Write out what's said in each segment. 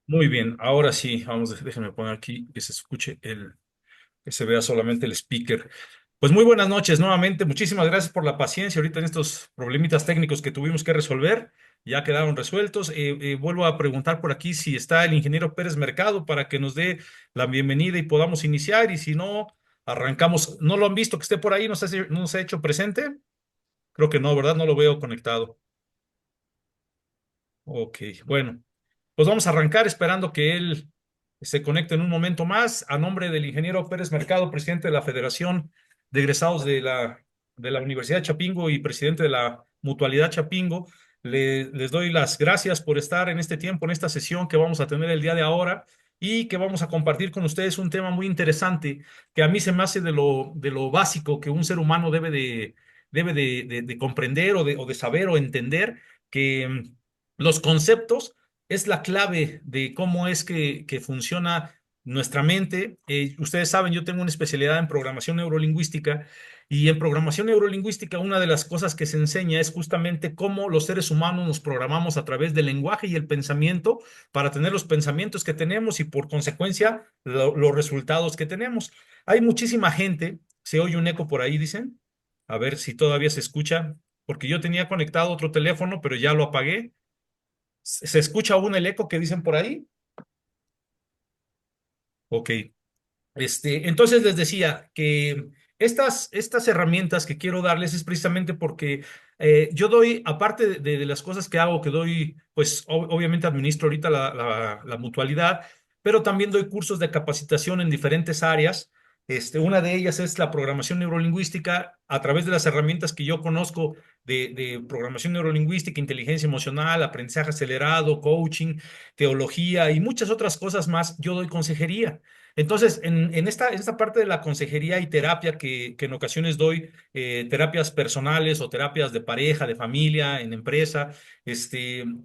Muy bien, ahora sí, déjenme poner aquí que se escuche que se vea solamente el speaker. Pues muy buenas noches nuevamente, muchísimas gracias por la paciencia ahorita en estos problemitas técnicos que tuvimos que resolver, ya quedaron resueltos. Vuelvo a preguntar por aquí si está el ingeniero Pérez Mercado para que nos dé la bienvenida y podamos iniciar, y si no, arrancamos. ¿No lo han visto que esté por ahí? ¿No se ha hecho presente? Creo que no, ¿verdad? No lo veo conectado. Ok, bueno. Pues vamos a arrancar esperando que él se conecte en un momento más. A nombre del ingeniero Pérez Mercado, presidente de la Federación de Egresados de la Universidad de Chapingo y presidente de la Mutualidad Chapingo, les doy las gracias por estar en este tiempo, en esta sesión que vamos a tener el día de ahora y que vamos a compartir con ustedes un tema muy interesante que a mí se me hace de lo básico que un ser humano debe de comprender o de saber o entender que los conceptos es la clave de cómo es que funciona nuestra mente. Ustedes saben, yo tengo una especialidad en programación neurolingüística, y en programación neurolingüística una de las cosas que se enseña es justamente cómo los seres humanos nos programamos a través del lenguaje y el pensamiento para tener los pensamientos que tenemos y por consecuencia los resultados que tenemos. Hay muchísima gente, se oye un eco por ahí, dicen, a ver si todavía se escucha, porque yo tenía conectado otro teléfono, pero ya lo apagué. ¿Se escucha aún el eco que dicen por ahí? Ok. Entonces les decía que estas herramientas que quiero darles es precisamente porque yo doy, aparte de las cosas que hago, que doy, pues obviamente administro ahorita la mutualidad, pero también doy cursos de capacitación en diferentes áreas. Una de ellas es la programación neurolingüística a través de las herramientas que yo conozco de programación neurolingüística, inteligencia emocional, aprendizaje acelerado, coaching, teología y muchas otras cosas más. Yo doy consejería. Entonces, en esta parte de la consejería y terapia que en ocasiones doy, terapias personales o terapias de pareja, de familia, en empresa,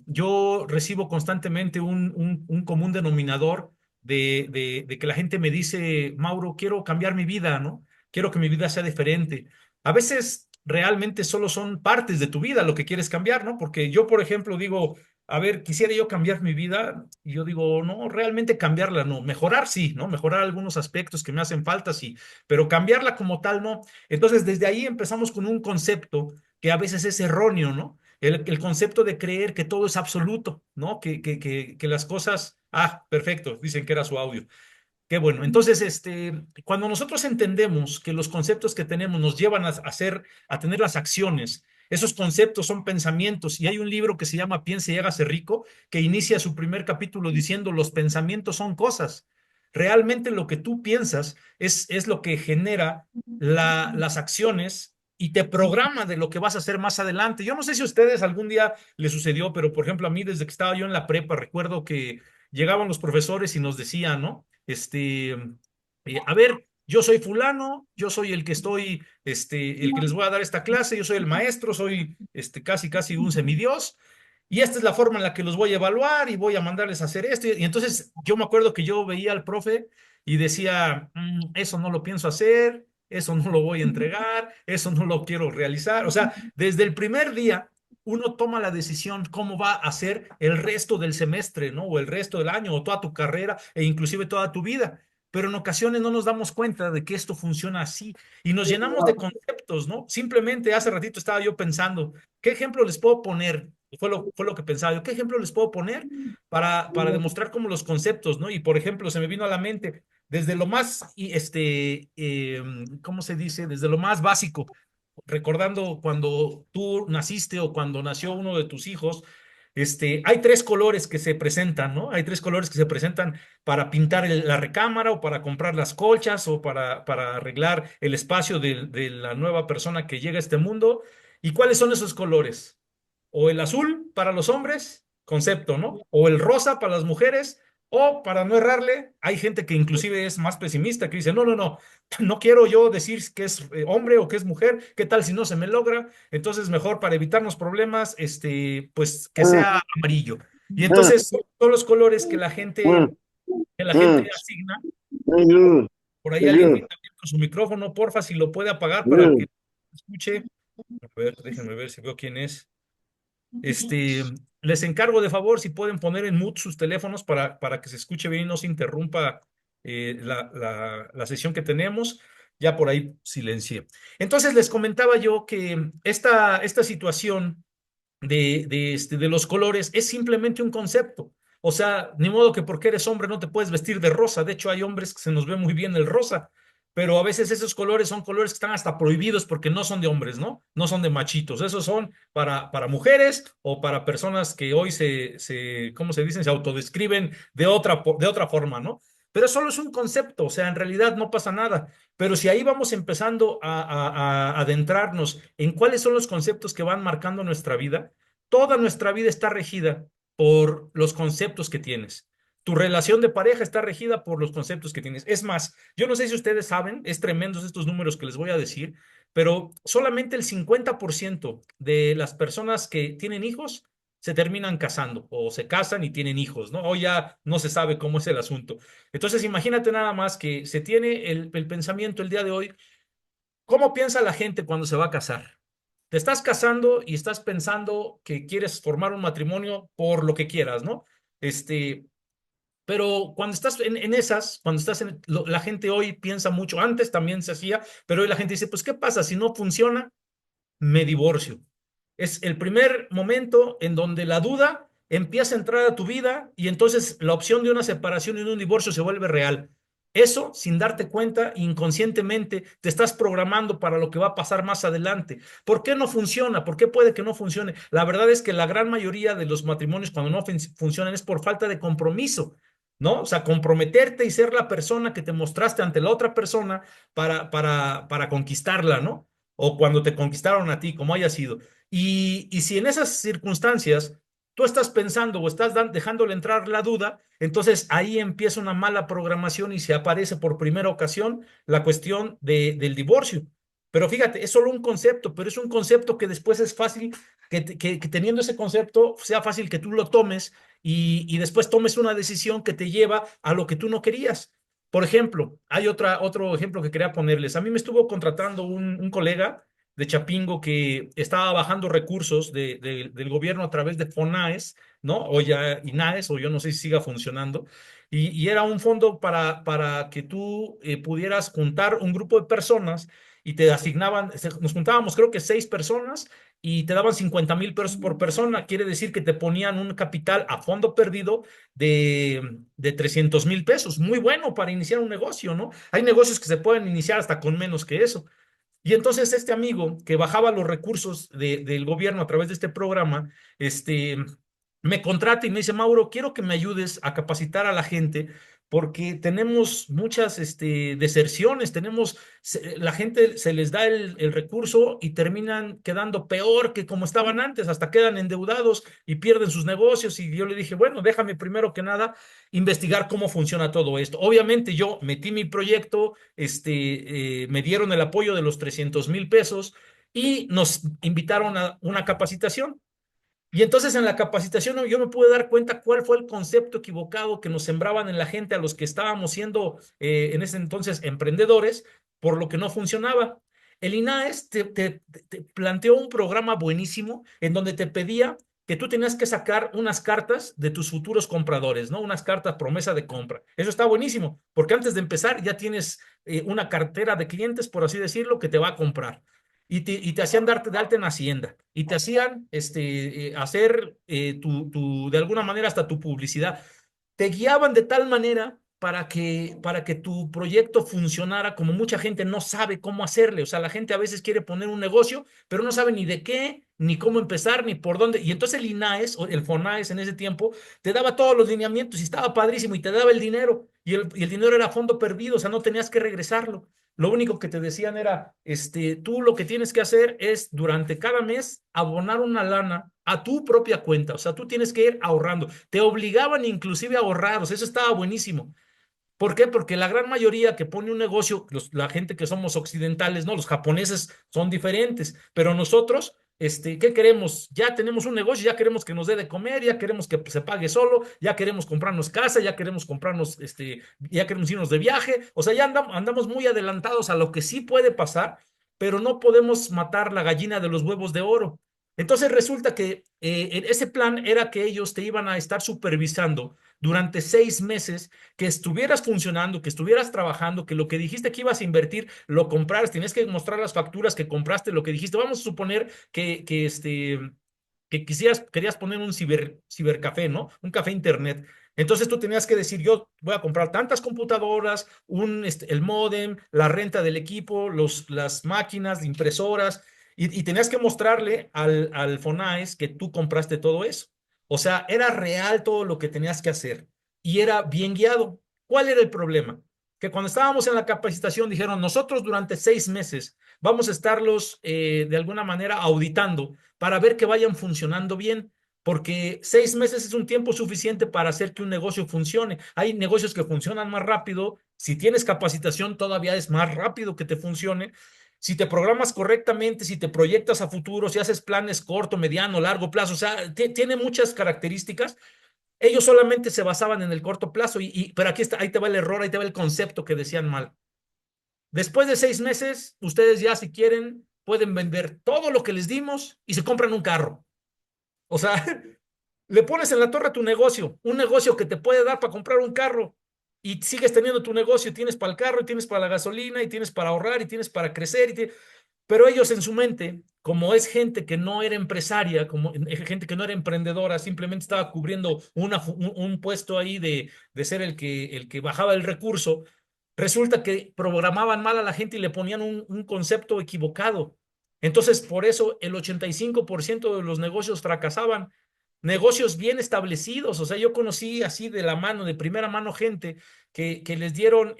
yo recibo constantemente un común denominador de que la gente me dice: Mauro, quiero cambiar mi vida, ¿no? Quiero que mi vida sea diferente. A veces realmente solo son partes de tu vida lo que quieres cambiar, ¿no? Porque yo, por ejemplo, digo, a ver, quisiera yo cambiar mi vida, y yo digo, no, realmente cambiarla no, mejorar sí, ¿no? Mejorar algunos aspectos que me hacen falta, sí, pero cambiarla como tal no. Entonces, desde ahí empezamos con un concepto que a veces es erróneo, ¿no? El concepto de creer que todo es absoluto, ¿no? Que las cosas, perfecto, dicen que era su audio. Qué bueno. Entonces, cuando nosotros entendemos que los conceptos que tenemos nos llevan a tener las acciones, esos conceptos son pensamientos, y hay un libro que se llama Piense y hágase rico, que inicia su primer capítulo diciendo: los pensamientos son cosas. Realmente lo que tú piensas es lo que genera las acciones y te programa de lo que vas a hacer más adelante. Yo no sé si a ustedes algún día les sucedió, pero por ejemplo a mí desde que estaba yo en la prepa, recuerdo que llegaban los profesores y nos decían, ¿no? A ver, yo soy fulano, yo soy el que les voy a dar esta clase, yo soy el maestro, soy casi casi un semidios, y esta es la forma en la que los voy a evaluar y voy a mandarles a hacer esto. Y entonces yo me acuerdo que yo veía al profe y decía: Eso no lo pienso hacer, eso no lo voy a entregar, eso no lo quiero realizar". O sea, desde el primer día uno toma la decisión cómo va a ser el resto del semestre, ¿no? O el resto del año, o toda tu carrera, e inclusive toda tu vida. Pero en ocasiones no nos damos cuenta de que esto funciona así y nos llenamos de conceptos, ¿no? Simplemente hace ratito estaba yo pensando, ¿qué ejemplo les puedo poner? Fue lo que pensaba yo: ¿qué ejemplo les puedo poner para demostrar cómo los conceptos, ¿no? Y por ejemplo, se me vino a la mente desde lo más, ¿cómo se dice? Desde lo más básico, recordando cuando tú naciste o cuando nació uno de tus hijos. Hay tres colores que se presentan, ¿no? Hay tres colores que se presentan para pintar la recámara, o para comprar las colchas, o para arreglar el espacio de la nueva persona que llega a este mundo. ¿Y cuáles son esos colores? O el azul para los hombres, concepto, ¿no? O el rosa para las mujeres, o para no errarle, hay gente que inclusive es más pesimista, que dice: no, no, no, no quiero yo decir que es hombre o que es mujer, ¿qué tal si no se me logra? Entonces mejor, para evitarnos problemas, pues que sea amarillo. Y entonces son los colores que la gente asigna. Por ahí alguien que está abierto su micrófono, porfa, si lo puede apagar para que escuche. A ver, déjenme ver si veo quién es. les encargo de favor si pueden poner en mute sus teléfonos para que se escuche bien y no se interrumpa la sesión que tenemos. Ya por ahí silencié. Entonces les comentaba yo que esta situación de los colores es simplemente un concepto. O sea, ni modo que porque eres hombre no te puedes vestir de rosa. De hecho, hay hombres que se nos ve muy bien el rosa, pero a veces esos colores son colores que están hasta prohibidos porque no son de hombres, ¿no? No son de machitos. Esos son para mujeres o para personas que hoy ¿cómo se dicen? Se autodescriben de otra forma, ¿no? Pero solo es un concepto, o sea, en realidad no pasa nada. Pero si ahí vamos empezando a adentrarnos en cuáles son los conceptos que van marcando nuestra vida, toda nuestra vida está regida por los conceptos que tienes. Tu relación de pareja está regida por los conceptos que tienes. Es más, yo no sé si ustedes saben, es tremendos estos números que les voy a decir, pero solamente el 50% de las personas que tienen hijos se terminan casando o se casan y tienen hijos, ¿no? O ya no se sabe cómo es el asunto. Entonces, imagínate nada más que se tiene el pensamiento el día de hoy. ¿Cómo piensa la gente cuando se va a casar? Te estás casando y estás pensando que quieres formar un matrimonio por lo que quieras, ¿no? Este, pero cuando estás en esas, cuando estás la gente hoy piensa mucho, antes también se hacía, pero hoy la gente dice, pues, ¿qué pasa? Si no funciona, me divorcio. Es el primer momento en donde la duda empieza a entrar a tu vida y entonces la opción de una separación y de un divorcio se vuelve real. Eso, sin darte cuenta, inconscientemente te estás programando para lo que va a pasar más adelante. ¿Por qué no funciona? ¿Por qué puede que no funcione? La verdad es que la gran mayoría de los matrimonios cuando no funcionan es por falta de compromiso, ¿no? O sea, comprometerte y ser la persona que te mostraste ante la otra persona para conquistarla, ¿no? O cuando te conquistaron a ti, como haya sido. Y si en esas circunstancias tú estás pensando o estás dejándole entrar la duda, entonces ahí empieza una mala programación y se aparece por primera ocasión la cuestión del divorcio. Pero fíjate, es solo un concepto, pero es un concepto que después es fácil, que teniendo ese concepto sea fácil que tú lo tomes y después tomes una decisión que te lleva a lo que tú no querías. Por ejemplo, hay otro ejemplo que quería ponerles. A mí me estuvo contratando un colega de Chapingo que estaba bajando recursos del gobierno a través de FONAES, ¿no? O ya INAES, o yo no sé si siga funcionando. Y era un fondo para que tú pudieras juntar un grupo de personas y te asignaban, nos juntábamos creo que 6 personas y te daban 50,000 pesos por persona. Quiere decir que te ponían un capital a fondo perdido de 300,000 pesos. Muy bueno para iniciar un negocio, ¿no? Hay negocios que se pueden iniciar hasta con menos que eso. Y entonces este amigo que bajaba los recursos del gobierno a través de este programa, me contrata y me dice, Mauro, quiero que me ayudes a capacitar a la gente porque tenemos muchas deserciones, la gente se les da el recurso y terminan quedando peor que como estaban antes, hasta quedan endeudados y pierden sus negocios. Y yo le dije, bueno, déjame primero que nada investigar cómo funciona todo esto. Obviamente yo metí mi proyecto, me dieron el apoyo de los 300,000 pesos y nos invitaron a una capacitación. Y entonces en la capacitación yo me pude dar cuenta cuál fue el concepto equivocado que nos sembraban en la gente a los que estábamos siendo en ese entonces emprendedores, por lo que no funcionaba. El INAES te planteó un programa buenísimo en donde te pedía que tú tenías que sacar unas cartas de tus futuros compradores, ¿no? Unas cartas promesa de compra. Eso está buenísimo, porque antes de empezar ya tienes una cartera de clientes, por así decirlo, que te va a comprar y te hacían darte de alta en Hacienda y te hacían hacer de alguna manera hasta tu publicidad. Te guiaban de tal manera para que tu proyecto funcionara como mucha gente no sabe cómo hacerle. O sea, la gente a veces quiere poner un negocio, pero no sabe ni de qué, ni cómo empezar, ni por dónde. Y entonces el INAES o el FONAES en ese tiempo te daba todos los lineamientos y estaba padrísimo y te daba el dinero. Y el dinero era a fondo perdido, o sea, no tenías que regresarlo. Lo único que te decían era, tú lo que tienes que hacer es durante cada mes abonar una lana a tu propia cuenta. O sea, tú tienes que ir ahorrando. Te obligaban inclusive a ahorrar. O sea, eso estaba buenísimo. ¿Por qué? Porque la gran mayoría que pone un negocio, la gente que somos occidentales, ¿no? Los japoneses son diferentes, pero nosotros, ¿qué queremos? Ya tenemos un negocio, ya queremos que nos dé de comer, ya queremos que se pague solo, ya queremos comprarnos casa, ya queremos comprarnos, ya queremos irnos de viaje, o sea, ya andamos muy adelantados a lo que sí puede pasar, pero no podemos matar la gallina de los huevos de oro. Entonces resulta que ese plan era que ellos te iban a estar supervisando durante 6 meses, que estuvieras funcionando, que estuvieras trabajando, que lo que dijiste que ibas a invertir, lo compraras, tenías que mostrar las facturas que compraste, lo que dijiste. Vamos a suponer que querías poner un cibercafé, ¿no? Un café internet. Entonces tú tenías que decir, yo voy a comprar tantas computadoras, el módem, la renta del equipo, las máquinas, impresoras, y tenías que mostrarle al FONAES que tú compraste todo eso. O sea, era real todo lo que tenías que hacer y era bien guiado. ¿Cuál era el problema? Que cuando estábamos en la capacitación dijeron, nosotros durante 6 meses vamos a estarlos de alguna manera auditando para ver que vayan funcionando bien, porque 6 meses es un tiempo suficiente para hacer que un negocio funcione. Hay negocios que funcionan más rápido. Si tienes capacitación, todavía es más rápido que te funcione. Si te programas correctamente, si te proyectas a futuro, si haces planes corto, mediano, largo plazo, o sea, tiene muchas características. Ellos solamente se basaban en el corto plazo, pero aquí está, ahí te va el error, ahí te va el concepto que decían mal. Después de 6 meses, ustedes ya si quieren pueden vender todo lo que les dimos y se compran un carro. O sea, le pones en la torre a tu negocio, un negocio que te puede dar para comprar un carro y sigues teniendo tu negocio, tienes para el carro y tienes para la gasolina y tienes para ahorrar y tienes para crecer. Pero ellos en su mente, como es gente que no era empresaria, como gente que no era emprendedora, simplemente estaba cubriendo un puesto ahí de ser el que bajaba el recurso, resulta que programaban mal a la gente y le ponían un concepto equivocado. Entonces, por eso el 85% de los negocios fracasaban. Negocios bien establecidos, o sea, yo conocí así de la mano, de primera mano, gente que les dieron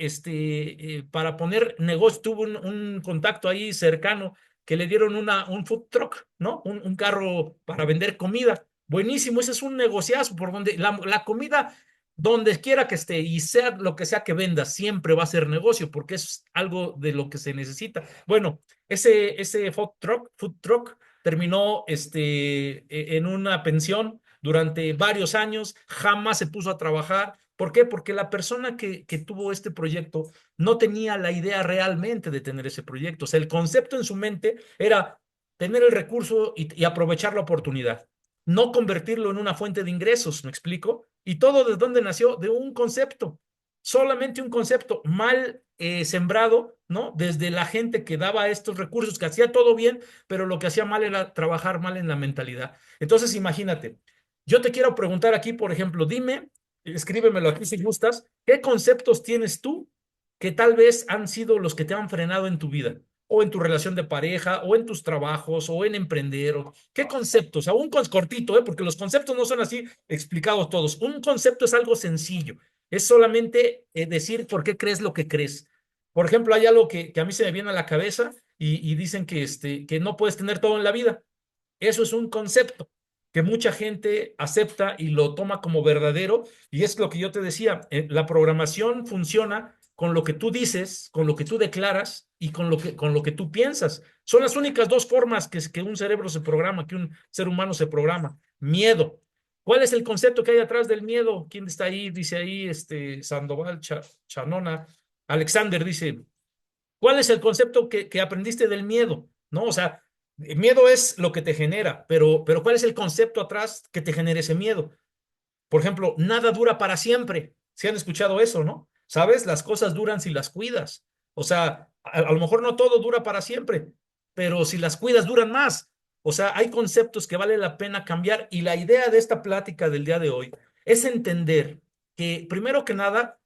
para poner negocio, tuvo un contacto ahí cercano, que le dieron un food truck, ¿no? Un carro para vender comida. Buenísimo, ese es un negociazo por donde la comida, donde quiera que esté y sea lo que sea que venda, siempre va a ser negocio porque es algo de lo que se necesita. Bueno, ese food truck terminó en una pensión durante varios años, jamás se puso a trabajar. ¿Por qué? Porque la persona que tuvo este proyecto no tenía la idea realmente de tener ese proyecto. O sea, el concepto en su mente era tener el recurso y aprovechar la oportunidad, no convertirlo en una fuente de ingresos, ¿me explico? ¿Y todo de dónde nació? De un concepto, solamente un concepto mal sembrado, ¿no? Desde la gente que daba estos recursos, que hacía todo bien, pero lo que hacía mal era trabajar mal en la mentalidad. Entonces, imagínate, yo te quiero preguntar aquí, por ejemplo, dime, escríbemelo aquí si gustas, ¿qué conceptos tienes tú que tal vez han sido los que te han frenado en tu vida? O en tu relación de pareja, o en tus trabajos, o en emprender. ¿Qué conceptos? Aún cortito, ¿eh? Porque los conceptos no son así explicados todos. Un concepto es algo sencillo. Es solamente decir por qué crees lo que crees. Por ejemplo, hay algo que a mí se me viene a la cabeza y dicen que no puedes tener todo en la vida. Eso es un concepto que mucha gente acepta y lo toma como verdadero. Y es lo que yo te decía, la programación funciona con lo que tú dices, con lo que tú declaras y con lo que tú piensas. Son las únicas dos formas que un cerebro se programa, que un ser humano se programa. Miedo. ¿Cuál es el concepto que hay atrás del miedo? ¿Quién está ahí? Dice ahí Sandoval, Chanona. Alexander dice, ¿cuál es el concepto que aprendiste del miedo? ¿No? O sea, el miedo es lo que te genera, pero ¿cuál es el concepto atrás que te genere ese miedo? Por ejemplo, nada dura para siempre. Si han escuchado eso, ¿no? ¿Sabes? Las cosas duran si las cuidas. O sea, a lo mejor no todo dura para siempre, pero si las cuidas duran más. O sea, hay conceptos que vale la pena cambiar y la idea de esta plática del día de hoy es entender que, primero que nada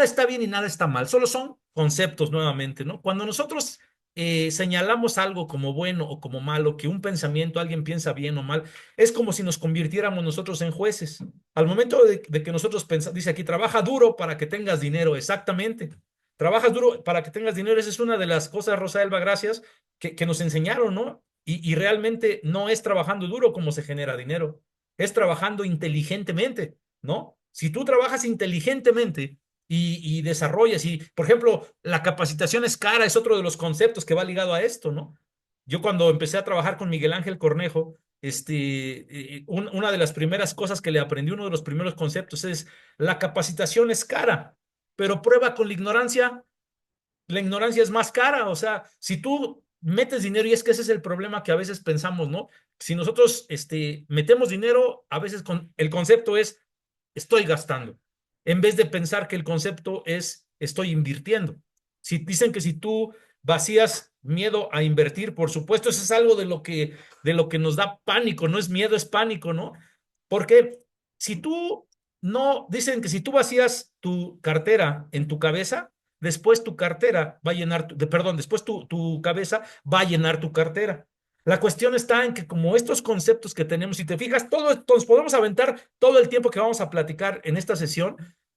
está bien y nada está mal, solo son conceptos nuevamente, ¿no? Cuando nosotros señalamos algo como bueno o como malo, que un pensamiento alguien piensa bien o mal, es como si nos convirtiéramos nosotros en jueces. Al momento de que nosotros pensamos, dice aquí, trabaja duro para que tengas dinero, exactamente. Trabajas duro para que tengas dinero, esa es una de las cosas, Rosa Elba, gracias, que nos enseñaron, ¿no? Y realmente no es trabajando duro como se genera dinero, es trabajando inteligentemente, ¿no? Si tú trabajas inteligentemente y desarrollas, y por ejemplo, la capacitación es cara, es otro de los conceptos que va ligado a esto, ¿no? Yo cuando empecé a trabajar con Miguel Ángel Cornejo, una de las primeras cosas que le aprendí, uno de los primeros conceptos es la capacitación es cara, pero prueba con la ignorancia es más cara. O sea, si tú metes dinero, y es que ese es el problema que a veces pensamos, ¿no? si nosotros metemos dinero, a veces el concepto es estoy gastando, en vez de pensar que el concepto es estoy invirtiendo. Si dicen que si tú vacías miedo a invertir, por supuesto, eso es algo de lo que nos da pánico, no es miedo, es pánico, ¿no? Porque si tú no, dicen que si tú vacías tu cartera en tu cabeza, después tu cartera va a llenar, perdón, después tu cabeza va a llenar tu cartera. La cuestión está en que como estos conceptos que tenemos, si te fijas, todos nos podemos aventar todo el tiempo que vamos a platicar en esta sesión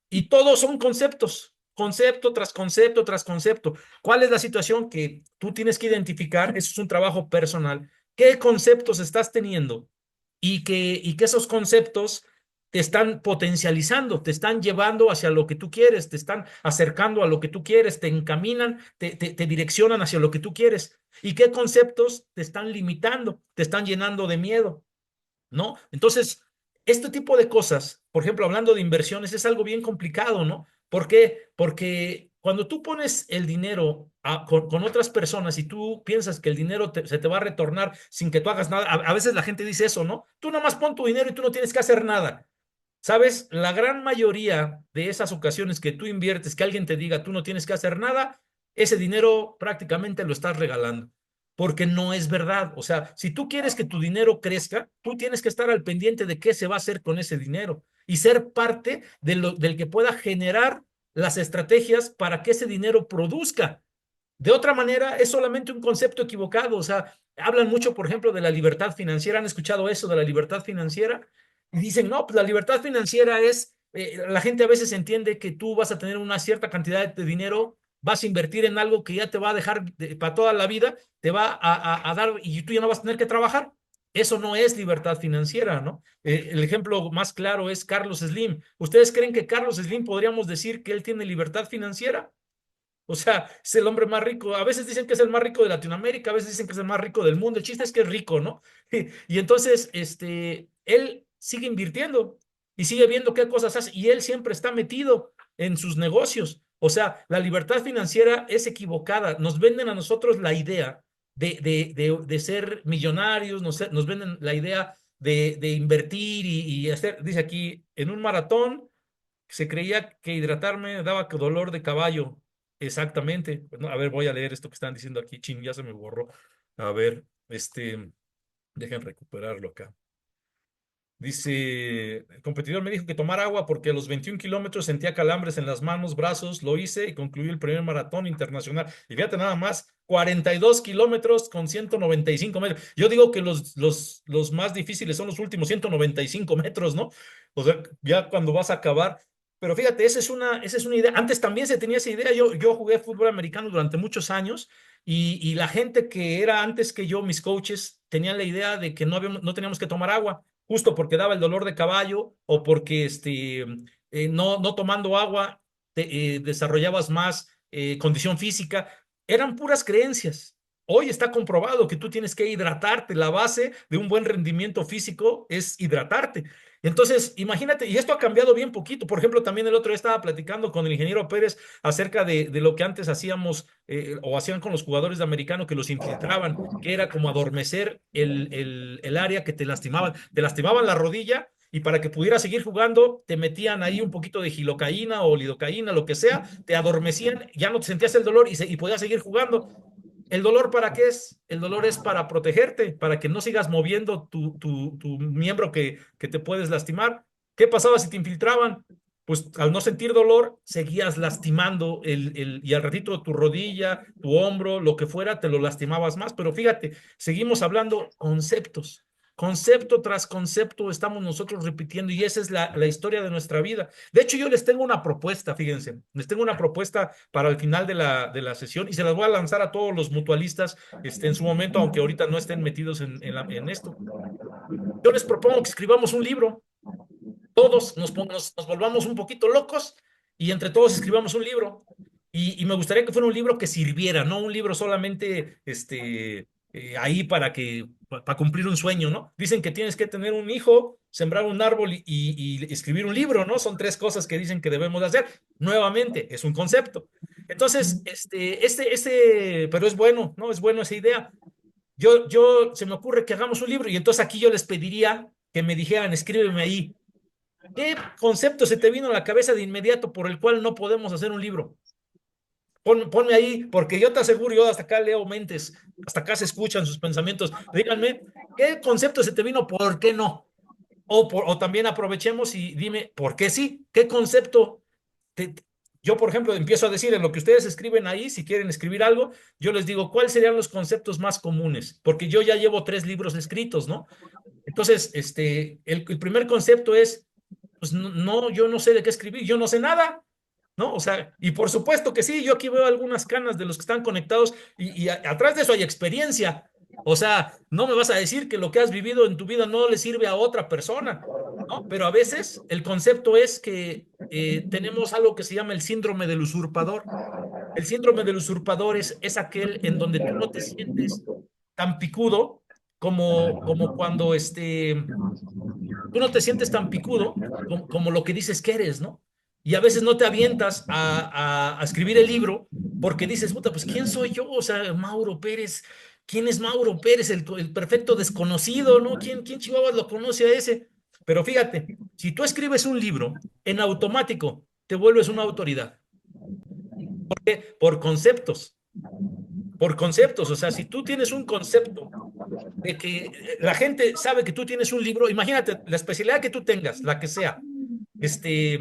y todos son conceptos, concepto tras concepto tras concepto. ¿Cuál es la situación que tú tienes que identificar? Eso es un trabajo personal. ¿Qué conceptos estás teniendo? Y que esos conceptos te están potencializando, te están llevando hacia lo que tú quieres, te están acercando a lo que tú quieres, te encaminan, te direccionan hacia lo que tú quieres. ¿Y qué conceptos te están limitando, te están llenando de miedo? ¿No? Entonces, este tipo de cosas, por ejemplo, hablando de inversiones, es algo bien complicado, ¿no? ¿Por qué? Porque cuando tú pones el dinero con otras personas y tú piensas que el dinero se te va a retornar sin que tú hagas nada, a veces la gente dice eso, ¿no? Tú nomás pon tu dinero y tú no tienes que hacer nada. ¿Sabes? La gran mayoría de esas ocasiones que tú inviertes, que alguien te diga tú no tienes que hacer nada, ese dinero prácticamente lo estás regalando, porque no es verdad. O sea, si tú quieres que tu dinero crezca, tú tienes que estar al pendiente de qué se va a hacer con ese dinero y ser parte del que pueda generar las estrategias para que ese dinero produzca. De otra manera, es solamente un concepto equivocado. O sea, hablan mucho, por ejemplo, de la libertad financiera. ¿Han escuchado eso de la libertad financiera? Y dicen, no, pues la libertad financiera es, la gente a veces entiende que tú vas a tener una cierta cantidad de dinero, vas a invertir en algo que ya te va a dejar para toda la vida, te va a dar y tú ya no vas a tener que trabajar. Eso no es libertad financiera, ¿no? El ejemplo más claro es Carlos Slim. ¿Ustedes creen que Carlos Slim podríamos decir que él tiene libertad financiera? O sea, es el hombre más rico. A veces dicen que es el más rico de Latinoamérica, a veces dicen que es el más rico del mundo. El chiste es que es rico, ¿no? Y entonces, él sigue invirtiendo y sigue viendo qué cosas hace y él siempre está metido en sus negocios. O sea, la libertad financiera es equivocada. Nos venden a nosotros la idea de ser millonarios, nos venden la idea de invertir y hacer, dice aquí, en un maratón se creía que hidratarme daba dolor de caballo. Exactamente. Bueno, a ver, voy a leer esto que están diciendo aquí. Chin, ya se me borró. A ver, dejen recuperarlo acá. Dice, el competidor me dijo que tomara agua porque a los 21 kilómetros sentía calambres en las manos, brazos, lo hice y concluí el primer maratón internacional. Y fíjate nada más, 42 kilómetros con 195 metros. Yo digo que los más difíciles son los últimos 195 metros, ¿no? O sea, ya cuando vas a acabar. Pero fíjate, esa es una idea. Antes también se tenía esa idea. Yo jugué fútbol americano durante muchos años y la gente que era antes que yo, mis coaches, tenían la idea de que no teníamos que tomar agua justo porque daba el dolor de caballo o porque no tomando agua desarrollabas más condición física. Eran puras creencias. Hoy está comprobado que tú tienes que hidratarte. La base de un buen rendimiento físico es hidratarte. Entonces, imagínate, y esto ha cambiado bien poquito. Por ejemplo, también el otro día estaba platicando con el ingeniero Pérez acerca de lo que antes hacíamos o hacían con los jugadores de americano que los infiltraban, que era como adormecer el área que te lastimaban. Te lastimaban la rodilla y para que pudieras seguir jugando, te metían ahí un poquito de gilocaína o lidocaína, lo que sea, te adormecían, ya no te sentías el dolor y podías seguir jugando. ¿El dolor para qué es? El dolor es para protegerte, para que no sigas moviendo tu miembro que te puedes lastimar. ¿Qué pasaba si te infiltraban? Pues al no sentir dolor, seguías lastimando y al ratito tu rodilla, tu hombro, lo que fuera, te lo lastimabas más. Pero fíjate, seguimos hablando conceptos. Concepto tras concepto estamos nosotros repitiendo y esa es la historia de nuestra vida. De hecho, yo les tengo una propuesta, fíjense, les tengo una propuesta para el final de la sesión y se las voy a lanzar a todos los mutualistas en su momento, aunque ahorita no estén metidos en esto. Yo les propongo que escribamos un libro, todos nos volvamos un poquito locos y entre todos escribamos un libro. Y me gustaría que fuera un libro que sirviera, no un libro solamente ahí para cumplir un sueño, ¿no? Dicen que tienes que tener un hijo, sembrar un árbol y escribir un libro, ¿no? Son tres cosas que dicen que debemos de hacer. Nuevamente, es un concepto. Entonces, pero es bueno, ¿no? Es bueno esa idea. se me ocurre que hagamos un libro y entonces aquí yo les pediría que me dijeran, escríbeme ahí, ¿qué concepto se te vino a la cabeza de inmediato por el cual no podemos hacer un libro? Ponme ahí, porque yo te aseguro, yo hasta acá leo mentes, hasta acá se escuchan sus pensamientos. Díganme, ¿qué concepto se te vino? ¿Por qué no? O también aprovechemos y dime, ¿por qué sí? ¿Qué concepto? te- yo, por ejemplo, empiezo a decir en lo que ustedes escriben ahí, si quieren escribir algo, yo les digo, ¿cuáles serían los conceptos más comunes? Porque yo ya llevo 3 libros escritos, ¿no? Entonces, el primer concepto es, pues no, yo no sé de qué escribir, yo no sé nada, ¿no? O sea, y por supuesto que sí, yo aquí veo algunas canas de los que están conectados y atrás de eso hay experiencia. O sea, no me vas a decir que lo que has vivido en tu vida no le sirve a otra persona, ¿no? Pero a veces el concepto es que tenemos algo que se llama el síndrome del usurpador. El síndrome del usurpador es aquel en donde tú no te sientes tan picudo como cuando tú no te sientes tan picudo como lo que dices que eres, ¿no? Y a veces no te avientas a escribir el libro porque dices, puta, pues ¿quién soy yo? O sea, Mauro Pérez, ¿quién es Mauro Pérez? El perfecto desconocido, ¿no? ¿Quién Chihuahua lo conoce a ese? Pero fíjate, si tú escribes un libro, en automático te vuelves una autoridad. ¿Por qué? Por conceptos. O sea, si tú tienes un concepto de que la gente sabe que tú tienes un libro, imagínate la especialidad que tú tengas, la que sea. Si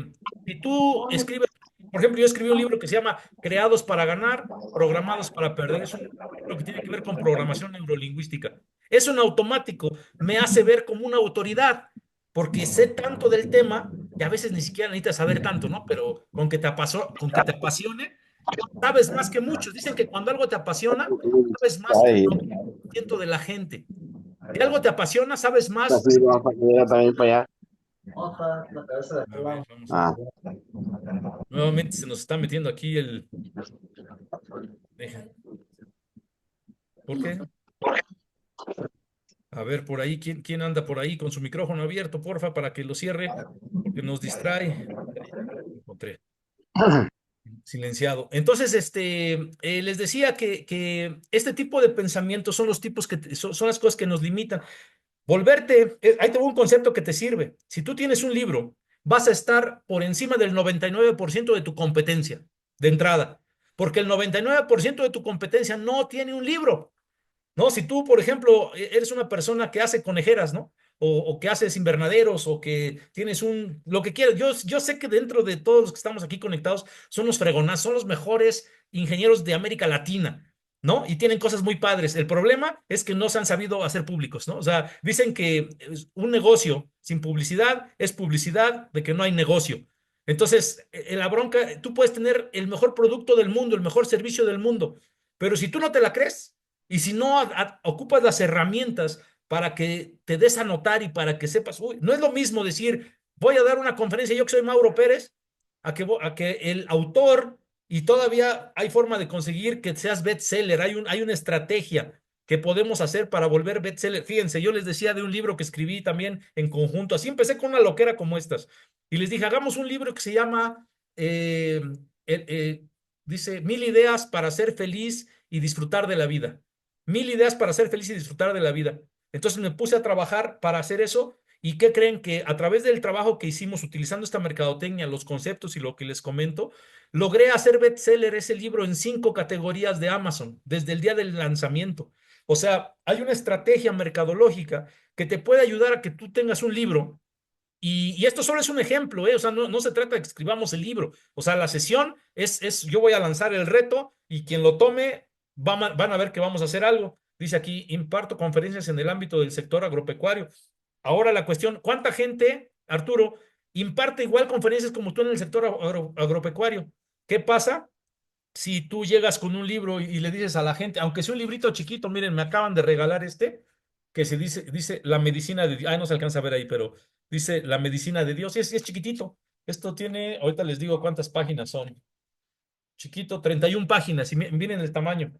tú escribes, por ejemplo, yo escribí un libro que se llama Creados para ganar, programados para perder. Es un libro que tiene que ver con programación neurolingüística. Eso en automático me hace ver como una autoridad, porque sé tanto del tema que a veces ni siquiera necesitas saber tanto, ¿no? Pero con que te apasione, sabes más que muchos. Dicen que cuando algo te apasiona, sabes más que el Ay, 90% de la gente. Si algo te apasiona, sabes más. así vamos a ir también para allá. A ver, vamos a ver. Ah, Nuevamente se nos está metiendo aquí el. ¿Por qué? A ver, por ahí, ¿quién anda por ahí con su micrófono abierto, porfa, para que lo cierre? Porque nos distrae. Encontré. Silenciado. Entonces, les decía que este tipo de pensamientos son los tipos son las cosas que nos limitan. Ahí tengo un concepto que te sirve. Si tú tienes un libro, vas a estar por encima del 99% de tu competencia de entrada, porque el 99% de tu competencia no tiene un libro. ¿No? Si tú, por ejemplo, eres una persona que hace conejeras, ¿no? O que haces invernaderos o que tienes lo que quieras. Yo sé que dentro de todos los que estamos aquí conectados son los fregonazos, son los mejores ingenieros de América Latina, ¿no? Y tienen cosas muy padres. El problema es que no se han sabido hacer públicos, ¿no? O sea, dicen que un negocio sin publicidad es publicidad de que no hay negocio. Entonces, en la bronca, tú puedes tener el mejor producto del mundo, el mejor servicio del mundo, pero si tú no te la crees, y si no ocupas las herramientas para que te des a notar y para que sepas, uy, no es lo mismo decir, voy a dar una conferencia, yo que soy Mauro Pérez, a que el autor, y todavía hay forma de conseguir que seas bestseller, hay una estrategia que podemos hacer para volver bestseller. Fíjense, yo les decía de un libro que escribí también en conjunto, así empecé con una loquera como estas, y les dije, hagamos un libro que se llama, eh, eh, eh, dice, 1000 ideas para ser feliz y disfrutar de la vida. 1000 ideas para ser feliz y disfrutar de la vida. Entonces me puse a trabajar para hacer eso. ¿Y qué creen? Que a través del trabajo que hicimos utilizando esta mercadotecnia, los conceptos y lo que les comento, logré hacer bestseller ese libro en 5 categorías de Amazon desde el día del lanzamiento. O sea, hay una estrategia mercadológica que te puede ayudar a que tú tengas un libro y esto solo es un ejemplo, ¿eh? O sea, no se trata de que escribamos el libro. O sea, la sesión yo voy a lanzar el reto y quien lo tome van a ver que vamos a hacer algo. Dice aquí, imparto conferencias en el ámbito del sector agropecuario. Ahora la cuestión, ¿cuánta gente, Arturo, imparte igual conferencias como tú en el sector agropecuario? ¿Qué pasa si tú llegas con un libro y le dices a la gente, aunque sea un librito chiquito, miren, me acaban de regalar que dice La medicina de Dios, no se alcanza a ver ahí, pero dice La medicina de Dios, y es chiquitito. Esto tiene, ahorita les digo cuántas páginas son. Chiquito, 31 páginas, y miren el tamaño.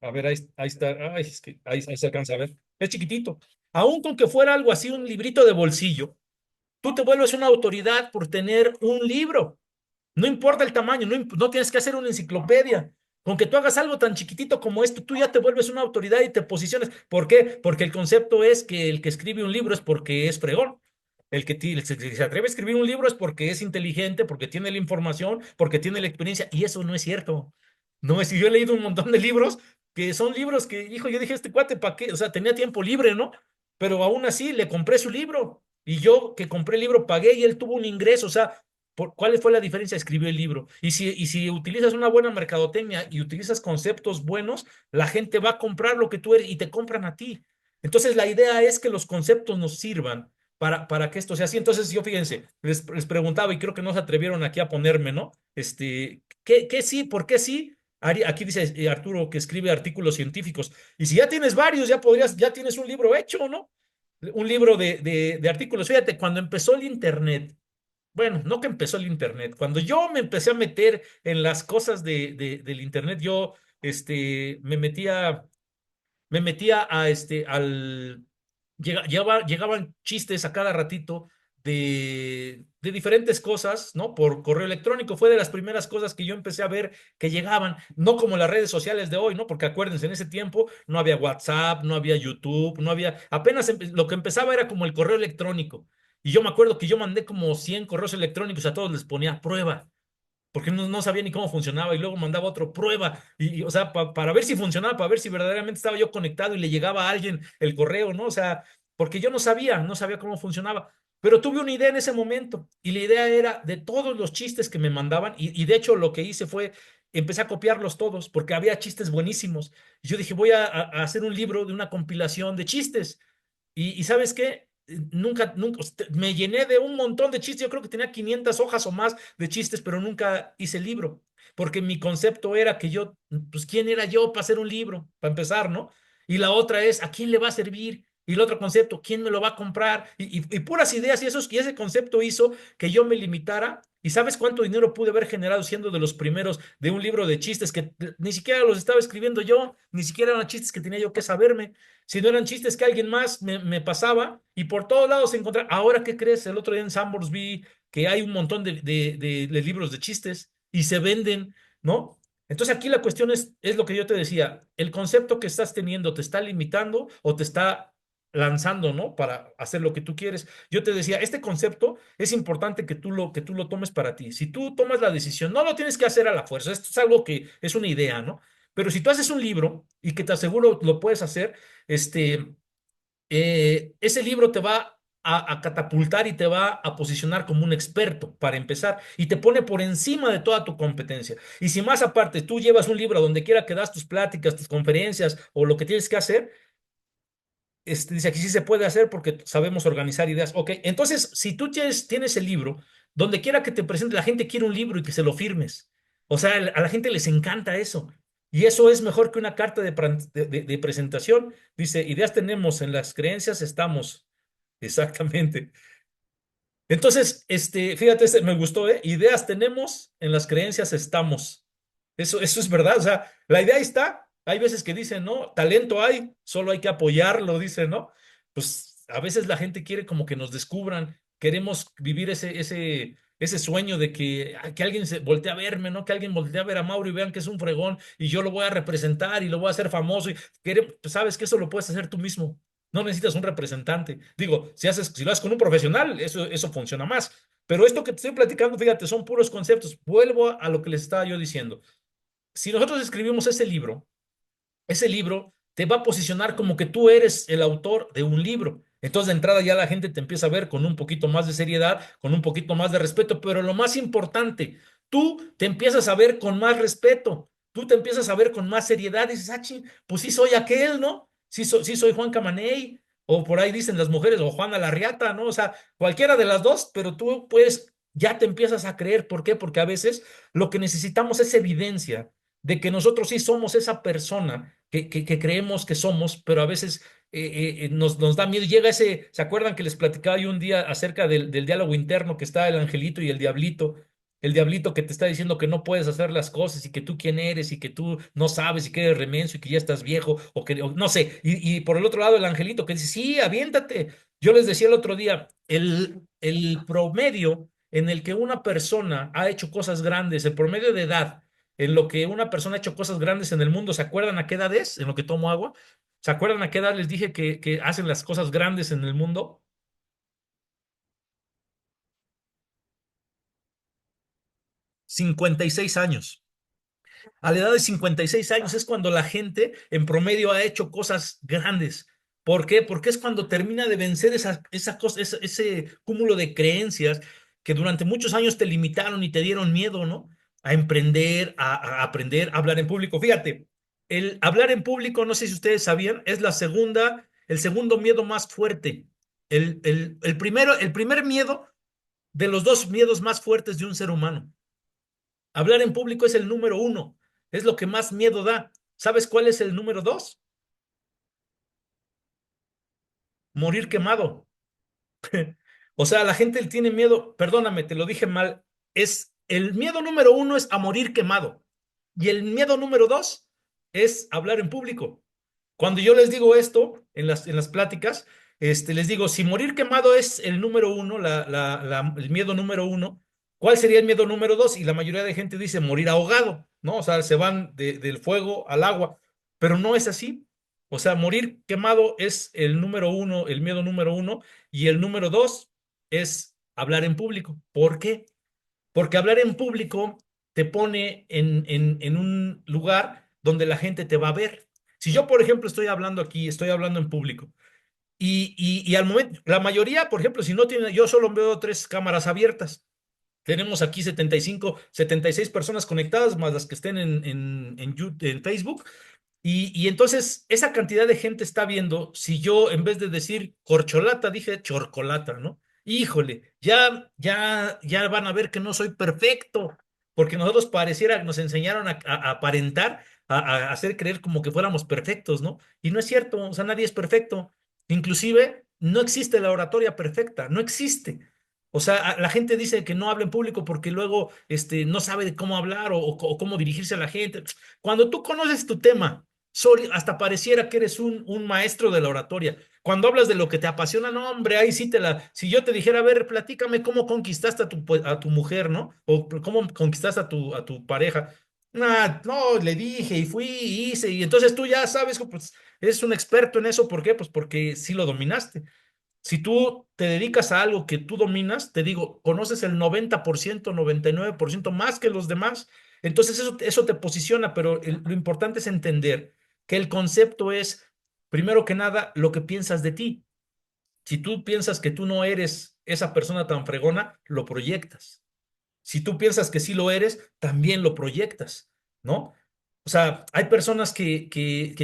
A ver, ahí está, ay, es que ahí se alcanza a ver. Es chiquitito. Aún con que fuera algo así, un librito de bolsillo, tú te vuelves una autoridad por tener un libro. No importa el tamaño, no tienes que hacer una enciclopedia. Con que tú hagas algo tan chiquitito como esto, tú ya te vuelves una autoridad y te posicionas. ¿Por qué? Porque el concepto es que el que escribe un libro es porque es fregón. El que se atreve a escribir un libro es porque es inteligente, porque tiene la información, porque tiene la experiencia, y eso no es cierto. No es, y yo he leído un montón de libros que son libros que, hijo, yo dije, este cuate, ¿para qué? O sea, tenía tiempo libre, ¿no? Pero aún así le compré su libro. Y yo que compré el libro pagué y él tuvo un ingreso. O sea, ¿cuál fue la diferencia? Escribió el libro. Y si utilizas una buena mercadotecnia y utilizas conceptos buenos, la gente va a comprar lo que tú eres y te compran a ti. Entonces, la idea es que los conceptos nos sirvan para que esto sea así. Entonces, yo fíjense, les preguntaba y creo que no se atrevieron aquí a ponerme, ¿no? ¿Qué sí? ¿Por qué sí? Aquí dice Arturo que escribe artículos científicos. Y si ya tienes varios, ya tienes un libro hecho, ¿no? Un libro de artículos. Fíjate, cuando empezó el Internet, bueno, no que empezó el Internet, cuando yo me empecé a meter en las cosas del Internet, yo me metía llegaban chistes a cada ratito de diferentes cosas, ¿no? Por correo electrónico. Fue de las primeras cosas que yo empecé a ver que llegaban, no como las redes sociales de hoy, ¿no? Porque acuérdense, en ese tiempo no había WhatsApp, no había YouTube, no había, apenas lo que empezaba era como el correo electrónico. Y yo me acuerdo que yo mandé como 100 correos electrónicos, a todos les ponía prueba porque no sabía ni cómo funcionaba y luego mandaba otro prueba o sea, para ver si funcionaba, para ver si verdaderamente estaba yo conectado y le llegaba a alguien el correo, ¿no? O sea, porque yo no sabía cómo funcionaba, pero tuve una idea en ese momento y la idea era de todos los chistes que me mandaban y de hecho lo que hice fue, empecé a copiarlos todos porque había chistes buenísimos. Y yo dije, voy a hacer un libro de una compilación de chistes. Y ¿sabes qué? Nunca, me llené de un montón de chistes. Yo creo que tenía 500 hojas o más de chistes, pero nunca hice el libro, porque mi concepto era que yo, pues, ¿quién era yo para hacer un libro? Para empezar, ¿no? Y la otra es, ¿a quién le va a servir? Y el otro concepto, ¿quién me lo va a comprar? Y puras ideas, y ese concepto hizo que yo me limitara. ¿Y sabes cuánto dinero pude haber generado siendo de los primeros de un libro de chistes que ni siquiera los estaba escribiendo yo, ni siquiera eran chistes que tenía yo que saberme? Si no eran chistes que alguien más me pasaba y por todos lados se encontraba. Ahora, ¿qué crees? El otro día en Sambors vi que hay un montón de libros de chistes y se venden, ¿no? Entonces aquí la cuestión es lo que yo te decía, el concepto que estás teniendo te está limitando o te está lanzando, ¿no? Para hacer lo que tú quieres. Yo te decía, este concepto es importante que tú lo tomes para ti. Si tú tomas la decisión, no lo tienes que hacer a la fuerza, esto es algo que es una idea, ¿no? Pero si tú haces un libro y que te aseguro lo puedes hacer, ese libro te va a catapultar y te va a posicionar como un experto para empezar y te pone por encima de toda tu competencia. Y si más aparte tú llevas un libro a donde quiera que das tus pláticas, tus conferencias o lo que tienes que hacer, dice aquí sí se puede hacer porque sabemos organizar ideas. Ok, entonces si tú tienes el libro, donde quiera que te presente, la gente quiere un libro y que se lo firmes. O sea, a la gente les encanta eso. Y eso es mejor que una carta de presentación. Dice, ideas tenemos, en las creencias estamos. Exactamente. Entonces, fíjate, me gustó, ¿eh? Ideas tenemos, en las creencias estamos. Eso es verdad. O sea, la idea ahí está. Hay veces que dicen, ¿no? Talento hay, solo hay que apoyarlo, dicen, ¿no? Pues a veces la gente quiere como que nos descubran. Queremos vivir ese sueño de que alguien se voltee a verme, ¿no? Que alguien voltee a ver a Mauro y vean que es un fregón y yo lo voy a representar y lo voy a hacer famoso. Pues sabes que eso lo puedes hacer tú mismo. No necesitas un representante. Digo, si lo haces con un profesional, eso funciona más. Pero esto que te estoy platicando, fíjate, son puros conceptos. Vuelvo a lo que les estaba yo diciendo. Si nosotros escribimos ese libro te va a posicionar como que tú eres el autor de un libro. Entonces, de entrada ya la gente te empieza a ver con un poquito más de seriedad, con un poquito más de respeto, pero lo más importante, tú te empiezas a ver con más respeto, tú te empiezas a ver con más seriedad, y dices, ah, pues sí soy aquel, ¿no? Sí soy Juan Camaney, o por ahí dicen las mujeres, o Juana Larriata, ¿no? O sea, cualquiera de las dos, pero tú pues ya te empiezas a creer. ¿Por qué? Porque a veces lo que necesitamos es evidencia de que nosotros sí somos esa persona que creemos que somos, pero a veces nos da miedo. Llega ¿se acuerdan que les platicaba yo un día acerca del diálogo interno que está el angelito y el diablito? El diablito que te está diciendo que no puedes hacer las cosas y que tú quién eres y que tú no sabes y que eres remenso y que ya estás viejo o no sé. Y por el otro lado el angelito que dice, sí, aviéntate. Yo les decía el otro día, el promedio en el que una persona ha hecho cosas grandes, el promedio de edad en lo que una persona ha hecho cosas grandes en el mundo. ¿Se acuerdan a qué edad es? En lo que tomo agua. ¿Se acuerdan a qué edad les dije que hacen las cosas grandes en el mundo? 56 años. A la edad de 56 años es cuando la gente en promedio ha hecho cosas grandes. ¿Por qué? Porque es cuando termina de vencer esa cosa, ese cúmulo de creencias que durante muchos años te limitaron y te dieron miedo, ¿no? A emprender, a aprender a hablar en público. Fíjate, el hablar en público, no sé si ustedes sabían, es el segundo miedo más fuerte. El primer miedo de los dos miedos más fuertes de un ser humano. Hablar en público es el número uno, es lo que más miedo da. ¿Sabes cuál es el número dos? Morir quemado. O sea, la gente tiene miedo, perdóname, te lo dije mal, el miedo número uno es a morir quemado y el miedo número dos es hablar en público. Cuando yo les digo esto en las pláticas, les digo, si morir quemado es el número uno, el miedo número uno, ¿cuál sería el miedo número dos? Y la mayoría de gente dice morir ahogado, ¿no? O sea, se van del fuego al agua, pero no es así. O sea, morir quemado es el número uno, el miedo número uno, y el número dos es hablar en público. ¿Por qué? Porque hablar en público te pone en un lugar donde la gente te va a ver. Si yo, por ejemplo, estoy hablando aquí, estoy hablando en público, y al momento, la mayoría, por ejemplo, si no tiene, yo solo veo tres cámaras abiertas. Tenemos aquí 75, 76 personas conectadas, más las que estén en Facebook. Y entonces esa cantidad de gente está viendo si yo en vez de decir corcholata dije chorcolata, ¿no? Híjole, ya van a ver que no soy perfecto, porque nosotros pareciera, nos enseñaron a aparentar, a hacer creer como que fuéramos perfectos, ¿no? Y no es cierto, o sea, nadie es perfecto. Inclusive no existe la oratoria perfecta, no existe. O sea, la gente dice que no habla en público porque luego no sabe de cómo hablar o cómo dirigirse a la gente. Cuando tú conoces tu tema, hasta pareciera que eres un maestro de la oratoria. Cuando hablas de lo que te apasiona, no, hombre, ahí sí si yo te dijera, a ver, platícame cómo conquistaste a tu mujer, ¿no? O cómo conquistaste a tu pareja. Nah, no, le dije y fui y hice, y entonces tú ya sabes, pues eres un experto en eso. ¿Por qué? Pues porque sí lo dominaste. Si tú te dedicas a algo que tú dominas, te digo, conoces el 90%, 99% más que los demás. Entonces eso te posiciona, pero lo importante es entender que el concepto es, primero que nada, lo que piensas de ti. Si tú piensas que tú no eres esa persona tan fregona, lo proyectas. Si tú piensas que sí lo eres, también lo proyectas, ¿no? O sea, hay personas que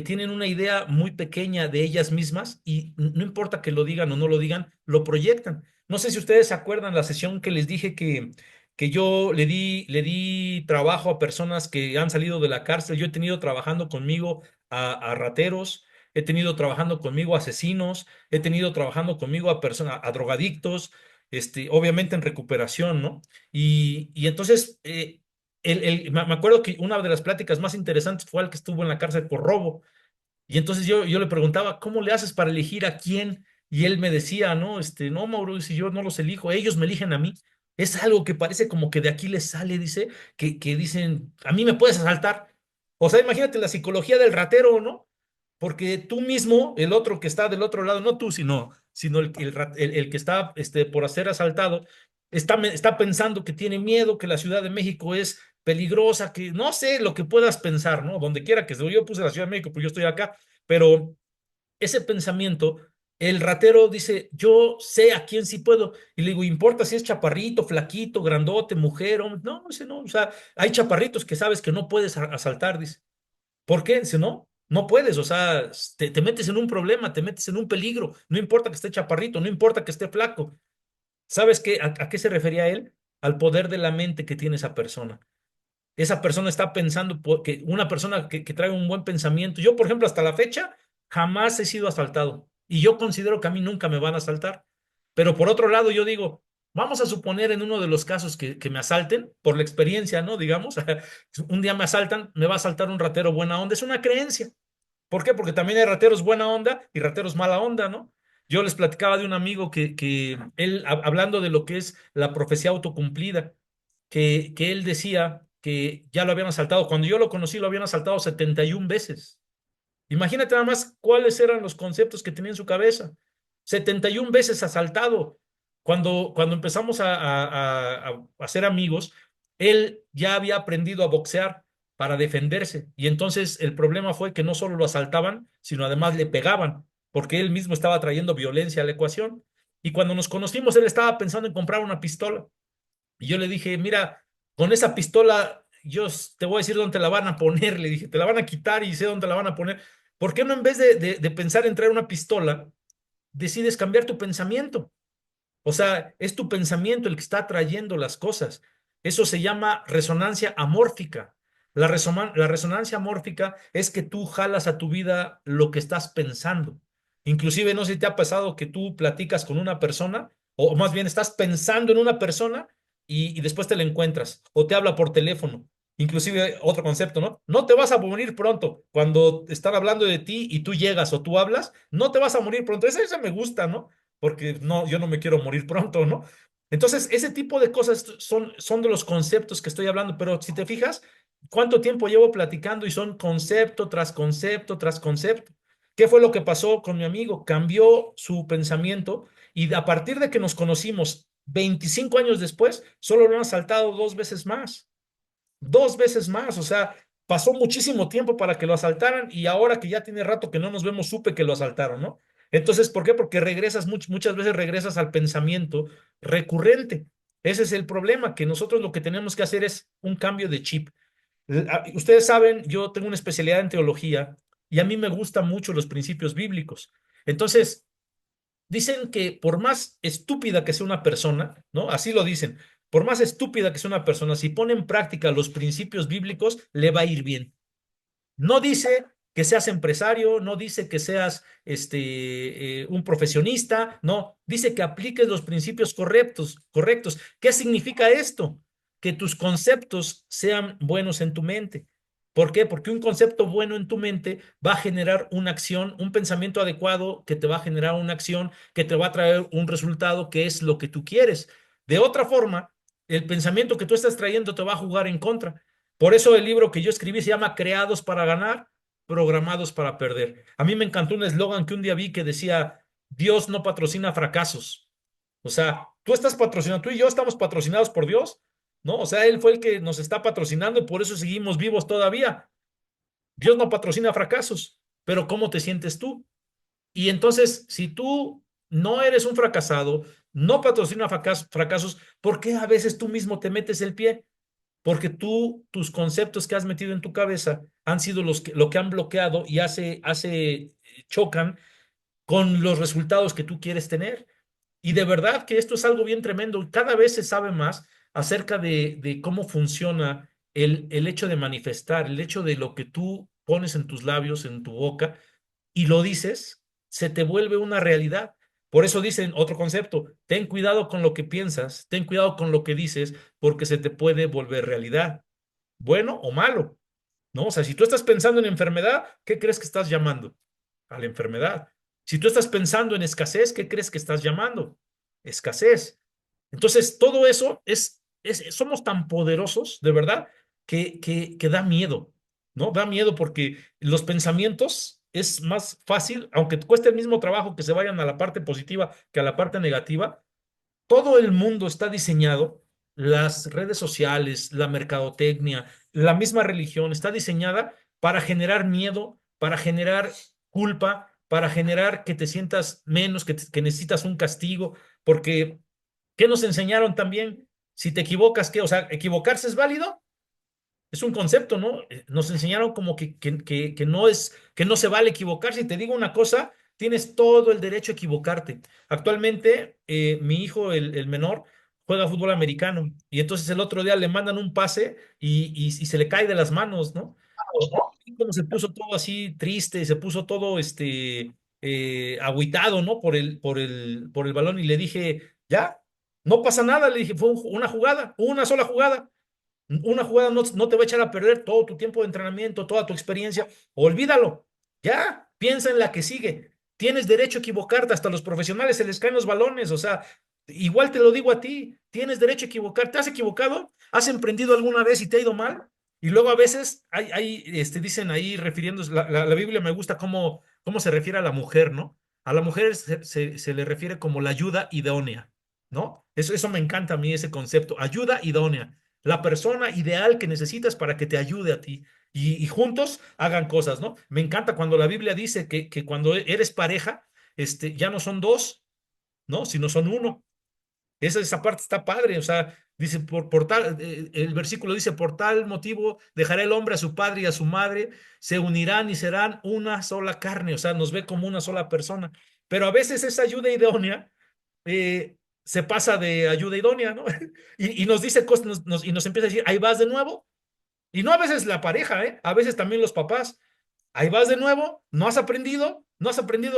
tienen una idea muy pequeña de ellas mismas y no importa que lo digan o no lo digan, lo proyectan. No sé si ustedes se acuerdan la sesión que les dije que yo le di trabajo a personas que han salido de la cárcel. Yo he tenido trabajando conmigo a rateros, he tenido trabajando conmigo a asesinos, he tenido trabajando conmigo a personas, a drogadictos, obviamente en recuperación, ¿no? Y entonces, me acuerdo que una de las pláticas más interesantes fue al que estuvo en la cárcel por robo. Y entonces yo le preguntaba, ¿cómo le haces para elegir a quién? Y él me decía, no, no, Mauro, si yo no los elijo, ellos me eligen a mí. Es algo que parece como que de aquí les sale, dice, que dicen, a mí me puedes asaltar. O sea, imagínate la psicología del ratero, ¿no? Porque tú mismo, el otro que está del otro lado, no tú, sino el que está por ser asaltado, está pensando que tiene miedo, que la Ciudad de México es peligrosa, que no sé lo que puedas pensar, ¿no? Donde quiera que esté, yo puse la Ciudad de México, pues yo estoy acá, pero ese pensamiento, el ratero dice, yo sé a quién sí puedo, y le digo, ¿importa si es chaparrito, flaquito, grandote, mujer, hombre? No, dice, no, o sea, hay chaparritos que sabes que no puedes asaltar, dice. ¿Por qué? Si no, no puedes, o sea, te metes en un problema, te metes en un peligro, no importa que esté chaparrito, no importa que esté flaco. ¿Sabes qué? ¿A qué se refería él? Al poder de la mente que tiene esa persona. Esa persona está pensando, que una persona que trae un buen pensamiento. Yo, por ejemplo, hasta la fecha, jamás he sido asaltado y yo considero que a mí nunca me van a asaltar. Pero por otro lado, yo digo, vamos a suponer en uno de los casos que me asalten, por la experiencia, ¿no? Digamos, un día me asaltan, me va a asaltar un ratero buena onda. Es una creencia. ¿Por qué? Porque también hay rateros buena onda y rateros mala onda, ¿no? Yo les platicaba de un amigo que él, hablando de lo que es la profecía autocumplida, que él decía que ya lo habían asaltado. Cuando yo lo conocí, lo habían asaltado 71 veces. Imagínate nada más cuáles eran los conceptos que tenía en su cabeza. 71 veces asaltado. Cuando empezamos a ser amigos, él ya había aprendido a boxear para defenderse. Y entonces el problema fue que no solo lo asaltaban, sino además le pegaban, porque él mismo estaba trayendo violencia a la ecuación. Y cuando nos conocimos, él estaba pensando en comprar una pistola. Y yo le dije, mira, con esa pistola, te voy a decir dónde te la van a poner. Le dije, te la van a quitar y sé dónde te la van a poner. ¿Por qué no en vez de pensar en traer una pistola, decides cambiar tu pensamiento? O sea, es tu pensamiento el que está atrayendo las cosas. Eso se llama resonancia amórfica. La resonancia amórfica es que tú jalas a tu vida lo que estás pensando. Inclusive, no sé si te ha pasado que tú platicas con una persona, o más bien estás pensando en una persona y después te la encuentras, o te habla por teléfono. Inclusive, otro concepto, ¿no? No te vas a morir pronto. Cuando están hablando de ti y tú llegas o tú hablas, no te vas a morir pronto. Eso me gusta, ¿no? Porque no, yo no me quiero morir pronto, ¿no? Entonces, ese tipo de cosas son de los conceptos que estoy hablando, pero si te fijas, ¿cuánto tiempo llevo platicando y son concepto tras concepto tras concepto? ¿Qué fue lo que pasó con mi amigo? Cambió su pensamiento y a partir de que nos conocimos 25 años después, solo lo han asaltado 2 veces más. 2 veces más, o sea, pasó muchísimo tiempo para que lo asaltaran y ahora que ya tiene rato que no nos vemos, supe que lo asaltaron, ¿no? Entonces, ¿por qué? Porque regresas, muchas veces regresas al pensamiento recurrente. Ese es el problema, que nosotros lo que tenemos que hacer es un cambio de chip. Ustedes saben, yo tengo una especialidad en teología y a mí me gustan mucho los principios bíblicos. Entonces, dicen que por más estúpida que sea una persona, ¿no? Así lo dicen, por más estúpida que sea una persona, si pone en práctica los principios bíblicos, le va a ir bien. No dice que seas empresario, no dice que seas un profesionista, no, dice que apliques los principios correctos. ¿Qué significa esto? Que tus conceptos sean buenos en tu mente. ¿Por qué? Porque un concepto bueno en tu mente va a generar una acción, un pensamiento adecuado que te va a generar una acción que te va a traer un resultado que es lo que tú quieres. De otra forma, el pensamiento que tú estás trayendo te va a jugar en contra. Por eso el libro que yo escribí se llama Creados para ganar, programados para perder. A mí me encantó un eslogan que un día vi que decía, Dios no patrocina fracasos. O sea, tú estás patrocinado, tú y yo estamos patrocinados por Dios, ¿no? O sea, Él fue el que nos está patrocinando y por eso seguimos vivos todavía. Dios no patrocina fracasos, pero ¿cómo te sientes tú? Y entonces, si tú no eres un fracasado, no patrocina fracasos, ¿por qué a veces tú mismo te metes el pie? Porque tus conceptos que has metido en tu cabeza han sido lo que han bloqueado y chocan con los resultados que tú quieres tener. Y de verdad que esto es algo bien tremendo. Cada vez se sabe más acerca de cómo funciona el hecho de manifestar, el hecho de lo que tú pones en tus labios, en tu boca, y lo dices, se te vuelve una realidad. Por eso dicen otro concepto, ten cuidado con lo que piensas, ten cuidado con lo que dices, porque se te puede volver realidad, bueno o malo, ¿no? O sea, si tú estás pensando en enfermedad, ¿qué crees que estás llamando? A la enfermedad. Si tú estás pensando en escasez, ¿qué crees que estás llamando? Escasez. Entonces, todo eso somos tan poderosos, de verdad, que da miedo, ¿no? Da miedo porque los pensamientos es más fácil, aunque te cueste el mismo trabajo que se vayan a la parte positiva que a la parte negativa, todo el mundo está diseñado, las redes sociales, la mercadotecnia, la misma religión está diseñada para generar miedo, para generar culpa, para generar que te sientas menos, que necesitas un castigo, porque ¿qué nos enseñaron también? Si te equivocas, ¿qué? O sea, ¿equivocarse es válido? Es un concepto, ¿no? Nos enseñaron como que no se vale equivocarse. Si te digo una cosa, tienes todo el derecho a equivocarte. Actualmente, mi hijo, el menor, juega fútbol americano y entonces el otro día le mandan un pase y se le cae de las manos, ¿no? Y como se puso todo así triste, se puso todo agüitado, ¿no? Por el balón y le dije, ya, no pasa nada, le dije, fue una jugada, una sola jugada. Una jugada no te va a echar a perder todo tu tiempo de entrenamiento, toda tu experiencia. Olvídalo. Ya, piensa en la que sigue. Tienes derecho a equivocarte. Hasta los profesionales se les caen los balones. O sea, Igual te lo digo a ti, tienes derecho a equivocar. ¿Te has equivocado? ¿Has emprendido alguna vez y te ha ido mal? Y luego a veces dicen ahí refiriéndose, la Biblia me gusta cómo se refiere a la mujer, ¿no? A la mujer se le refiere como la ayuda idónea, ¿no? Eso me encanta a mí, ese concepto, ayuda idónea. La persona ideal que necesitas para que te ayude a ti y juntos hagan cosas, ¿no? Me encanta cuando la Biblia dice que cuando eres pareja, ya no son dos, ¿no? Sino son uno. Esa parte está padre, o sea, dice, por tal, el versículo dice, por tal motivo dejará el hombre a su padre y a su madre, se unirán y serán una sola carne, o sea, nos ve como una sola persona. Pero a veces esa ayuda idónea se pasa de ayuda idónea, ¿no? Y nos dice cosas, y nos empieza a decir, ahí vas de nuevo. Y no a veces la pareja, ¿eh? A veces también los papás. Ahí vas de nuevo, no has aprendido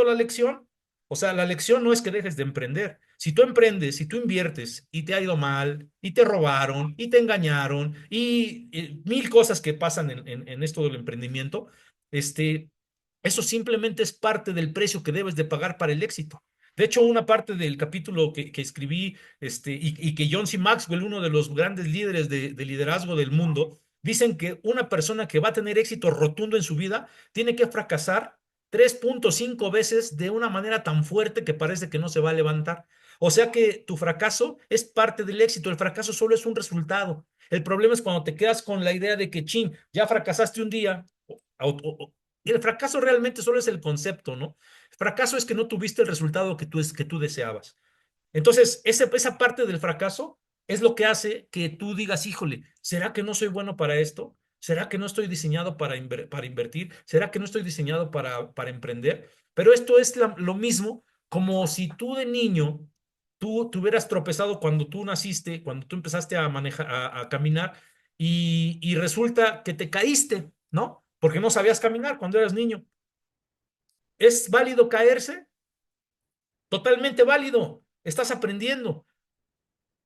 la lección. O sea, la lección no es que dejes de emprender. Si tú emprendes, si tú inviertes y te ha ido mal, y te robaron, y te engañaron, y mil cosas que pasan en esto del emprendimiento, este, eso simplemente es parte del precio que debes de pagar para el éxito. De hecho, una parte del capítulo que escribí, y que John C. Maxwell, uno de los grandes líderes de liderazgo del mundo, dicen que una persona que va a tener éxito rotundo en su vida tiene que fracasar 3.5 veces de una manera tan fuerte que parece que no se va a levantar. O sea que tu fracaso es parte del éxito, el fracaso solo es un resultado. El problema es cuando te quedas con la idea de que, chin, ya fracasaste un día, el fracaso realmente solo es el concepto, ¿no? El fracaso es que no tuviste el resultado que tú deseabas. Entonces, esa parte del fracaso es lo que hace que tú digas, híjole, ¿será que no soy bueno para esto? ¿Será que no estoy diseñado para invertir? ¿Será que no estoy diseñado para emprender? Pero esto es lo mismo como si tú de niño, tú te hubieras tropezado cuando tú naciste, cuando tú empezaste a manejar, a caminar, y resulta que te caíste, ¿no? Porque no sabías caminar cuando eras niño. ¿Es válido caerse? Totalmente válido. Estás aprendiendo,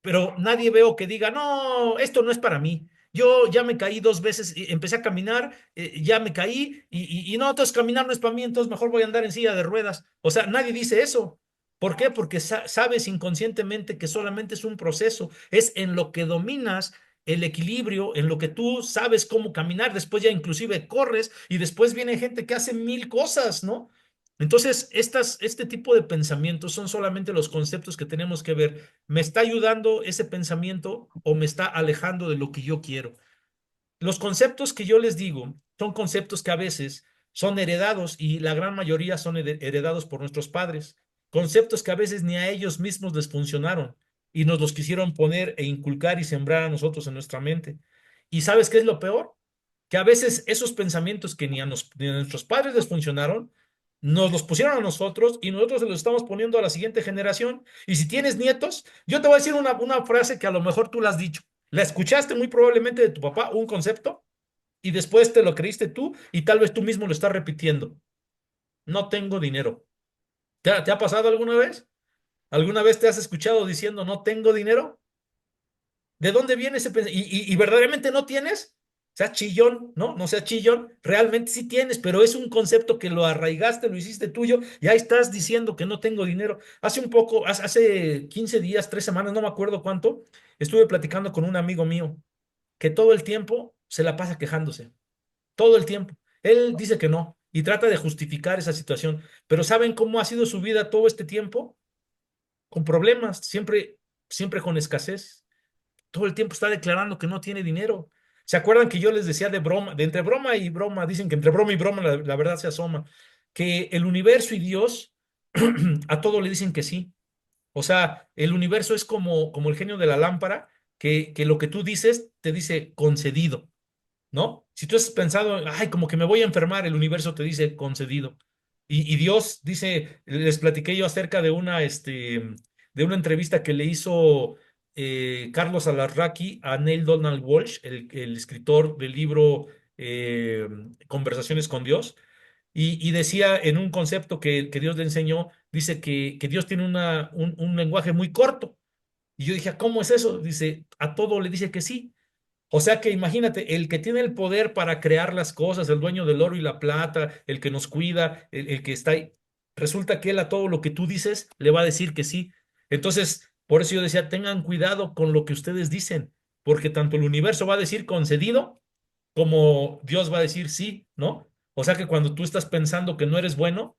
pero nadie veo que diga, no, esto no es para mí. Yo ya me caí 2 veces, empecé a caminar, ya me caí y no, entonces caminar no es para mí, entonces mejor voy a andar en silla de ruedas. O sea, nadie dice eso. ¿Por qué? Porque sabes inconscientemente que solamente es un proceso, es en lo que dominas el equilibrio, en lo que tú sabes cómo caminar, después ya inclusive corres y después viene gente que hace mil cosas, ¿no? Entonces, este tipo de pensamientos son solamente los conceptos que tenemos que ver. ¿Me está ayudando ese pensamiento o me está alejando de lo que yo quiero? Los conceptos que yo les digo son conceptos que a veces son heredados y la gran mayoría son heredados por nuestros padres. Conceptos que a veces ni a ellos mismos les funcionaron y nos los quisieron poner e inculcar y sembrar a nosotros en nuestra mente. ¿Y sabes qué es lo peor? Que a veces esos pensamientos que ni a nuestros padres les funcionaron, nos los pusieron a nosotros y nosotros se los estamos poniendo a la siguiente generación. Y si tienes nietos, yo te voy a decir una frase que a lo mejor tú la has dicho. La escuchaste muy probablemente de tu papá, un concepto, y después te lo creíste tú y tal vez tú mismo lo estás repitiendo. No tengo dinero. ¿Te ha pasado alguna vez? ¿Alguna vez te has escuchado diciendo no tengo dinero? ¿De dónde viene ese pensamiento? ¿Y verdaderamente no tienes? Sea chillón, ¿no? No sea chillón, realmente sí tienes, pero es un concepto que lo arraigaste, lo hiciste tuyo, y ahí estás diciendo que no tengo dinero. Hace un poco, hace 15 días, 3 semanas, no me acuerdo cuánto, estuve platicando con un amigo mío que todo el tiempo se la pasa quejándose, todo el tiempo. Él dice que no y trata de justificar esa situación, pero ¿saben cómo ha sido su vida todo este tiempo? Con problemas, siempre con escasez. Todo el tiempo está declarando que no tiene dinero. ¿Se acuerdan que yo les decía de broma, de entre broma y broma, dicen que entre broma y broma la verdad se asoma, que el universo y Dios a todo le dicen que sí? O sea, el universo es como el genio de la lámpara, que lo que tú dices te dice concedido, ¿no? Si tú has pensado, ay, como que me voy a enfermar, el universo te dice concedido. Y Dios dice, les platiqué yo acerca de una entrevista que le hizo Carlos Alarraqui a Neil Donald Walsh, el escritor del libro eh, Conversaciones con Dios, y decía en un concepto que Dios le enseñó, dice que Dios tiene un lenguaje muy corto. Y yo dije, ¿cómo es eso? Dice, a todo le dice que sí. O sea que imagínate, el que tiene el poder para crear las cosas, el dueño del oro y la plata, el que nos cuida, el que está ahí, resulta que él a todo lo que tú dices le va a decir que sí. Entonces, Por eso yo decía, tengan cuidado con lo que ustedes dicen, porque tanto el universo va a decir concedido como Dios va a decir sí, ¿no? O sea que cuando tú estás pensando que no eres bueno,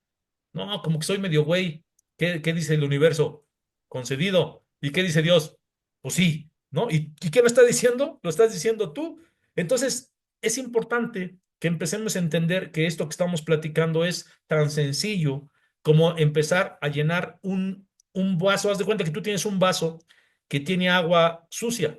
no, como que soy medio güey. ¿Qué dice el universo? Concedido. ¿Y qué dice Dios? Pues sí, ¿no? ¿Y qué lo está diciendo? Lo estás diciendo tú. Entonces, es importante que empecemos a entender que esto que estamos platicando es tan sencillo como empezar a llenar un vaso. Haz de cuenta que tú tienes un vaso que tiene agua sucia.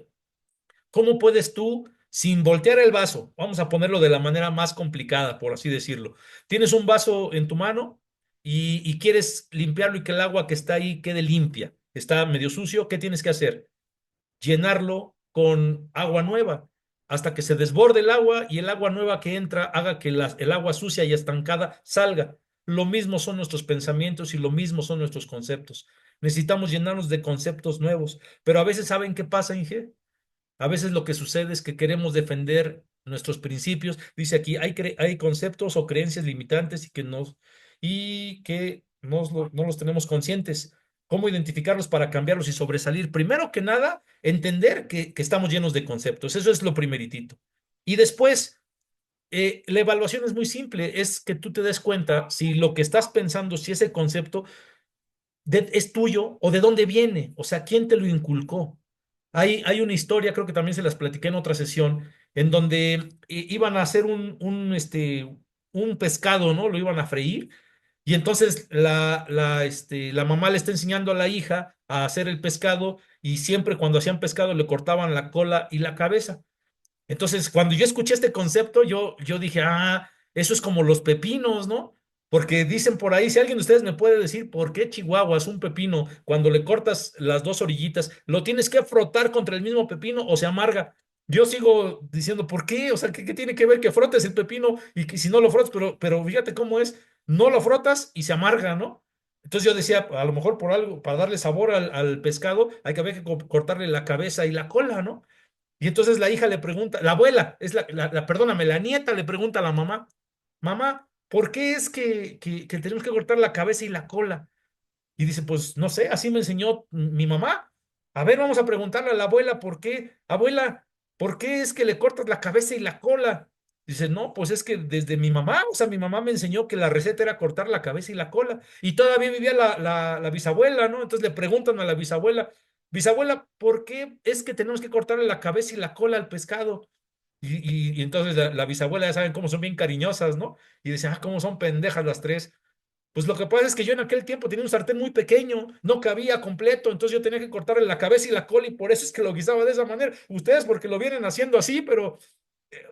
¿Cómo puedes tú, sin voltear el vaso, vamos a ponerlo de la manera más complicada, por así decirlo? Tienes un vaso en tu mano y quieres limpiarlo y que el agua que está ahí quede limpia. Está medio sucio, ¿qué tienes que hacer? Llenarlo con agua nueva hasta que se desborde el agua y el agua nueva que entra haga que el agua sucia y estancada salga. Lo mismo son nuestros pensamientos y lo mismo son nuestros conceptos. Necesitamos llenarnos de conceptos nuevos, pero a veces ¿saben qué pasa, Inge? A veces lo que sucede es que queremos defender nuestros principios. Dice aquí, hay conceptos o creencias limitantes y que no los tenemos conscientes. ¿Cómo identificarlos para cambiarlos y sobresalir? Primero que nada, entender que estamos llenos de conceptos. Eso es lo primeritito. Y después, la evaluación es muy simple. Es que tú te des cuenta si lo que estás pensando, si ese concepto es tuyo o de dónde viene. O sea, ¿quién te lo inculcó? Hay una historia, creo que también se las platiqué en otra sesión, en donde iban a hacer un pescado, ¿no? Lo iban a freír. Y entonces la mamá le está enseñando a la hija a hacer el pescado y siempre cuando hacían pescado le cortaban la cola y la cabeza. Entonces, cuando yo escuché este concepto, yo dije, eso es como los pepinos, ¿no? Porque dicen por ahí, si alguien de ustedes me puede decir por qué Chihuahua es un pepino, cuando le cortas las dos orillitas, lo tienes que frotar contra el mismo pepino o se amarga. Yo sigo diciendo, ¿por qué? O sea, ¿qué tiene que ver que frotes el pepino y que si no lo frotas? Pero fíjate cómo es, no lo frotas y se amarga, ¿no? Entonces yo decía, a lo mejor por algo, para darle sabor al pescado, hay que haber que cortarle la cabeza y la cola, ¿no? Y entonces la hija le pregunta, la abuela, perdóname, la nieta le pregunta a la mamá, mamá, ¿por qué es que tenemos que cortar la cabeza y la cola? Y dice, pues no sé, así me enseñó mi mamá. A ver, vamos a preguntarle a la abuela por qué. Abuela, ¿por qué es que le cortas la cabeza y la cola? Dice, no, pues es que desde mi mamá, o sea, mi mamá me enseñó que la receta era cortar la cabeza y la cola. Y todavía vivía la bisabuela, ¿no? Entonces le preguntan a la bisabuela, bisabuela, ¿por qué es que tenemos que cortarle la cabeza y la cola al pescado? Y entonces la bisabuela ya saben cómo son bien cariñosas, ¿no? Y dicen, cómo son pendejas las tres. Pues lo que pasa es que yo en aquel tiempo tenía un sartén muy pequeño, no cabía completo, entonces yo tenía que cortarle la cabeza y la cola y por eso es que lo guisaba de esa manera. Ustedes porque lo vienen haciendo así, pero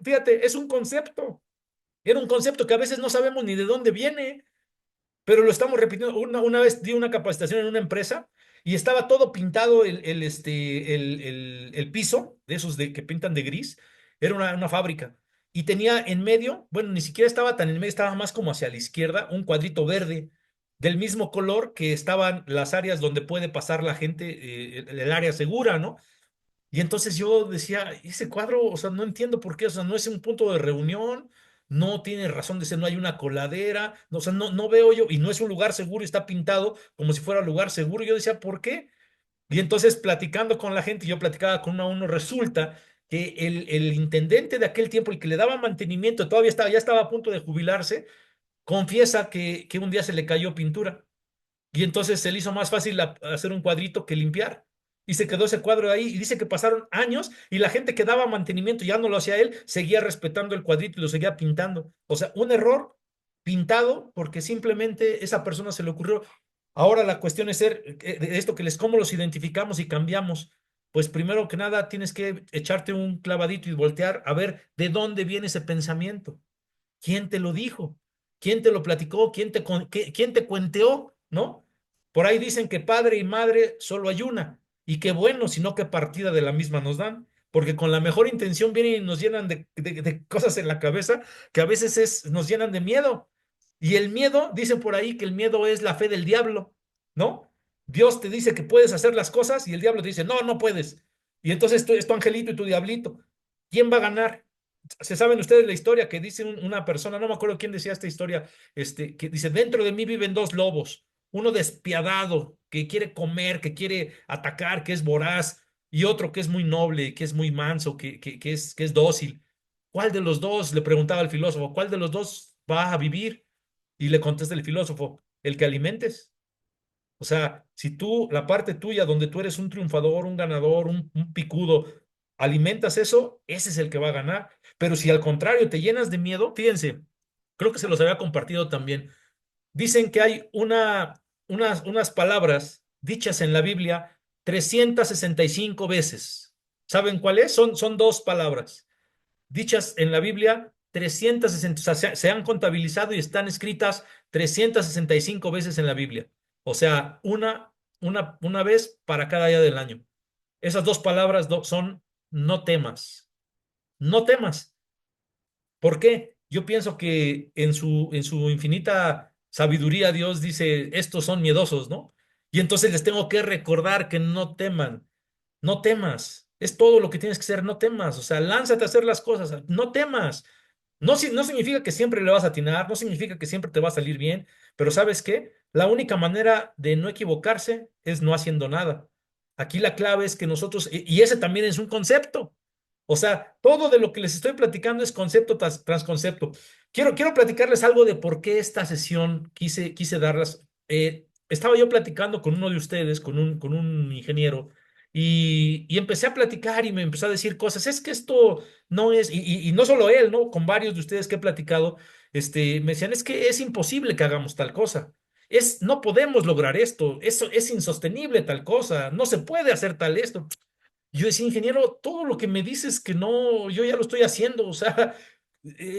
fíjate, es un concepto. Era un concepto que a veces no sabemos ni de dónde viene, pero lo estamos repitiendo. Una vez di una capacitación en una empresa y estaba todo pintado el piso, de esos que pintan de gris, era una fábrica. Y tenía en medio, bueno, ni siquiera estaba tan en medio, estaba más como hacia la izquierda, un cuadrito verde del mismo color que estaban las áreas donde puede pasar la gente, el área segura, ¿no? Y entonces yo decía, ese cuadro, o sea, no entiendo por qué, o sea, no es un punto de reunión, no tiene razón de ser, no hay una coladera, no, o sea, no veo yo, y no es un lugar seguro y está pintado como si fuera lugar seguro. Yo decía, ¿por qué? Y entonces platicando con la gente, yo platicaba con uno a uno, resulta que el intendente de aquel tiempo, el que le daba mantenimiento, ya estaba a punto de jubilarse, confiesa que un día se le cayó pintura. Y entonces se le hizo más fácil hacer un cuadrito que limpiar. Y se quedó ese cuadro ahí. Y dice que pasaron años y la gente que daba mantenimiento, ya no lo hacía él, seguía respetando el cuadrito y lo seguía pintando. O sea, un error pintado porque simplemente esa persona se le ocurrió. Ahora la cuestión es ser, de esto que les, cómo los identificamos y cambiamos. Pues primero que nada tienes que echarte un clavadito y voltear a ver de dónde viene ese pensamiento. ¿Quién te lo dijo? ¿Quién te lo platicó? ¿Quién te cuenteó? ¿No? Por ahí dicen que padre y madre solo hay una. Y qué bueno, sino que partida de la misma nos dan. Porque con la mejor intención vienen y nos llenan de cosas en la cabeza que a veces nos llenan de miedo. Y el miedo, dicen por ahí que el miedo es la fe del diablo, ¿no? Dios te dice que puedes hacer las cosas y el diablo te dice, no, no puedes. Y entonces tú es tu angelito y tu diablito. ¿Quién va a ganar? Se saben ustedes la historia que dice una persona, no me acuerdo quién decía esta historia, que dice, dentro de mí viven dos lobos. uno despiadado, que quiere comer, que quiere atacar, que es voraz, y otro que es muy noble, que es muy manso, que es dócil. ¿Cuál de los dos? Le preguntaba el filósofo, ¿cuál de los dos va a vivir? Y le contesta el filósofo, el que alimentes. O sea, si tú, la parte tuya donde tú eres un triunfador, un ganador, un picudo, alimentas eso, ese es el que va a ganar. Pero si al contrario te llenas de miedo, fíjense, creo que se los había compartido también. Dicen que hay unas palabras dichas en la Biblia 365 veces. ¿Saben cuáles? Son dos palabras dichas en la Biblia 360, o sea, se han contabilizado y están escritas 365 veces en la Biblia. O sea, una vez para cada día del año. Esas dos palabras son no temas, no temas. ¿Por qué? Yo pienso que en su infinita sabiduría Dios dice, estos son miedosos, ¿no? Y entonces les tengo que recordar que no teman, no temas. Es todo lo que tienes que hacer, no temas. O sea, lánzate a hacer las cosas, no temas. No, no significa que siempre le vas a atinar, no significa que siempre te va a salir bien, pero ¿sabes qué? La única manera de no equivocarse es no haciendo nada. Aquí la clave es que nosotros, y ese también es un concepto. O sea, todo de lo que les estoy platicando es concepto tras concepto. Quiero platicarles algo de por qué esta sesión quise darlas. Estaba yo platicando con uno de ustedes, con un ingeniero, y empecé a platicar y me empezó a decir cosas. Es que esto no es, y no solo él, ¿no? Con varios de ustedes que he platicado, me decían, es que es imposible que hagamos tal cosa. No podemos lograr esto, eso es insostenible tal cosa, no se puede hacer tal esto. Yo decía, ingeniero, todo lo que me dices que no, yo ya lo estoy haciendo, o sea,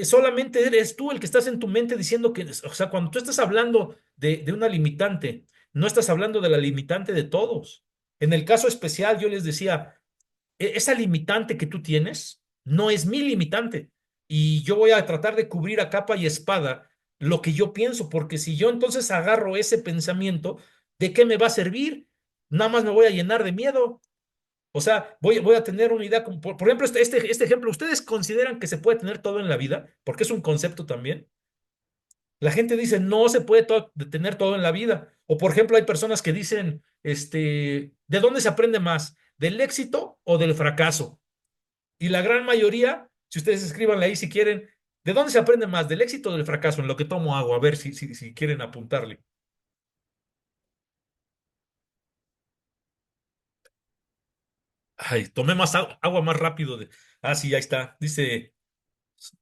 solamente eres tú el que estás en tu mente diciendo que, o sea, cuando tú estás hablando de una limitante, no estás hablando de la limitante de todos. En el caso especial, yo les decía, esa limitante que tú tienes no es mi limitante y yo voy a tratar de cubrir a capa y espada lo que yo pienso, porque si yo entonces agarro ese pensamiento, ¿de qué me va a servir? Nada más me voy a llenar de miedo. O sea, voy a tener una idea, como, por ejemplo, este ejemplo, ¿ustedes consideran que se puede tener todo en la vida? Porque es un concepto también. La gente dice, no se puede tener todo en la vida. O, por ejemplo, hay personas que dicen, ¿de dónde se aprende más? ¿Del éxito o del fracaso? Y la gran mayoría, si ustedes escríbanle ahí si quieren, ¿de dónde se aprende más? ¿Del éxito o del fracaso? En lo que tomo agua, a ver si quieren apuntarle. Ay, tomé más agua más rápido. Sí, ahí está. Dice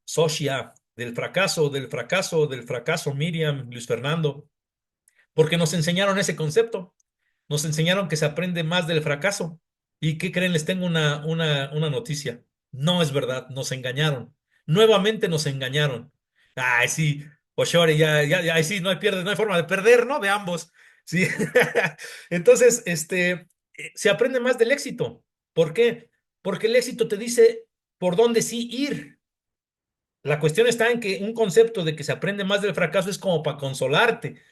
Socia, del fracaso, Miriam, Luis Fernando, porque nos enseñaron ese concepto, nos enseñaron que se aprende más del fracaso. ¿Y qué creen? Les tengo una noticia. No es verdad, nos engañaron. Nuevamente nos engañaron. Ay, sí, Oshore, ay, sí, no hay pierde, no hay forma de perder, ¿no? De ambos. Sí. Entonces, se aprende más del éxito. ¿Por qué? Porque el éxito te dice por dónde sí ir. La cuestión está en que un concepto de que se aprende más del fracaso es como para consolarte,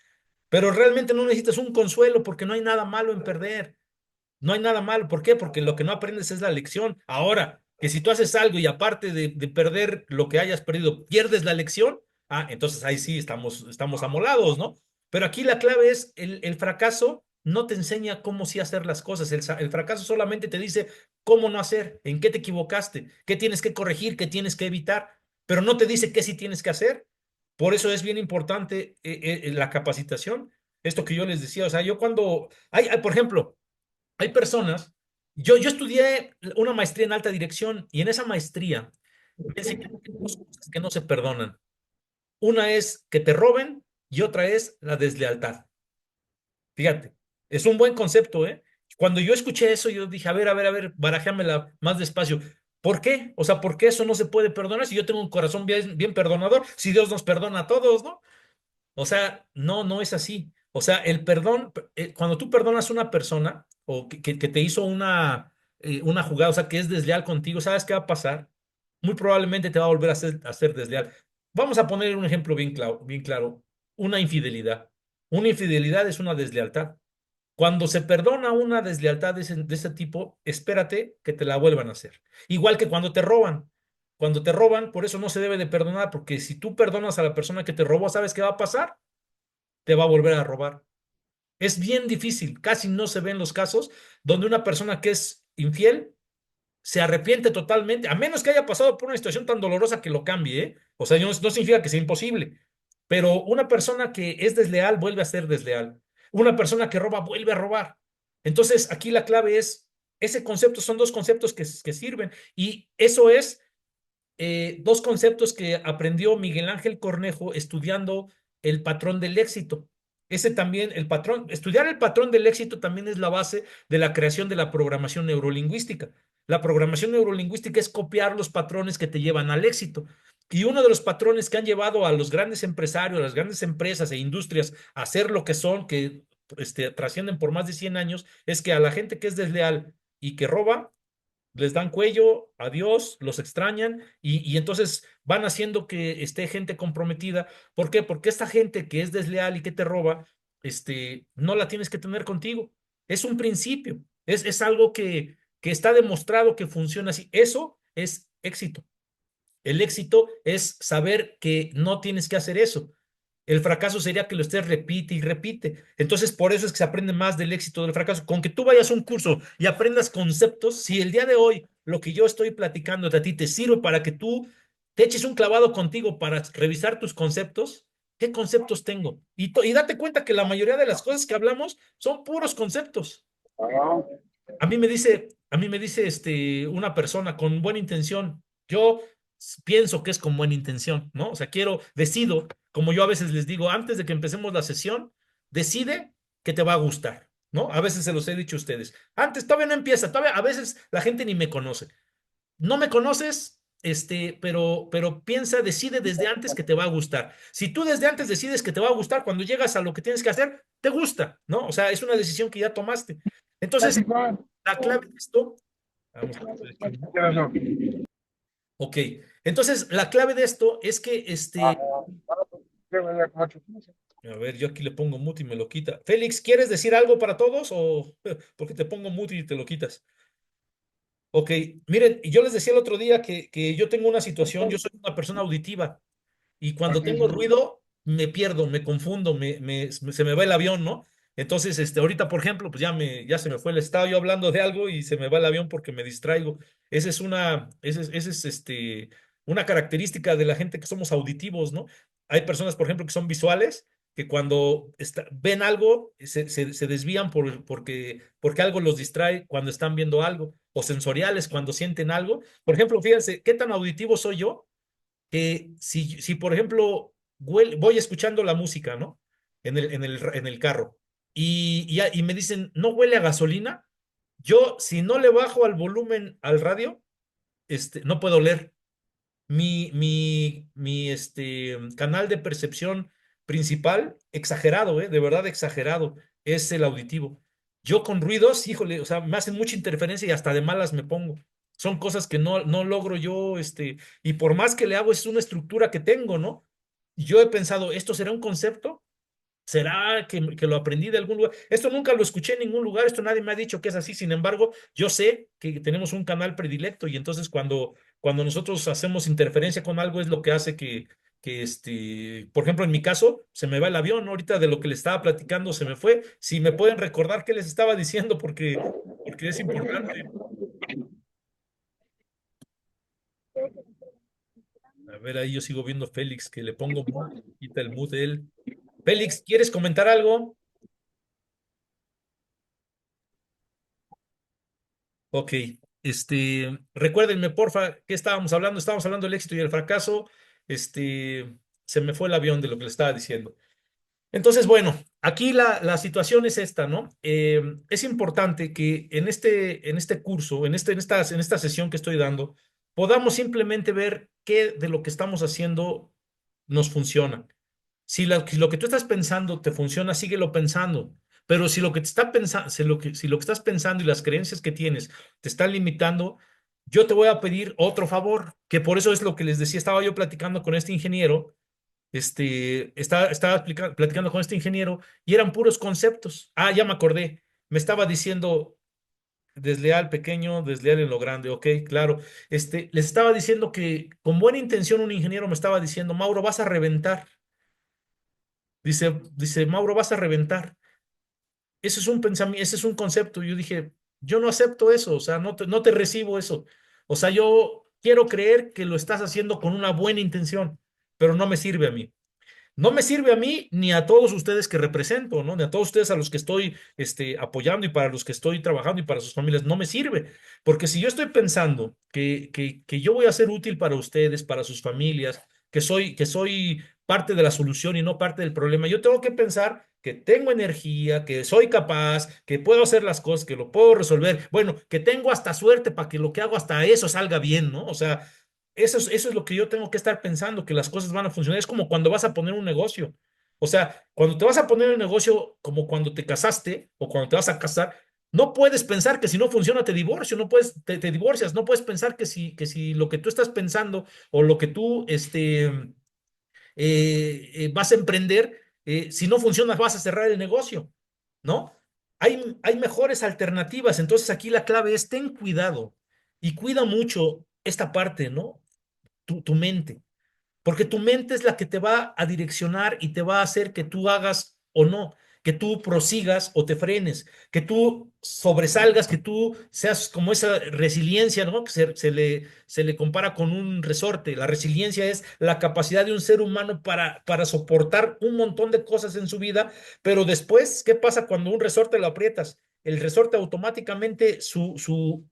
pero realmente no necesitas un consuelo porque no hay nada malo en perder. No hay nada malo. ¿Por qué? Porque lo que no aprendes es la lección. Ahora, que si tú haces algo y aparte de perder lo que hayas perdido, pierdes la lección, entonces ahí sí estamos amolados, ¿no? Pero aquí la clave es el fracaso no te enseña cómo sí hacer las cosas. El fracaso solamente te dice cómo no hacer, en qué te equivocaste, qué tienes que corregir, qué tienes que evitar, pero no te dice qué sí tienes que hacer. Por eso es bien importante la capacitación. Esto que yo les decía, o sea, yo cuando, por ejemplo, hay personas, yo estudié una maestría en alta dirección y en esa maestría me enseñaron que hay dos cosas que no se perdonan. Una es que te roben y otra es la deslealtad. Fíjate, es un buen concepto, ¿eh? Cuando yo escuché eso, yo dije, a ver, barajéamela más despacio. ¿Por qué? O sea, ¿por qué eso no se puede perdonar si yo tengo un corazón bien perdonador? Si Dios nos perdona a todos, ¿no? O sea, no es así. O sea, el perdón, cuando tú perdonas a una persona o que te hizo una jugada, o sea, que es desleal contigo, ¿sabes qué va a pasar? Muy probablemente te va a volver a ser desleal. Vamos a poner un ejemplo bien claro, bien claro. Una infidelidad. Una infidelidad es una deslealtad. Cuando se perdona una deslealtad de ese tipo, espérate que te la vuelvan a hacer. Igual que cuando te roban. Cuando te roban, por eso no se debe de perdonar, porque si tú perdonas a la persona que te robó, ¿sabes qué va a pasar? Te va a volver a robar. Es bien difícil, casi no se ven los casos donde una persona que es infiel se arrepiente totalmente, a menos que haya pasado por una situación tan dolorosa que lo cambie, ¿eh? O sea, no significa que sea imposible, pero una persona que es desleal vuelve a ser desleal. Una persona que roba vuelve a robar. Entonces, aquí la clave es, ese concepto son dos conceptos que sirven y eso es dos conceptos que aprendió Miguel Ángel Cornejo estudiando el patrón del éxito. Ese también, el patrón, estudiar el patrón del éxito también es la base de la creación de la programación neurolingüística. La programación neurolingüística es copiar los patrones que te llevan al éxito. Y uno de los patrones que han llevado a los grandes empresarios, a las grandes empresas e industrias a hacer lo que son, que trascienden por más de 100 años, es que a la gente que es desleal y que roba, les dan cuello, adiós, los extrañan y entonces van haciendo que esté gente comprometida. ¿Por qué? Porque esta gente que es desleal y que te roba, no la tienes que tener contigo. Es un principio, es algo que está demostrado que funciona así. Eso es éxito. El éxito es saber que no tienes que hacer eso. El fracaso sería que lo estés repite y repite. Entonces, por eso es que se aprende más del éxito del fracaso. Con que tú vayas a un curso y aprendas conceptos, si el día de hoy lo que yo estoy platicando a ti te sirve para que tú te eches un clavado contigo para revisar tus conceptos, ¿qué conceptos tengo? Y date cuenta que la mayoría de las cosas que hablamos son puros conceptos. A mí me dice una persona con buena intención. Yo pienso que es con buena intención, ¿no? O sea, decido, como yo a veces les digo, antes de que empecemos la sesión, decide que te va a gustar, ¿no? A veces se los he dicho a ustedes. Antes todavía no empieza, todavía a veces la gente ni me conoce. No me conoces, pero piensa, decide desde antes que te va a gustar. Si tú desde antes decides que te va a gustar, cuando llegas a lo que tienes que hacer, te gusta, ¿no? O sea, es una decisión que ya tomaste. Entonces, la clave de esto, vamos a ver aquí. Ok, entonces la clave de esto es que, a ver, yo aquí le pongo mute y me lo quita. Félix, ¿quieres decir algo para todos o porque te pongo mute y te lo quitas? Ok, miren, yo les decía el otro día que yo tengo una situación, yo soy una persona auditiva. Y cuando tengo ruido, me pierdo, me confundo, se me va el avión, ¿no? Entonces, ahorita, por ejemplo, pues ya se me fue el estado yo hablando de algo y se me va el avión porque me distraigo. Esa es una característica de la gente que somos auditivos, ¿no? Hay personas, por ejemplo, que son visuales, que cuando ven algo, se desvían porque algo los distrae cuando están viendo algo, o sensoriales cuando sienten algo. Por ejemplo, fíjense, ¿qué tan auditivo soy yo? Que si por ejemplo, voy escuchando la música, ¿no? En el carro, y me dicen, ¿no huele a gasolina? Yo, si no le bajo al volumen al radio, no puedo leer. Mi canal de percepción principal, exagerado, de verdad exagerado, es el auditivo. Yo con ruidos, híjole, o sea, me hacen mucha interferencia y hasta de malas me pongo. Son cosas que no logro yo, y por más que le hago, es una estructura que tengo, ¿no? Y yo he pensado, ¿esto será un concepto? ¿Será que lo aprendí de algún lugar? Esto nunca lo escuché en ningún lugar, esto nadie me ha dicho que es así. Sin embargo, yo sé que tenemos un canal predilecto y entonces cuando nosotros hacemos interferencia con algo es lo que hace por ejemplo, en mi caso, se me va el avión. Ahorita de lo que les estaba platicando se me fue. Si me pueden recordar qué les estaba diciendo porque es importante. A ver, ahí yo sigo viendo a Félix, que le pongo mute, quita el mute él. Félix, ¿quieres comentar algo? Ok, recuérdenme, porfa, ¿qué estábamos hablando? Estábamos hablando del éxito y el fracaso. Se me fue el avión de lo que le estaba diciendo. Entonces, bueno, aquí la situación es esta, ¿no? Es importante que en este curso, en esta sesión que estoy dando, podamos simplemente ver qué de lo que estamos haciendo nos funciona. Si lo que tú estás pensando te funciona, síguelo pensando. Pero si lo que te está pensando, si lo que estás pensando y las creencias que tienes te están limitando, yo te voy a pedir otro favor, que por eso es lo que les decía, estaba yo platicando con este ingeniero, estaba platicando con este ingeniero y eran puros conceptos. Ah, ya me acordé. Me estaba diciendo desleal pequeño, desleal en lo grande. Ok, claro. Les estaba diciendo que con buena intención un ingeniero me estaba diciendo, Mauro, vas a reventar. Dice, Mauro, vas a reventar. ese es un pensamiento, ese es un concepto. Yo dije, yo no acepto eso, o sea, no te recibo eso. O sea, yo quiero creer que lo estás haciendo con una buena intención, pero no me sirve a mí. No me sirve a mí ni a todos ustedes que represento, ¿no? Ni a todos ustedes a los que estoy apoyando y para los que estoy trabajando y para sus familias. No me sirve. Porque si yo estoy pensando que yo voy a ser útil para ustedes, para sus familias, que soy parte de la solución y no parte del problema, yo tengo que pensar que tengo energía, que soy capaz, que puedo hacer las cosas, que lo puedo resolver. Bueno, que tengo hasta suerte para que lo que hago hasta eso salga bien, ¿no? O sea, eso es lo que yo tengo que estar pensando, que las cosas van a funcionar. Es como cuando vas a poner un negocio. O sea, cuando te vas a poner un negocio, como cuando te casaste o cuando te vas a casar, no puedes pensar que si no funciona te divorcio, no puedes, te divorcias, no puedes pensar que si lo que tú estás pensando o lo que tú vas a emprender, si no funciona vas a cerrar el negocio, ¿no? Hay mejores alternativas, entonces aquí la clave es ten cuidado y cuida mucho esta parte, ¿no? Tu mente, porque tu mente es la que te va a direccionar y te va a hacer que tú hagas o no, que tú prosigas o te frenes, que tú sobresalgas, que tú seas como esa resiliencia, ¿no? Que se le compara con un resorte. La resiliencia es la capacidad de un ser humano para soportar un montón de cosas en su vida, pero después, ¿qué pasa cuando un resorte lo aprietas? El resorte automáticamente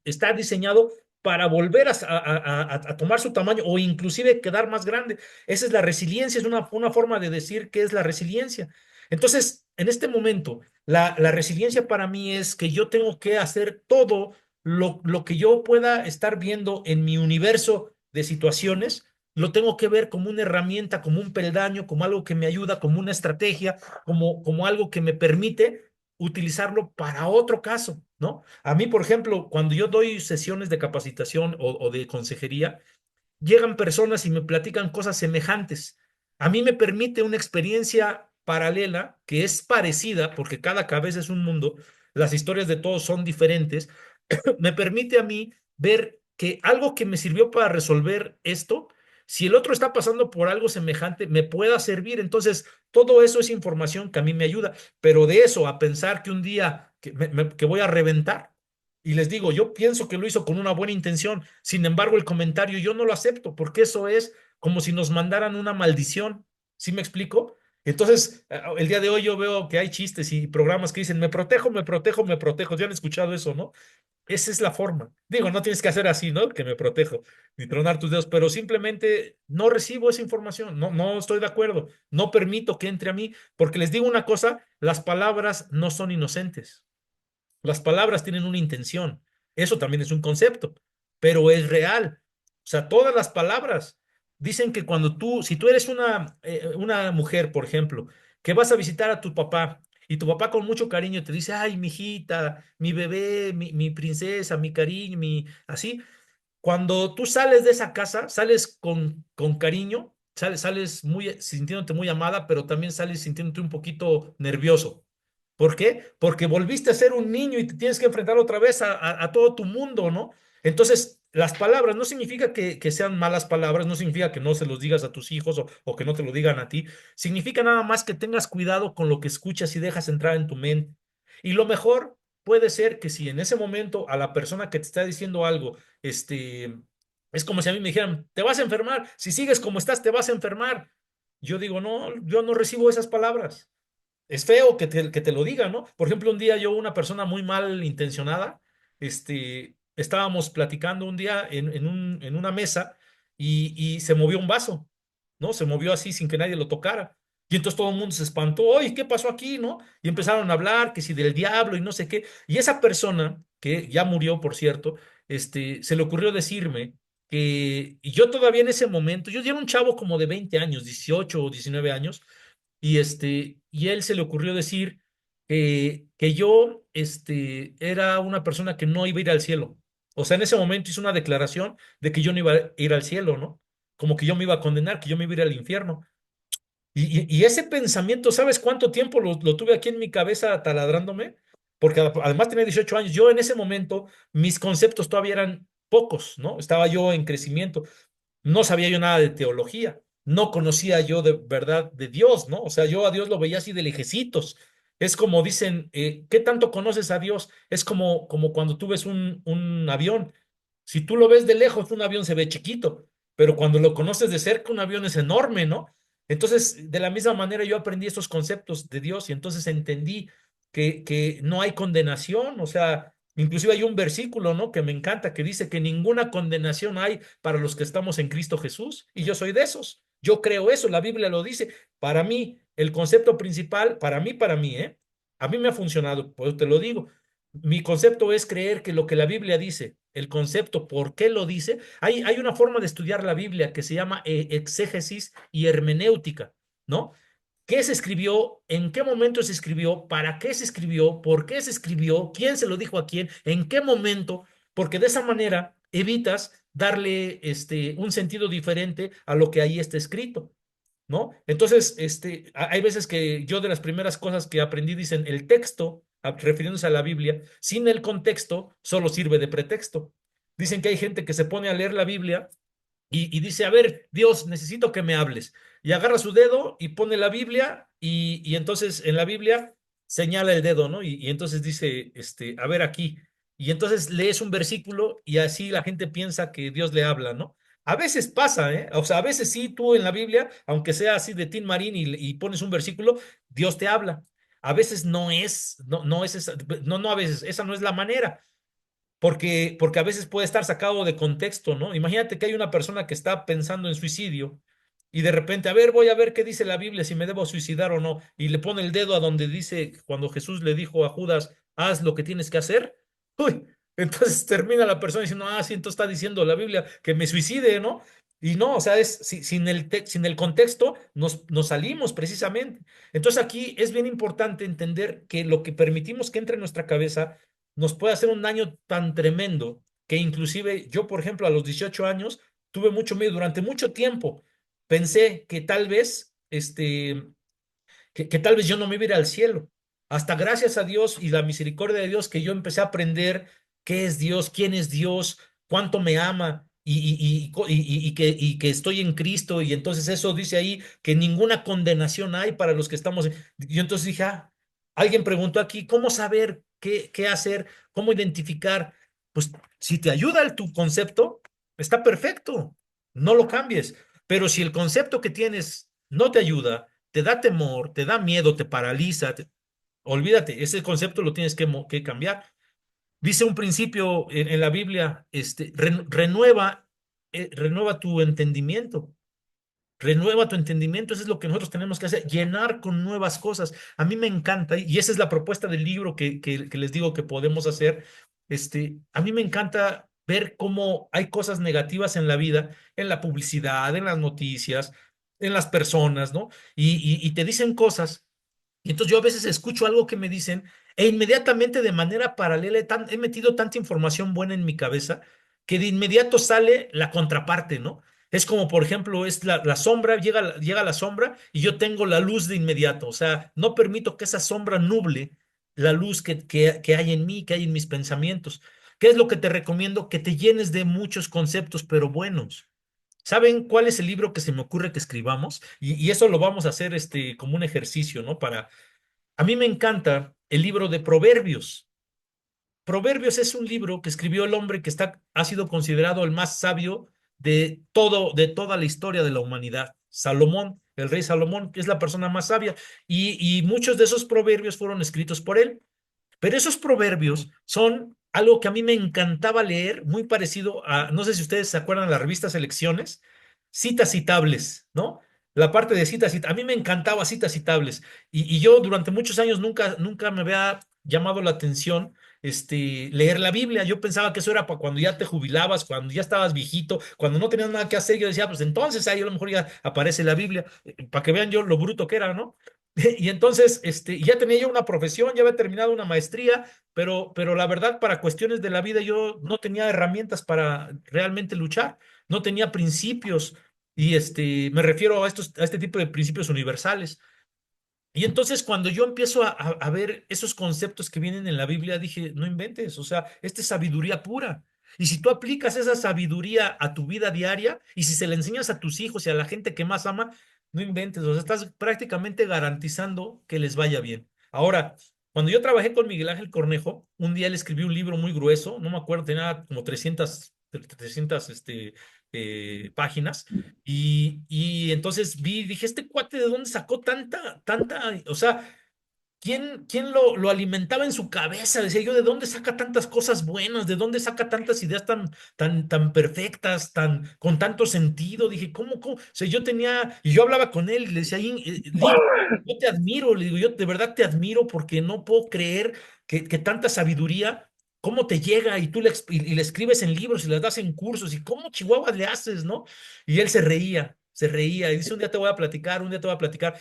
está diseñado para volver a tomar su tamaño o inclusive quedar más grande. Esa es la resiliencia, es una forma de decir qué es la resiliencia. Entonces, en este momento, la resiliencia para mí es que yo tengo que hacer todo lo que yo pueda estar viendo en mi universo de situaciones, lo tengo que ver como una herramienta, como un peldaño, como algo que me ayuda, como una estrategia, como algo que me permite utilizarlo para otro caso, ¿no? A mí, por ejemplo, cuando yo doy sesiones de capacitación o de consejería, llegan personas y me platican cosas semejantes. A mí me permite una experiencia paralela que es parecida, porque cada cabeza es un mundo, las historias de todos son diferentes, me permite a mí ver que algo que me sirvió para resolver esto, si el otro está pasando por algo semejante, me pueda servir. Entonces, todo eso es información que a mí me ayuda, pero de eso a pensar que un día que voy a reventar, y les digo, yo pienso que lo hizo con una buena intención, sin embargo, el comentario yo no lo acepto, porque eso es como si nos mandaran una maldición. ¿Sí me explico? Entonces, el día de hoy yo veo que hay chistes y programas que dicen, me protejo, me protejo, me protejo. ¿Ya han escuchado eso, no? Esa es la forma. Digo, no tienes que hacer así, ¿no? Que me protejo, ni tronar tus dedos, pero simplemente no recibo esa información, no estoy de acuerdo, no permito que entre a mí, porque les digo una cosa, las palabras no son inocentes. Las palabras tienen una intención. Eso también es un concepto, pero es real. O sea, todas las palabras dicen que cuando si tú eres una mujer, por ejemplo, que vas a visitar a tu papá y tu papá con mucho cariño te dice, ay, mi hijita, mi bebé, mi princesa, mi cariño, así, cuando tú sales de esa casa, sales con cariño, sales sintiéndote muy amada, pero también sales sintiéndote un poquito nervioso. ¿Por qué? Porque volviste a ser un niño y te tienes que enfrentar otra vez a todo tu mundo, ¿no? Entonces, las palabras no significa que sean malas palabras, no significa que no se los digas a tus hijos o que no te lo digan a ti. Significa nada más que tengas cuidado con lo que escuchas y dejas entrar en tu mente. Y lo mejor puede ser que si en ese momento a la persona que te está diciendo algo, es como si a mí me dijeran, te vas a enfermar, si sigues como estás, te vas a enfermar. Yo digo, no, yo no recibo esas palabras. Es feo que te lo diga, ¿no? Por ejemplo, un día yo, una persona muy mal intencionada, estábamos platicando un día en una mesa y se movió un vaso, ¿no? Se movió así sin que nadie lo tocara. Y entonces todo el mundo se espantó, oye, ¿qué pasó aquí, no? Y empezaron a hablar que si del diablo y no sé qué. Y esa persona, que ya murió, por cierto, se le ocurrió decirme y yo todavía en ese momento, yo ya era un chavo como de 20 años, 18 o 19 años, y él se le ocurrió decir que yo era una persona que no iba a ir al cielo. O sea, en ese momento hizo una declaración de que yo no iba a ir al cielo, ¿no? Como que yo me iba a condenar, que yo me iba a ir al infierno. Y ese pensamiento, ¿sabes cuánto tiempo lo tuve aquí en mi cabeza taladrándome? Porque además tenía 18 años. Yo en ese momento, mis conceptos todavía eran pocos, ¿no? Estaba yo en crecimiento. No sabía yo nada de teología, no conocía yo de verdad de Dios, ¿no? O sea, yo a Dios lo veía así de lejecitos. Es como dicen, ¿qué tanto conoces a Dios? Es como cuando tú ves un avión. Si tú lo ves de lejos, un avión se ve chiquito, pero cuando lo conoces de cerca, un avión es enorme, ¿no? Entonces, de la misma manera yo aprendí estos conceptos de Dios y entonces entendí que no hay condenación, o sea, inclusive hay un versículo, ¿no? Que me encanta, que dice que ninguna condenación hay para los que estamos en Cristo Jesús, y yo soy de esos. Yo creo eso, la Biblia lo dice. Para mí, el concepto principal, para mí, ¿eh? A mí me ha funcionado, pues te lo digo. Mi concepto es creer que lo que la Biblia dice, el concepto, por qué lo dice, hay una forma de estudiar la Biblia que se llama exégesis y hermenéutica, ¿no? ¿Qué se escribió? ¿En qué momento se escribió? ¿Para qué se escribió? ¿Por qué se escribió? ¿Quién se lo dijo a quién? ¿En qué momento? Porque de esa manera evitas darle un sentido diferente a lo que ahí está escrito. ¿No? Entonces, hay veces que yo de las primeras cosas que aprendí dicen el texto, refiriéndose a la Biblia, sin el contexto, solo sirve de pretexto. Dicen que hay gente que se pone a leer la Biblia y dice, a ver, Dios, necesito que me hables. Y agarra su dedo y pone la Biblia y entonces en la Biblia señala el dedo, ¿no? Y entonces dice, a ver aquí. Y entonces lees un versículo y así la gente piensa que Dios le habla, ¿no? A veces pasa, ¿eh? O sea, a veces sí, tú en la Biblia, aunque sea así de Tin Marín y pones un versículo, Dios te habla. A veces no es esa, no, a veces, esa no es la manera. Porque a veces puede estar sacado de contexto, ¿no? Imagínate que hay una persona que está pensando en suicidio y de repente, a ver, voy a ver qué dice la Biblia, si me debo suicidar o no, y le pone el dedo a donde dice, cuando Jesús le dijo a Judas, haz lo que tienes que hacer. Uy, entonces termina la persona diciendo, ah, sí, entonces está diciendo la Biblia que me suicide, ¿no? Y no, o sea, sin el contexto nos salimos precisamente. Entonces aquí es bien importante entender que lo que permitimos que entre en nuestra cabeza nos puede hacer un daño tan tremendo que inclusive yo, por ejemplo, a los 18 años tuve mucho miedo durante mucho tiempo. Pensé que tal vez, que tal vez yo no me iba a ir al cielo. Hasta gracias a Dios y la misericordia de Dios que yo empecé a aprender qué es Dios, quién es Dios, cuánto me ama y que estoy en Cristo. Y entonces eso dice ahí que ninguna condenación hay para los que estamos. Yo entonces dije, ah, alguien preguntó aquí, ¿cómo saber qué hacer? ¿Cómo identificar? Pues si te ayuda tu concepto, está perfecto, no lo cambies. Pero si el concepto que tienes no te ayuda, te da temor, te da miedo, te paraliza, olvídate, ese concepto lo tienes que cambiar. Dice un principio en la Biblia, renueva tu entendimiento. Renueva tu entendimiento, eso es lo que nosotros tenemos que hacer, llenar con nuevas cosas. A mí me encanta, y esa es la propuesta del libro que les digo que podemos hacer. A mí me encanta ver cómo hay cosas negativas en la vida, en la publicidad, en las noticias, en las personas, ¿no? Y te dicen cosas y entonces yo a veces escucho algo que me dicen e inmediatamente de manera paralela he metido tanta información buena en mi cabeza que de inmediato sale la contraparte, ¿no? Es como, por ejemplo, es la sombra, llega la sombra y yo tengo la luz de inmediato. O sea, no permito que esa sombra nuble la luz que hay en mí, que hay en mis pensamientos. ¿Qué es lo que te recomiendo? Que te llenes de muchos conceptos, pero buenos. ¿Saben cuál es el libro que se me ocurre que escribamos? Y eso lo vamos a hacer como un ejercicio, ¿no? A mí me encanta el libro de Proverbios. Proverbios es un libro que escribió el hombre que ha sido considerado el más sabio de toda la historia de la humanidad. Salomón, el rey Salomón, que es la persona más sabia. Y muchos de esos proverbios fueron escritos por él. Pero esos proverbios son algo que a mí me encantaba leer, muy parecido a, no sé si ustedes se acuerdan de la revista Selecciones, citas citables, ¿no? La parte de a mí me encantaba citas citables. Y yo durante muchos años nunca me había llamado la atención leer la Biblia. Yo pensaba que eso era para cuando ya te jubilabas, cuando ya estabas viejito, cuando no tenías nada que hacer. Yo decía, pues entonces ahí a lo mejor ya aparece la Biblia, para que vean yo lo bruto que era, ¿no? Y entonces, ya tenía yo una profesión, ya había terminado una maestría, pero la verdad, para cuestiones de la vida, yo no tenía herramientas para realmente luchar, no tenía principios, y me refiero a este tipo de principios universales. Y entonces, cuando yo empiezo a ver esos conceptos que vienen en la Biblia, dije, no inventes, o sea, esta es sabiduría pura. Y si tú aplicas esa sabiduría a tu vida diaria, y si se la enseñas a tus hijos y a la gente que más ama, no inventes, o sea, estás prácticamente garantizando que les vaya bien. Ahora, cuando yo trabajé con Miguel Ángel Cornejo, un día le escribí un libro muy grueso, no me acuerdo, tenía como 300 páginas, y entonces dije, este cuate, ¿de dónde sacó tanta, o sea, ¿quién lo alimentaba en su cabeza? Decía yo, ¿de dónde saca tantas cosas buenas? ¿De dónde saca tantas ideas tan perfectas, con tanto sentido? Dije, ¿cómo? O sea, y yo hablaba con él y le decía, Lin, yo te admiro, le digo, yo de verdad te admiro porque no puedo creer que tanta sabiduría, ¿cómo te llega? Y y le escribes en libros y le das en cursos, y cómo chihuahuas le haces, ¿no? Y él se reía, y dice, un día te voy a platicar, un día te voy a platicar.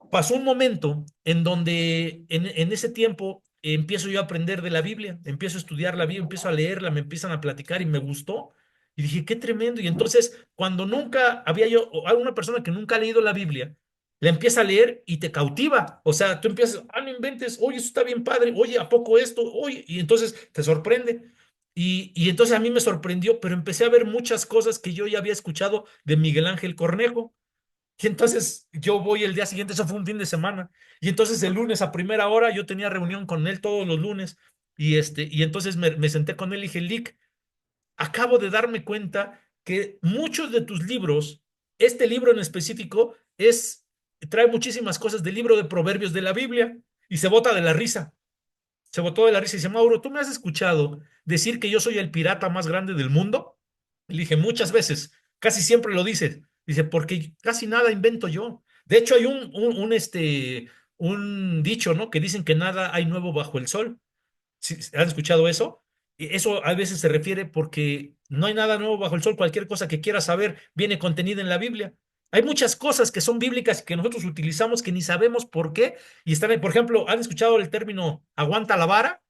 Pasó un momento en donde en ese tiempo empiezo yo a aprender de la Biblia, empiezo a estudiar la Biblia, empiezo a leerla, me empiezan a platicar y me gustó. Y dije, qué tremendo. Y entonces, cuando nunca había yo, o alguna persona que nunca ha leído la Biblia, la empieza a leer y te cautiva. O sea, tú empiezas, no inventes, oye, eso está bien padre, oye, ¿a poco esto? Oye, y entonces te sorprende. Y entonces a mí me sorprendió, pero empecé a ver muchas cosas que yo ya había escuchado de Miguel Ángel Cornejo. Y entonces yo voy el día siguiente, eso fue un fin de semana, y entonces el lunes a primera hora yo tenía reunión con él todos los lunes, y entonces me senté con él y dije, Lick, acabo de darme cuenta que muchos de tus libros, este libro en específico, trae muchísimas cosas del libro de Proverbios de la Biblia, y se bota de la risa. Se botó de la risa y dice, Mauro, ¿tú me has escuchado decir que yo soy el pirata más grande del mundo? Le dije, muchas veces, casi siempre lo dices. Dice, porque casi nada invento yo. De hecho, hay un dicho, ¿no? Que dicen que nada hay nuevo bajo el sol. ¿Sí? ¿Han escuchado eso? Y eso a veces se refiere porque no hay nada nuevo bajo el sol. Cualquier cosa que quieras saber viene contenida en la Biblia. Hay muchas cosas que son bíblicas y que nosotros utilizamos que ni sabemos por qué y están ahí. Por ejemplo, ¿han escuchado el término aguanta la vara?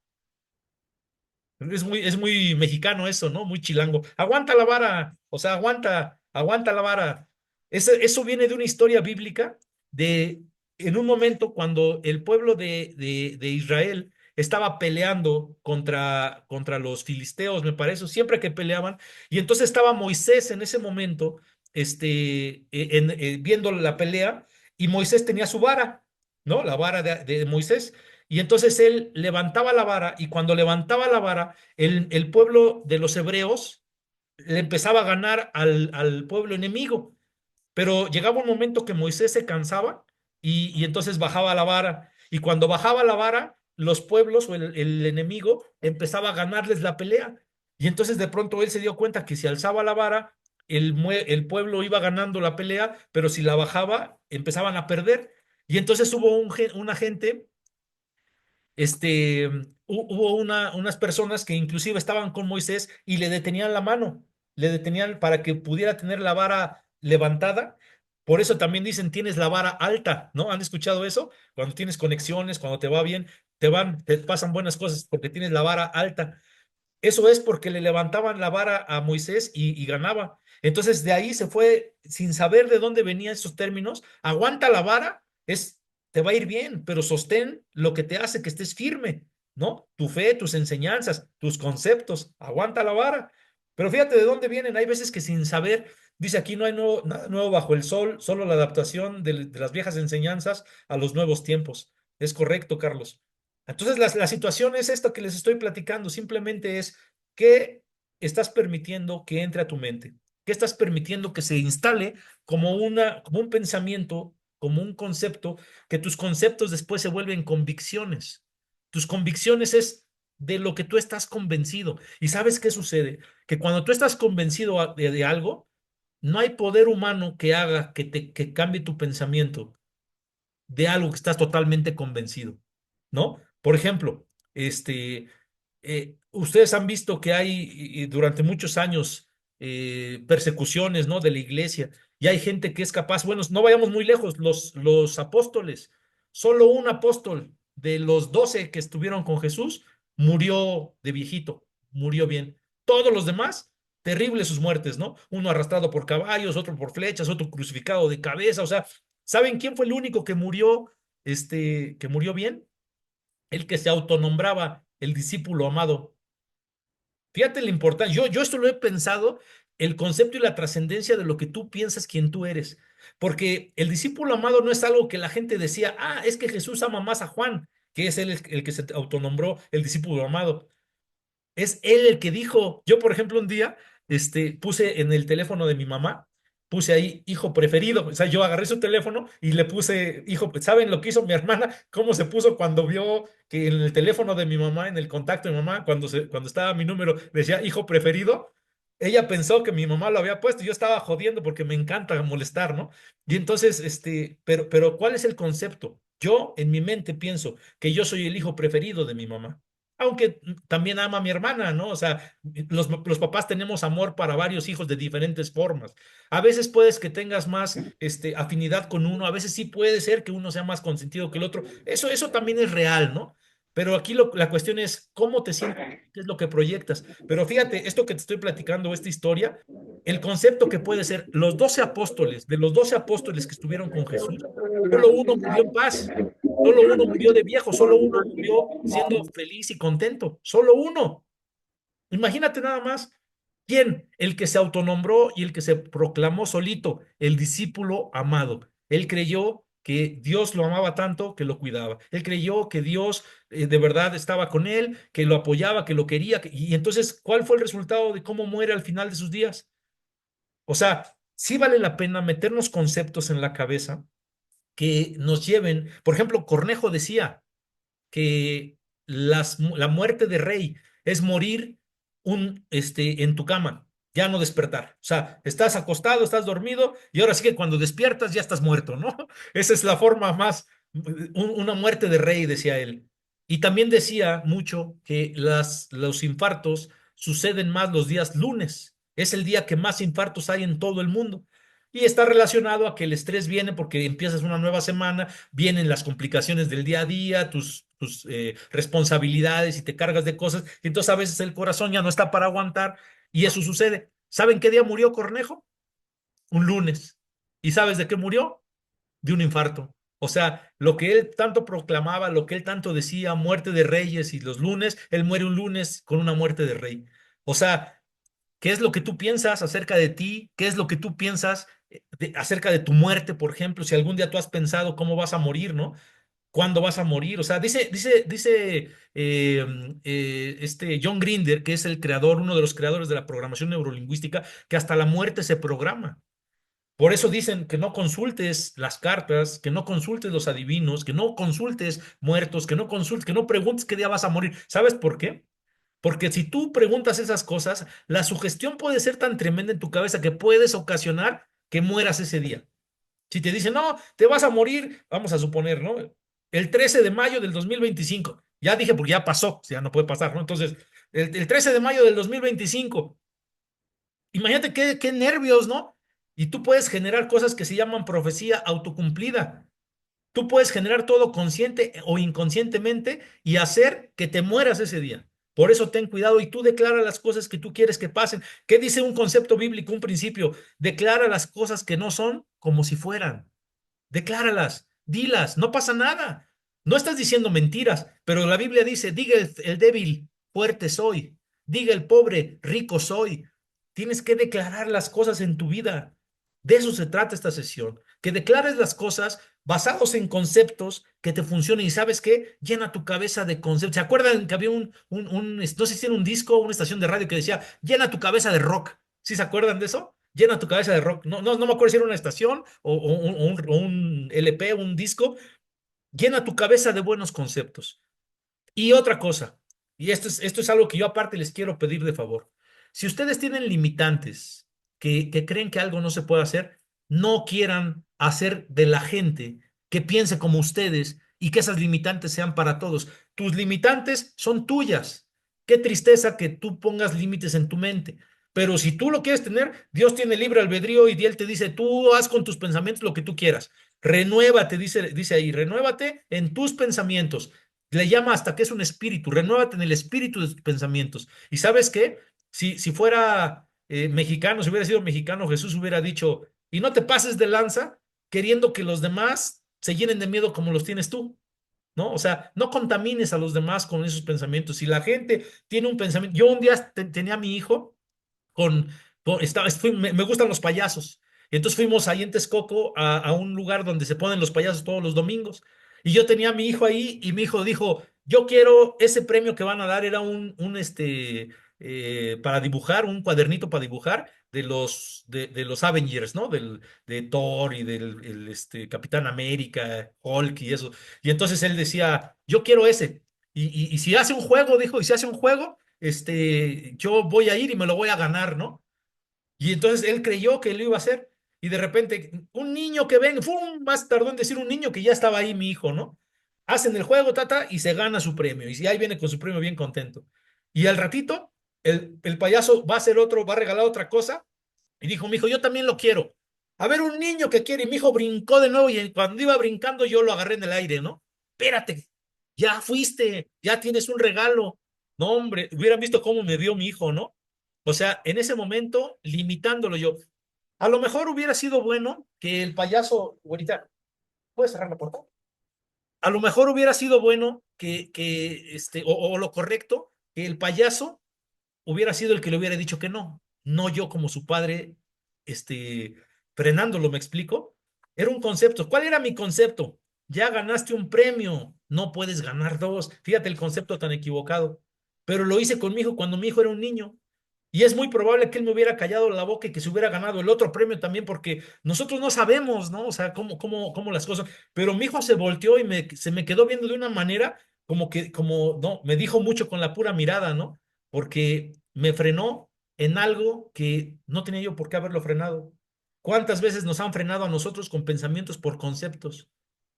Es muy mexicano eso, ¿no? Muy chilango. Aguanta la vara, o sea, aguanta la vara. Eso viene de una historia bíblica de, en un momento cuando el pueblo de Israel estaba peleando contra los filisteos, me parece, siempre que peleaban, y entonces estaba Moisés en ese momento, viendo la pelea, y Moisés tenía su vara, ¿no? La vara de Moisés. Y entonces él levantaba la vara y cuando levantaba la vara, el pueblo de los hebreos le empezaba a ganar al pueblo enemigo. Pero llegaba un momento que Moisés se cansaba y entonces bajaba la vara. Y cuando bajaba la vara, los pueblos o el enemigo empezaba a ganarles la pelea. Y entonces de pronto él se dio cuenta que si alzaba la vara, el pueblo iba ganando la pelea, pero si la bajaba, empezaban a perder. Y entonces hubo una gente hubo unas personas que inclusive estaban con Moisés y le detenían la mano, le detenían para que pudiera tener la vara levantada. Por eso también dicen, tienes la vara alta, ¿no? ¿Han escuchado eso? Cuando tienes conexiones, cuando te va bien, te pasan buenas cosas porque tienes la vara alta. Eso es porque le levantaban la vara a Moisés y ganaba. Entonces de ahí se fue sin saber de dónde venían esos términos. Aguanta la vara, te va a ir bien, pero sostén lo que te hace que estés firme, ¿no? Tu fe, tus enseñanzas, tus conceptos. Aguanta la vara. Pero fíjate de dónde vienen. Hay veces que sin saber, dice aquí no hay nada nuevo bajo el sol, solo la adaptación de las viejas enseñanzas a los nuevos tiempos. Es correcto, Carlos. Entonces, la situación es esta que les estoy platicando, simplemente es qué estás permitiendo que entre a tu mente, qué estás permitiendo que se instale como un pensamiento, como un concepto, que tus conceptos después se vuelven convicciones. Tus convicciones es de lo que tú estás convencido. ¿Y sabes qué sucede? Que cuando tú estás convencido de algo, no hay poder humano que haga que cambie tu pensamiento de algo que estás totalmente convencido, ¿no? Por ejemplo, ustedes han visto que hay durante muchos años persecuciones, ¿no? De la iglesia y hay gente que es capaz, bueno, no vayamos muy lejos, los apóstoles, solo un apóstol de los 12 que estuvieron con Jesús murió de viejito, murió bien. Todos los demás, terribles sus muertes, ¿no? Uno arrastrado por caballos, otro por flechas, otro crucificado de cabeza, o sea, ¿saben quién fue el único que murió bien? El que se autonombraba el discípulo amado. Fíjate la importancia. Yo esto lo he pensado, el concepto y la trascendencia de lo que tú piensas quién tú eres. porque el discípulo amado no es algo que la gente decía, ah, es que Jesús ama más a Juan, que es él el que se autonombró el discípulo amado. Es él el que dijo, yo por ejemplo un día, puse en el teléfono de mi mamá, puse ahí hijo preferido, o sea, yo agarré su teléfono y le puse hijo, ¿saben lo que hizo mi hermana? ¿Cómo se puso cuando vio que en el teléfono de mi mamá, en el contacto de mi mamá, cuando estaba mi número, decía hijo preferido? Ella pensó que mi mamá lo había puesto y yo estaba jodiendo porque me encanta molestar, ¿no? Y entonces, pero ¿cuál es el concepto? Yo en mi mente pienso que yo soy el hijo preferido de mi mamá, aunque también ama a mi hermana, ¿no? O sea, los papás tenemos amor para varios hijos de diferentes formas. A veces puedes que tengas más afinidad con uno, a veces sí puede ser que uno sea más consentido que el otro. Eso también es real, ¿no? Pero aquí la cuestión es cómo te sientes, qué es lo que proyectas. Pero fíjate, esto que te estoy platicando, esta historia, el concepto que puede ser los 12 apóstoles, de los 12 apóstoles que estuvieron con Jesús, solo uno murió en paz. Solo uno murió de viejo, solo uno murió siendo feliz y contento, solo uno. Imagínate nada más. ¿Quién? El que se autonombró y el que se proclamó solito, el discípulo amado. Él creyó que Dios lo amaba tanto que lo cuidaba. Él creyó que Dios de verdad estaba con él, que lo apoyaba, que lo quería. Y entonces, ¿cuál fue el resultado de cómo muere al final de sus días? O sea, sí vale la pena meternos conceptos en la cabeza que nos lleven. Por ejemplo, Cornejo decía, que la muerte de rey es morir en tu cama, ya no despertar. O sea, estás acostado, estás dormido y ahora sí que cuando despiertas ya estás muerto, ¿no? Esa es la forma más, una muerte de rey, decía él. Y también decía mucho que los infartos suceden más los días lunes. Es el día que más infartos hay en todo el mundo. Y está relacionado a que el estrés viene porque empiezas una nueva semana, vienen las complicaciones del día a día, tus responsabilidades y te cargas de cosas. Y entonces a veces el corazón ya no está para aguantar y eso sucede. ¿Saben qué día murió Cornejo? Un lunes. ¿Y sabes de qué murió? De un infarto. O sea, lo que él tanto proclamaba, lo que él tanto decía, muerte de reyes y los lunes, él muere un lunes con una muerte de rey. O sea, ¿qué es lo que tú piensas acerca de ti? ¿Qué es lo que tú piensas acerca de tu muerte, por ejemplo? Si algún día tú has pensado cómo vas a morir, ¿no? ¿Cuándo vas a morir? O sea, dice John Grinder, que es el creador, uno de los creadores de la programación neurolingüística, que hasta la muerte se programa. Por eso dicen que no consultes las cartas, que no consultes los adivinos, que no consultes muertos, que no consultes, que no preguntes qué día vas a morir. ¿Sabes por qué? Porque si tú preguntas esas cosas, la sugestión puede ser tan tremenda en tu cabeza que puedes ocasionar que mueras ese día. Si te dicen, no, te vas a morir, vamos a suponer, ¿no? El 13 de mayo del 2025. Ya dije porque ya pasó, ya no puede pasar, ¿no? Entonces, el 13 de mayo del 2025. Imagínate qué nervios, ¿no? Y tú puedes generar cosas que se llaman profecía autocumplida. Tú puedes generar todo consciente o inconscientemente y hacer que te mueras ese día. Por eso ten cuidado y tú declara las cosas que tú quieres que pasen. ¿Qué dice un concepto bíblico, un principio? Declara las cosas que no son como si fueran. Decláralas, dilas, no pasa nada. No estás diciendo mentiras, pero la Biblia dice, diga el débil, fuerte soy, diga el pobre, rico soy. Tienes que declarar las cosas en tu vida. De eso se trata esta sesión, que declares las cosas basados en conceptos que te funcionen y sabes qué, llena tu cabeza de conceptos. ¿Se acuerdan que había no sé si era un disco o una estación de radio que decía, llena tu cabeza de rock? ¿Sí se acuerdan de eso? Llena tu cabeza de rock. No me acuerdo si era una estación o un LP, un disco. Llena tu cabeza de buenos conceptos. Y otra cosa, y esto es algo que yo aparte les quiero pedir de favor. Si ustedes tienen limitantes que creen que algo no se puede hacer, no quieran hacer de la gente que piense como ustedes y que esas limitantes sean para todos. Tus limitantes son tuyas. Qué tristeza que tú pongas límites en tu mente. Pero si tú lo quieres tener, Dios tiene libre albedrío y Él te dice, tú haz con tus pensamientos lo que tú quieras. Renuévate, dice ahí, renuévate en tus pensamientos. Le llama hasta que es un espíritu, renuévate en el espíritu de tus pensamientos. ¿Y sabes qué? Si fuera mexicano, si hubiera sido mexicano, Jesús hubiera dicho, y no te pases de lanza queriendo que los demás se llenen de miedo como los tienes tú, ¿no? O sea, no contamines a los demás con esos pensamientos. Si la gente tiene un pensamiento, yo un día tenía a mi hijo con me gustan los payasos. Entonces fuimos ahí en Texcoco a un lugar donde se ponen los payasos todos los domingos. Y yo tenía a mi hijo ahí y mi hijo dijo, yo quiero ese premio que van a dar, era para dibujar, un cuadernito para dibujar de los Avengers, ¿no? De Thor y del Capitán América, Hulk y eso. Y entonces él decía, yo quiero ese. Y si hace un juego, dijo, y si hace un juego, yo voy a ir y me lo voy a ganar, ¿no? Y entonces él creyó que lo iba a hacer. Y de repente, un niño que ven, ¡fum! Más tardó en decir un niño que ya estaba ahí, mi hijo, ¿no? Hacen el juego, tata, y se gana su premio. Y si ahí viene con su premio bien contento. Y al ratito, el payaso va a hacer otro, va a regalar otra cosa. Y dijo, mi hijo, yo también lo quiero. A ver, un niño que quiere. Y mi hijo brincó de nuevo. Y cuando iba brincando, yo lo agarré en el aire, ¿no? Espérate, ya fuiste, ya tienes un regalo. No, hombre, hubieran visto cómo me vio mi hijo, ¿no? O sea, en ese momento, limitándolo yo. A lo mejor hubiera sido bueno que el payaso, güerita, ¿puedes cerrar la puerta? A lo mejor hubiera sido bueno o lo correcto, que el payaso hubiera sido el que le hubiera dicho que no, no yo como su padre, este, frenándolo, ¿me explico? Era un concepto. ¿Cuál era mi concepto? Ya ganaste un premio, no puedes ganar dos. Fíjate el concepto tan equivocado. Pero lo hice con mi hijo cuando mi hijo era un niño. Y es muy probable que él me hubiera callado la boca y que se hubiera ganado el otro premio también, porque nosotros no sabemos, ¿no? O sea, cómo las cosas. Pero mi hijo se volteó y se me quedó viendo de una manera no, me dijo mucho con la pura mirada, ¿no? Porque me frenó en algo que no tenía yo por qué haberlo frenado. ¿Cuántas veces nos han frenado a nosotros con pensamientos por conceptos?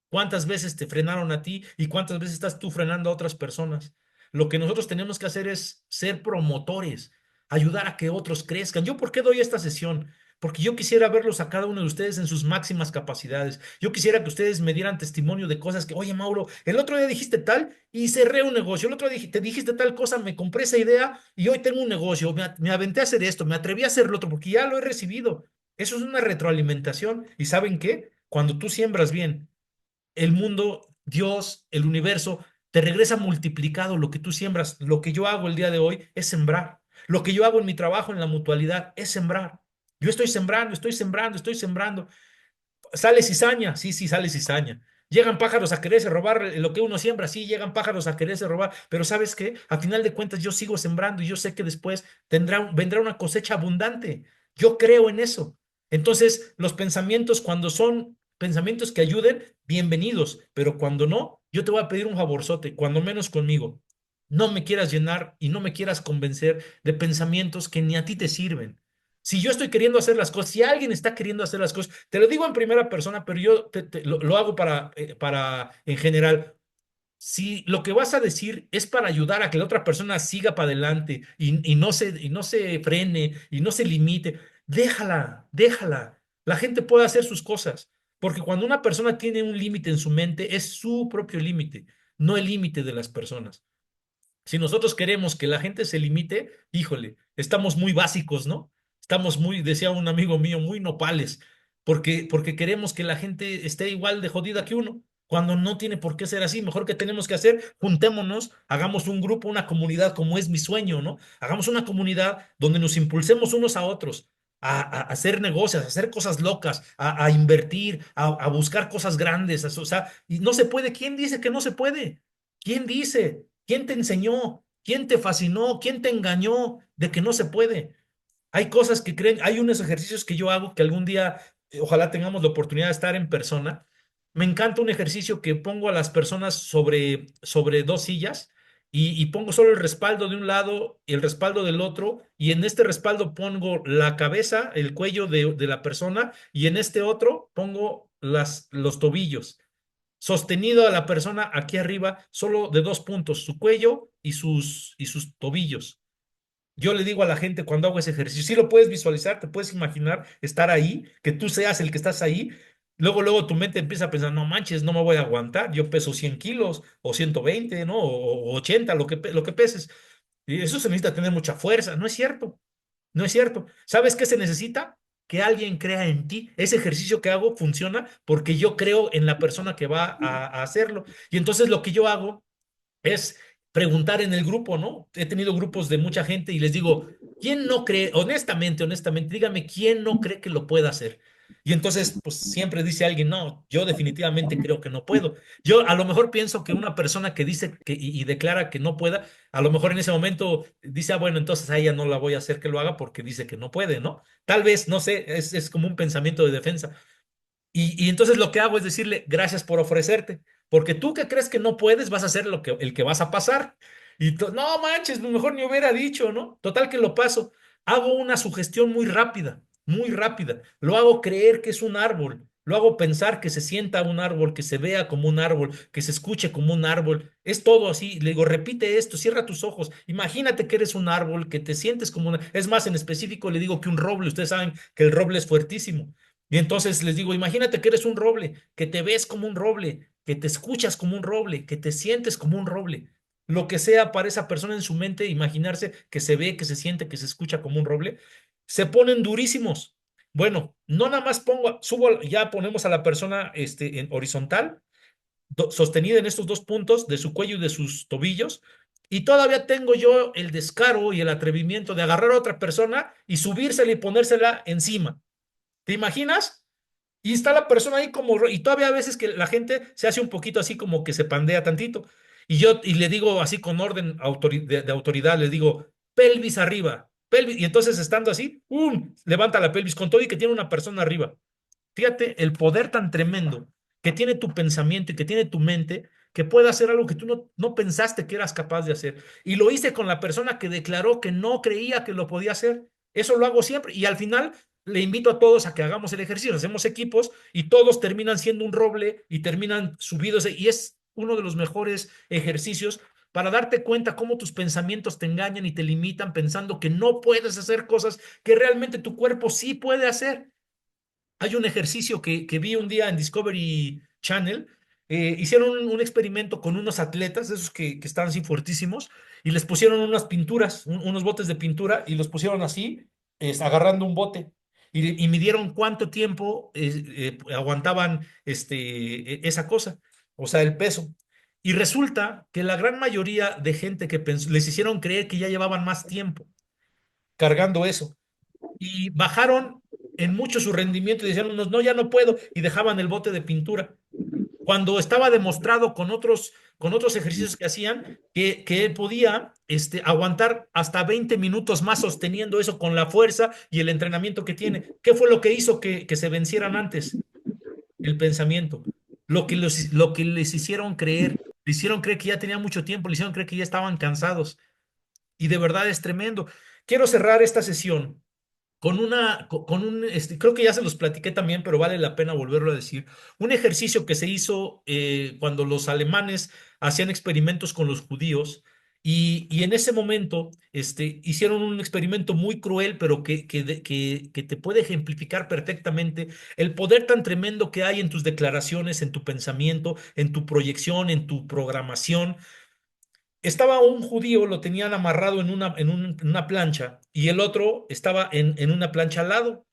¿Cuántas veces te frenaron a ti y cuántas veces estás tú frenando a otras personas? Lo que nosotros tenemos que hacer es ser promotores, ayudar a que otros crezcan. ¿Yo por qué doy esta sesión? Porque yo quisiera verlos a cada uno de ustedes en sus máximas capacidades. Yo quisiera que ustedes me dieran testimonio de cosas que, oye, Mauro, el otro día dijiste tal y cerré un negocio. El otro día te dijiste tal cosa, me compré esa idea y hoy tengo un negocio. Me aventé a hacer esto, me atreví a hacer lo otro porque ya lo he recibido. Eso es una retroalimentación. ¿Y saben qué? Cuando tú siembras bien, el mundo, Dios, el universo, te regresa multiplicado lo que tú siembras. Lo que yo hago el día de hoy es sembrar. Lo que yo hago en mi trabajo en la mutualidad es sembrar. Yo estoy sembrando, estoy sembrando, estoy sembrando. Sale cizaña, sí, sí, sale cizaña. Llegan pájaros a quererse robar lo que uno siembra, sí, llegan pájaros a quererse robar, pero ¿sabes qué? A final de cuentas yo sigo sembrando y yo sé que después vendrá una cosecha abundante. Yo creo en eso. Entonces, los pensamientos, cuando son pensamientos que ayuden, bienvenidos, pero cuando no, yo te voy a pedir un favorzote, cuando menos conmigo. No me quieras llenar y no me quieras convencer de pensamientos que ni a ti te sirven. Si yo estoy queriendo hacer las cosas, si alguien está queriendo hacer las cosas, te lo digo en primera persona, pero yo lo hago para en general. Si lo que vas a decir es para ayudar a que la otra persona siga para adelante y no se frene y no se limite, déjala, déjala. La gente puede hacer sus cosas, porque cuando una persona tiene un límite en su mente, es su propio límite, no el límite de las personas. Si nosotros queremos que la gente se limite, híjole, estamos muy básicos, ¿no? Estamos muy, decía un amigo mío, muy nopales, porque queremos que la gente esté igual de jodida que uno, cuando no tiene por qué ser así. Mejor que tenemos que hacer, juntémonos, hagamos un grupo, una comunidad, como es mi sueño, ¿no? Hagamos una comunidad donde nos impulsemos unos a otros. A hacer negocios, a hacer cosas locas, a invertir, a buscar cosas grandes, o sea, y no se puede. ¿Quién dice que no se puede? ¿Quién dice? ¿Quién te enseñó? ¿Quién te fascinó? ¿Quién te engañó de que no se puede? Hay cosas que creen, hay unos ejercicios que yo hago que algún día, ojalá tengamos la oportunidad de estar en persona. Me encanta un ejercicio que pongo a las personas sobre dos sillas y pongo solo el respaldo de un lado y el respaldo del otro, y en este respaldo pongo la cabeza, el cuello de la persona, y en este otro pongo los tobillos sostenido a la persona aquí arriba, solo de dos puntos, su cuello y sus tobillos. Yo le digo a la gente cuando hago ese ejercicio, si lo puedes visualizar, te puedes imaginar estar ahí, que tú seas el que estás ahí. Luego tu mente empieza a pensar, no manches, no me voy a aguantar. Yo peso 100 kilos o 120, ¿no? O 80, lo que peses. Y eso se necesita tener mucha fuerza. No es cierto. No es cierto. ¿Sabes qué se necesita? Que alguien crea en ti. Ese ejercicio que hago funciona porque yo creo en la persona que va a hacerlo. Y entonces lo que yo hago es preguntar en el grupo, ¿no? He tenido grupos de mucha gente y les digo, ¿quién no cree? Honestamente, honestamente, dígame, ¿quién no cree que lo pueda hacer? Y entonces, pues siempre dice alguien, no, yo definitivamente creo que no puedo. Yo a lo mejor pienso que una persona que dice que y declara que no pueda, a lo mejor en ese momento dice, ah, bueno, entonces a ella no la voy a hacer que lo haga porque dice que no puede, ¿no? Tal vez, no sé, es como un pensamiento de defensa. Y entonces lo que hago es decirle, gracias por ofrecerte, porque tú que crees que no puedes, vas a ser el que vas a pasar. Y no manches, mejor ni hubiera dicho, ¿no? Total que lo paso. Hago una sugestión muy rápida, muy rápida. Lo hago creer que es un árbol. Lo hago pensar que se sienta un árbol, que se vea como un árbol, que se escuche como un árbol. Es todo así. Le digo, repite esto, cierra tus ojos. Imagínate que eres un árbol, que te sientes como una... Es más, en específico le digo que un roble. Ustedes saben que el roble es fuertísimo. Y entonces les digo, imagínate que eres un roble, que te ves como un roble, que te escuchas como un roble, que te sientes como un roble. Lo que sea para esa persona en su mente, imaginarse que se ve, que se siente, que se escucha como un roble, se ponen durísimos. Bueno, no nada más pongo, subo, ya ponemos a la persona en horizontal, sostenida en estos dos puntos de su cuello y de sus tobillos, y todavía tengo yo el descaro y el atrevimiento de agarrar a otra persona y subírsela y ponérsela encima. ¿Te imaginas? Y está la persona ahí como, y todavía a veces que la gente se hace un poquito así como que se pandea tantito. Y le digo así con orden de autoridad, le digo, pelvis arriba, pelvis. Y entonces estando así, ¡pum! Levanta la pelvis con todo y que tiene una persona arriba. Fíjate el poder tan tremendo que tiene tu pensamiento y que tiene tu mente, que puede hacer algo que tú no pensaste que eras capaz de hacer. Y lo hice con la persona que declaró que no creía que lo podía hacer. Eso lo hago siempre. Y al final le invito a todos a que hagamos el ejercicio. Hacemos equipos y todos terminan siendo un roble y terminan subidos. Y es uno de los mejores ejercicios para darte cuenta cómo tus pensamientos te engañan y te limitan pensando que no puedes hacer cosas que realmente tu cuerpo sí puede hacer. Hay un ejercicio que vi un día en Discovery Channel. Hicieron un experimento con unos atletas, esos que están así fuertísimos, y les pusieron unas pinturas, unos botes de pintura, y los pusieron así, agarrando un bote, y midieron cuánto tiempo aguantaban esa cosa, o sea, el peso. Y resulta que la gran mayoría de gente que pensó, les hicieron creer que ya llevaban más tiempo cargando eso y bajaron en mucho su rendimiento y decían unos, no, ya no puedo, y dejaban el bote de pintura. Cuando estaba demostrado con otros ejercicios que hacían, que él podía aguantar hasta 20 minutos más sosteniendo eso con la fuerza y el entrenamiento que tiene. ¿Qué fue lo que hizo que se vencieran antes? El pensamiento. Lo que les hicieron creer. Le hicieron creer que ya tenía mucho tiempo, le hicieron creer que ya estaban cansados. Y de verdad es tremendo. Quiero cerrar esta sesión con un, creo que ya se los platiqué también, pero vale la pena volverlo a decir, un ejercicio que se hizo cuando los alemanes hacían experimentos con los judíos y en ese momento hicieron un experimento muy cruel, pero que te puede ejemplificar perfectamente el poder tan tremendo que hay en tus declaraciones, en tu pensamiento, en tu proyección, en tu programación. Estaba un judío, lo tenían amarrado en una plancha y el otro estaba en una plancha al lado.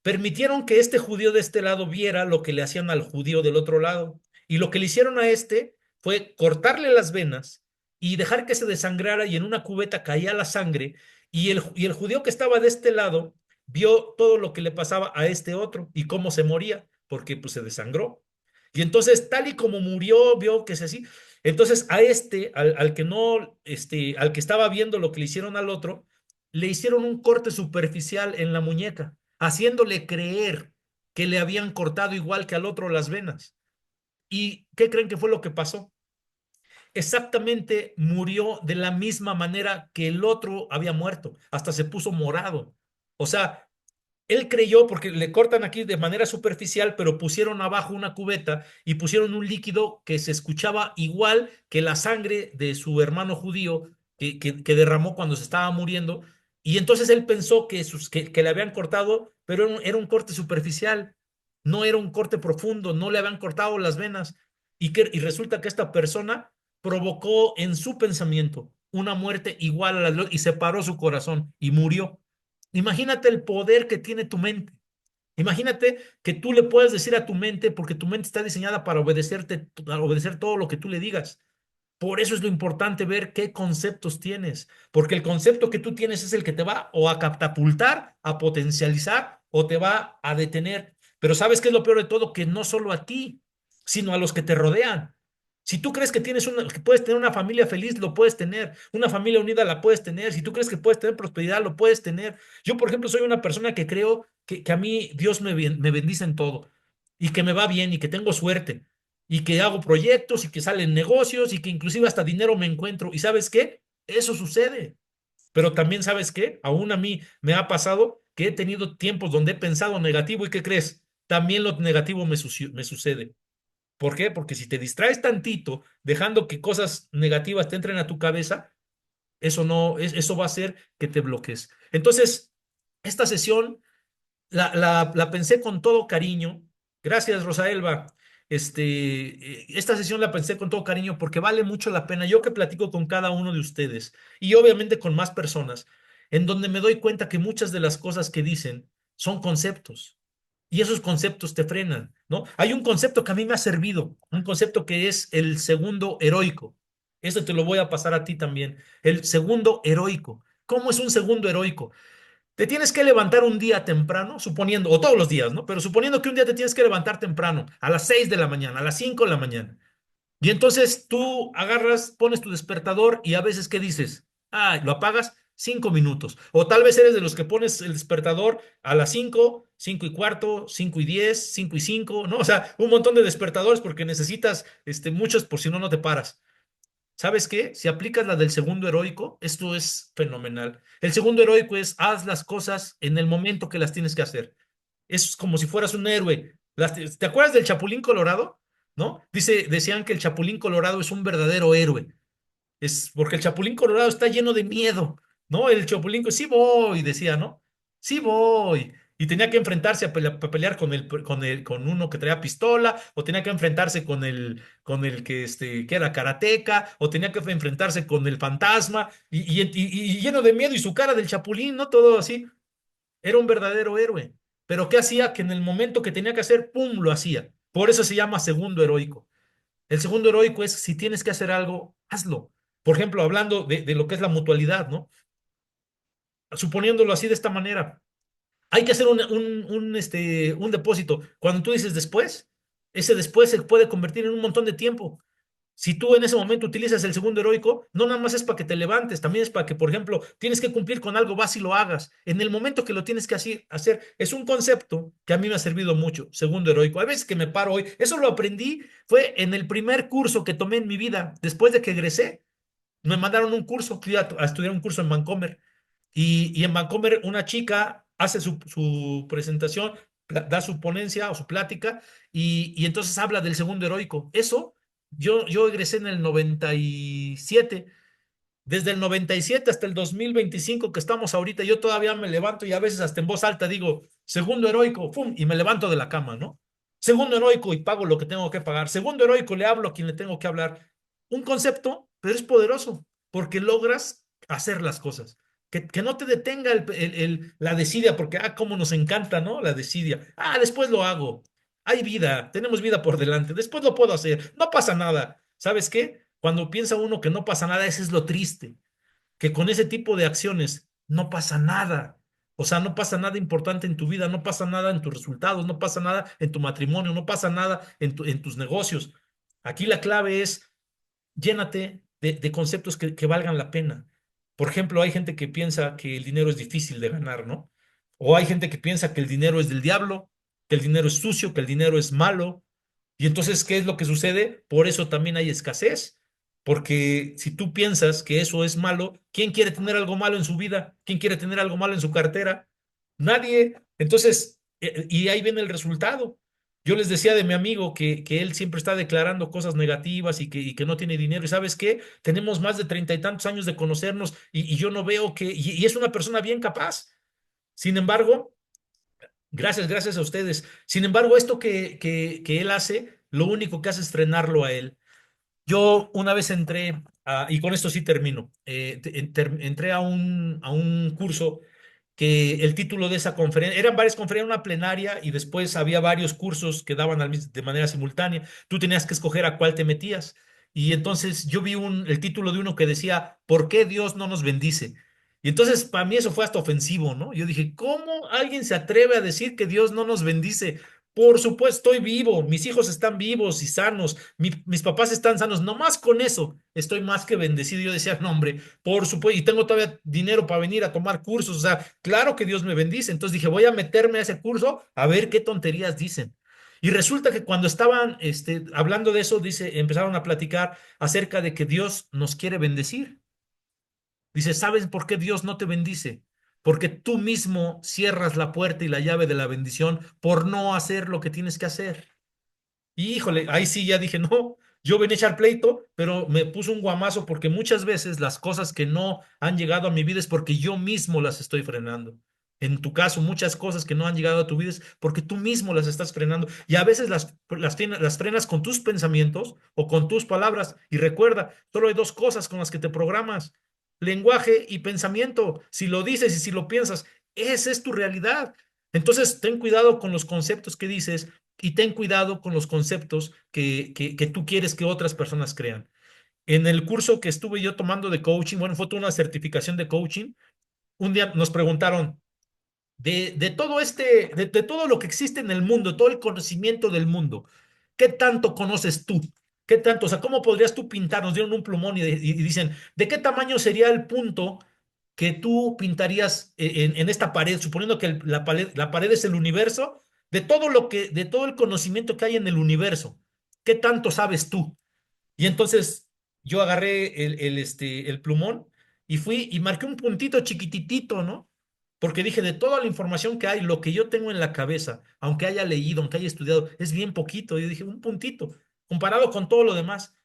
Permitieron que este judío de este lado viera lo que le hacían al judío del otro lado. Y lo que le hicieron a este fue cortarle las venas y dejar que se desangrara y en una cubeta caía la sangre. Y el judío que estaba de este lado vio todo lo que le pasaba a este otro y cómo se moría, porque pues se desangró. Y entonces, tal y como murió, vio que es así. Entonces, a al que no, al que estaba viendo lo que le hicieron al otro, le hicieron un corte superficial en la muñeca, haciéndole creer que le habían cortado igual que al otro las venas. ¿Y qué creen que fue lo que pasó? Exactamente murió de la misma manera que el otro había muerto, hasta se puso morado. O sea, él creyó, porque le cortan aquí de manera superficial, pero pusieron abajo una cubeta y pusieron un líquido que se escuchaba igual que la sangre de su hermano judío que derramó cuando se estaba muriendo. Y entonces él pensó que le habían cortado, pero era un corte superficial, no era un corte profundo, no le habían cortado las venas. Y resulta que esta persona provocó en su pensamiento una muerte igual a la de y separó su corazón y murió. Imagínate el poder que tiene tu mente. Imagínate que tú le puedes decir a tu mente, porque tu mente está diseñada para obedecer todo lo que tú le digas. Por eso es lo importante ver qué conceptos tienes, porque el concepto que tú tienes es el que te va o a catapultar, a potencializar o te va a detener. Pero ¿sabes qué es lo peor de todo? Que no solo a ti, sino a los que te rodean. Si tú crees que que puedes tener una familia feliz, lo puedes tener. Una familia unida la puedes tener. Si tú crees que puedes tener prosperidad, lo puedes tener. Yo, por ejemplo, soy una persona que creo que a mí Dios me bendice en todo y que me va bien y que tengo suerte y que hago proyectos y que salen negocios y que inclusive hasta dinero me encuentro. ¿Y sabes qué? Eso sucede. Pero también sabes qué, aún a mí me ha pasado que he tenido tiempos donde he pensado negativo y ¿qué crees? También lo negativo me sucede. ¿Por qué? Porque si te distraes tantito, dejando que cosas negativas te entren a tu cabeza, eso no, eso va a hacer que te bloques. Entonces, esta sesión la pensé con todo cariño. Gracias, Rosaelba. Esta sesión la pensé con todo cariño porque vale mucho la pena. Yo que platico con cada uno de ustedes y obviamente con más personas, en donde me doy cuenta que muchas de las cosas que dicen son conceptos y esos conceptos te frenan, ¿no? Hay un concepto que a mí me ha servido, un concepto que es el segundo heroico. Eso te lo voy a pasar a ti también. El segundo heroico. ¿Cómo es un segundo heroico? Te tienes que levantar un día temprano, suponiendo, o todos los días, ¿no? Pero suponiendo que un día te tienes que levantar temprano, a las 6 de la mañana, a las 5 de la mañana. Y entonces tú agarras, pones tu despertador y a veces, ¿qué dices? Ah, lo apagas 5 minutos. O tal vez eres de los que pones el despertador a las 5, 5:15, 5:10, 5:05, ¿no? O sea, un montón de despertadores porque necesitas muchos por si no, no te paras. ¿Sabes qué? Si aplicas la del segundo heroico, esto es fenomenal. El segundo heroico es haz las cosas en el momento que las tienes que hacer. Es como si fueras un héroe. ¿Te acuerdas del Chapulín Colorado? ¿No? Decían que el Chapulín Colorado es un verdadero héroe. Es porque el Chapulín Colorado está lleno de miedo, ¿no? El Chapulín, sí voy, decía, ¿no? Sí voy. Y tenía que enfrentarse a pelear con uno que traía pistola, o tenía que enfrentarse con el que era karateca, o tenía que enfrentarse con el fantasma, y lleno de miedo, y su cara del Chapulín, ¿no? Todo así. Era un verdadero héroe. Pero ¿qué hacía? Que en el momento que tenía que hacer, ¡pum!, lo hacía. Por eso se llama segundo heroico. El segundo heroico es si tienes que hacer algo, hazlo. Por ejemplo, hablando de lo que es la mutualidad, ¿no? Suponiéndolo así de esta manera, hay que hacer un depósito. Cuando tú dices después, ese después se puede convertir en un montón de tiempo. Si tú en ese momento utilizas el segundo heroico, no nada más es para que te levantes, también es para que, por ejemplo, tienes que cumplir con algo, vas y lo hagas. En el momento que lo tienes que hacer, es un concepto que a mí me ha servido mucho, segundo heroico. Hay veces que me paro hoy, eso lo aprendí, fue en el primer curso que tomé en mi vida, después de que egresé. Me mandaron un curso, fui a estudiar un curso en Vancomer. Y en Vancomer una chica hace su presentación, da su ponencia o su plática, y entonces habla del segundo heroico. Eso, yo egresé en el 97. Desde el 97 hasta el 2025 que estamos ahorita, yo todavía me levanto y a veces hasta en voz alta digo, segundo heroico, ¡pum! Y me levanto de la cama, ¿no? Segundo heroico y pago lo que tengo que pagar. Segundo heroico, le hablo a quien le tengo que hablar. Un concepto, pero es poderoso porque logras hacer las cosas. Que no te detenga la desidia, porque, cómo nos encanta, ¿no? La desidia. Después lo hago. Hay vida, tenemos vida por delante. Después lo puedo hacer. No pasa nada. ¿Sabes qué? Cuando piensa uno que no pasa nada, ese es lo triste, que con ese tipo de acciones no pasa nada. O sea, no pasa nada importante en tu vida, no pasa nada en tus resultados, no pasa nada en tu matrimonio, no pasa nada en tus negocios. Aquí la clave es llénate de conceptos que valgan la pena. Por ejemplo, hay gente que piensa que el dinero es difícil de ganar, ¿no? O hay gente que piensa que el dinero es del diablo, que el dinero es sucio, que el dinero es malo. Y entonces, ¿qué es lo que sucede? Por eso también hay escasez. Porque si tú piensas que eso es malo, ¿quién quiere tener algo malo en su vida? ¿Quién quiere tener algo malo en su cartera? Nadie. Entonces, y ahí viene el resultado. Yo les decía de mi amigo que él siempre está declarando cosas negativas y que no tiene dinero. ¿Y sabes qué? Tenemos más de 30 y tantos años de conocernos y yo no veo y es una persona bien capaz. Sin embargo, gracias a ustedes. Sin embargo, esto que él hace, lo único que hace es frenarlo a él. Yo una vez y con esto sí termino, entré a un curso que el título de esa conferencia, eran varias conferencias, una plenaria y después había varios cursos que daban de manera simultánea. Tú tenías que escoger a cuál te metías. Y entonces yo vi el título de uno que decía, ¿por qué Dios no nos bendice? Y entonces para mí eso fue hasta ofensivo, ¿no? Yo dije, ¿cómo alguien se atreve a decir que Dios no nos bendice? Por supuesto, estoy vivo, mis hijos están vivos y sanos, mis papás están sanos, nomás con eso estoy más que bendecido. Yo decía, no, hombre, por supuesto, y tengo todavía dinero para venir a tomar cursos, o sea, claro que Dios me bendice. Entonces dije, voy a meterme a ese curso a ver qué tonterías dicen. Y resulta que cuando estaban hablando de eso, dice, empezaron a platicar acerca de que Dios nos quiere bendecir. Dice, ¿sabes por qué Dios no te bendice? Porque tú mismo cierras la puerta y la llave de la bendición por no hacer lo que tienes que hacer. Y híjole, ahí sí ya dije, no, yo venía a echar pleito, pero me puso un guamazo porque muchas veces las cosas que no han llegado a mi vida es porque yo mismo las estoy frenando. En tu caso, muchas cosas que no han llegado a tu vida es porque tú mismo las estás frenando. Y a veces las frenas con tus pensamientos o con tus palabras. Y recuerda, solo hay dos cosas con las que te programas: lenguaje y pensamiento. Si lo dices y si lo piensas, esa es tu realidad. Entonces, ten cuidado con los conceptos que dices y ten cuidado con los conceptos que tú quieres que otras personas crean. En el curso que estuve yo tomando de coaching, bueno, fue toda una certificación de coaching. Un día nos preguntaron de todo de todo lo que existe en el mundo, todo el conocimiento del mundo, ¿qué tanto conoces tú? ¿Qué tanto? O sea, ¿cómo podrías tú pintar? Nos dieron un plumón y dicen, ¿de qué tamaño sería el punto que tú pintarías en esta pared, suponiendo que la pared es el universo, de todo de todo el conocimiento que hay en el universo? ¿Qué tanto sabes tú? Y entonces yo agarré el plumón y fui y marqué un puntito chiquititito, ¿no? Porque dije, de toda la información que hay, lo que yo tengo en la cabeza, aunque haya leído, aunque haya estudiado, es bien poquito. Yo dije, un puntito, comparado con todo lo demás.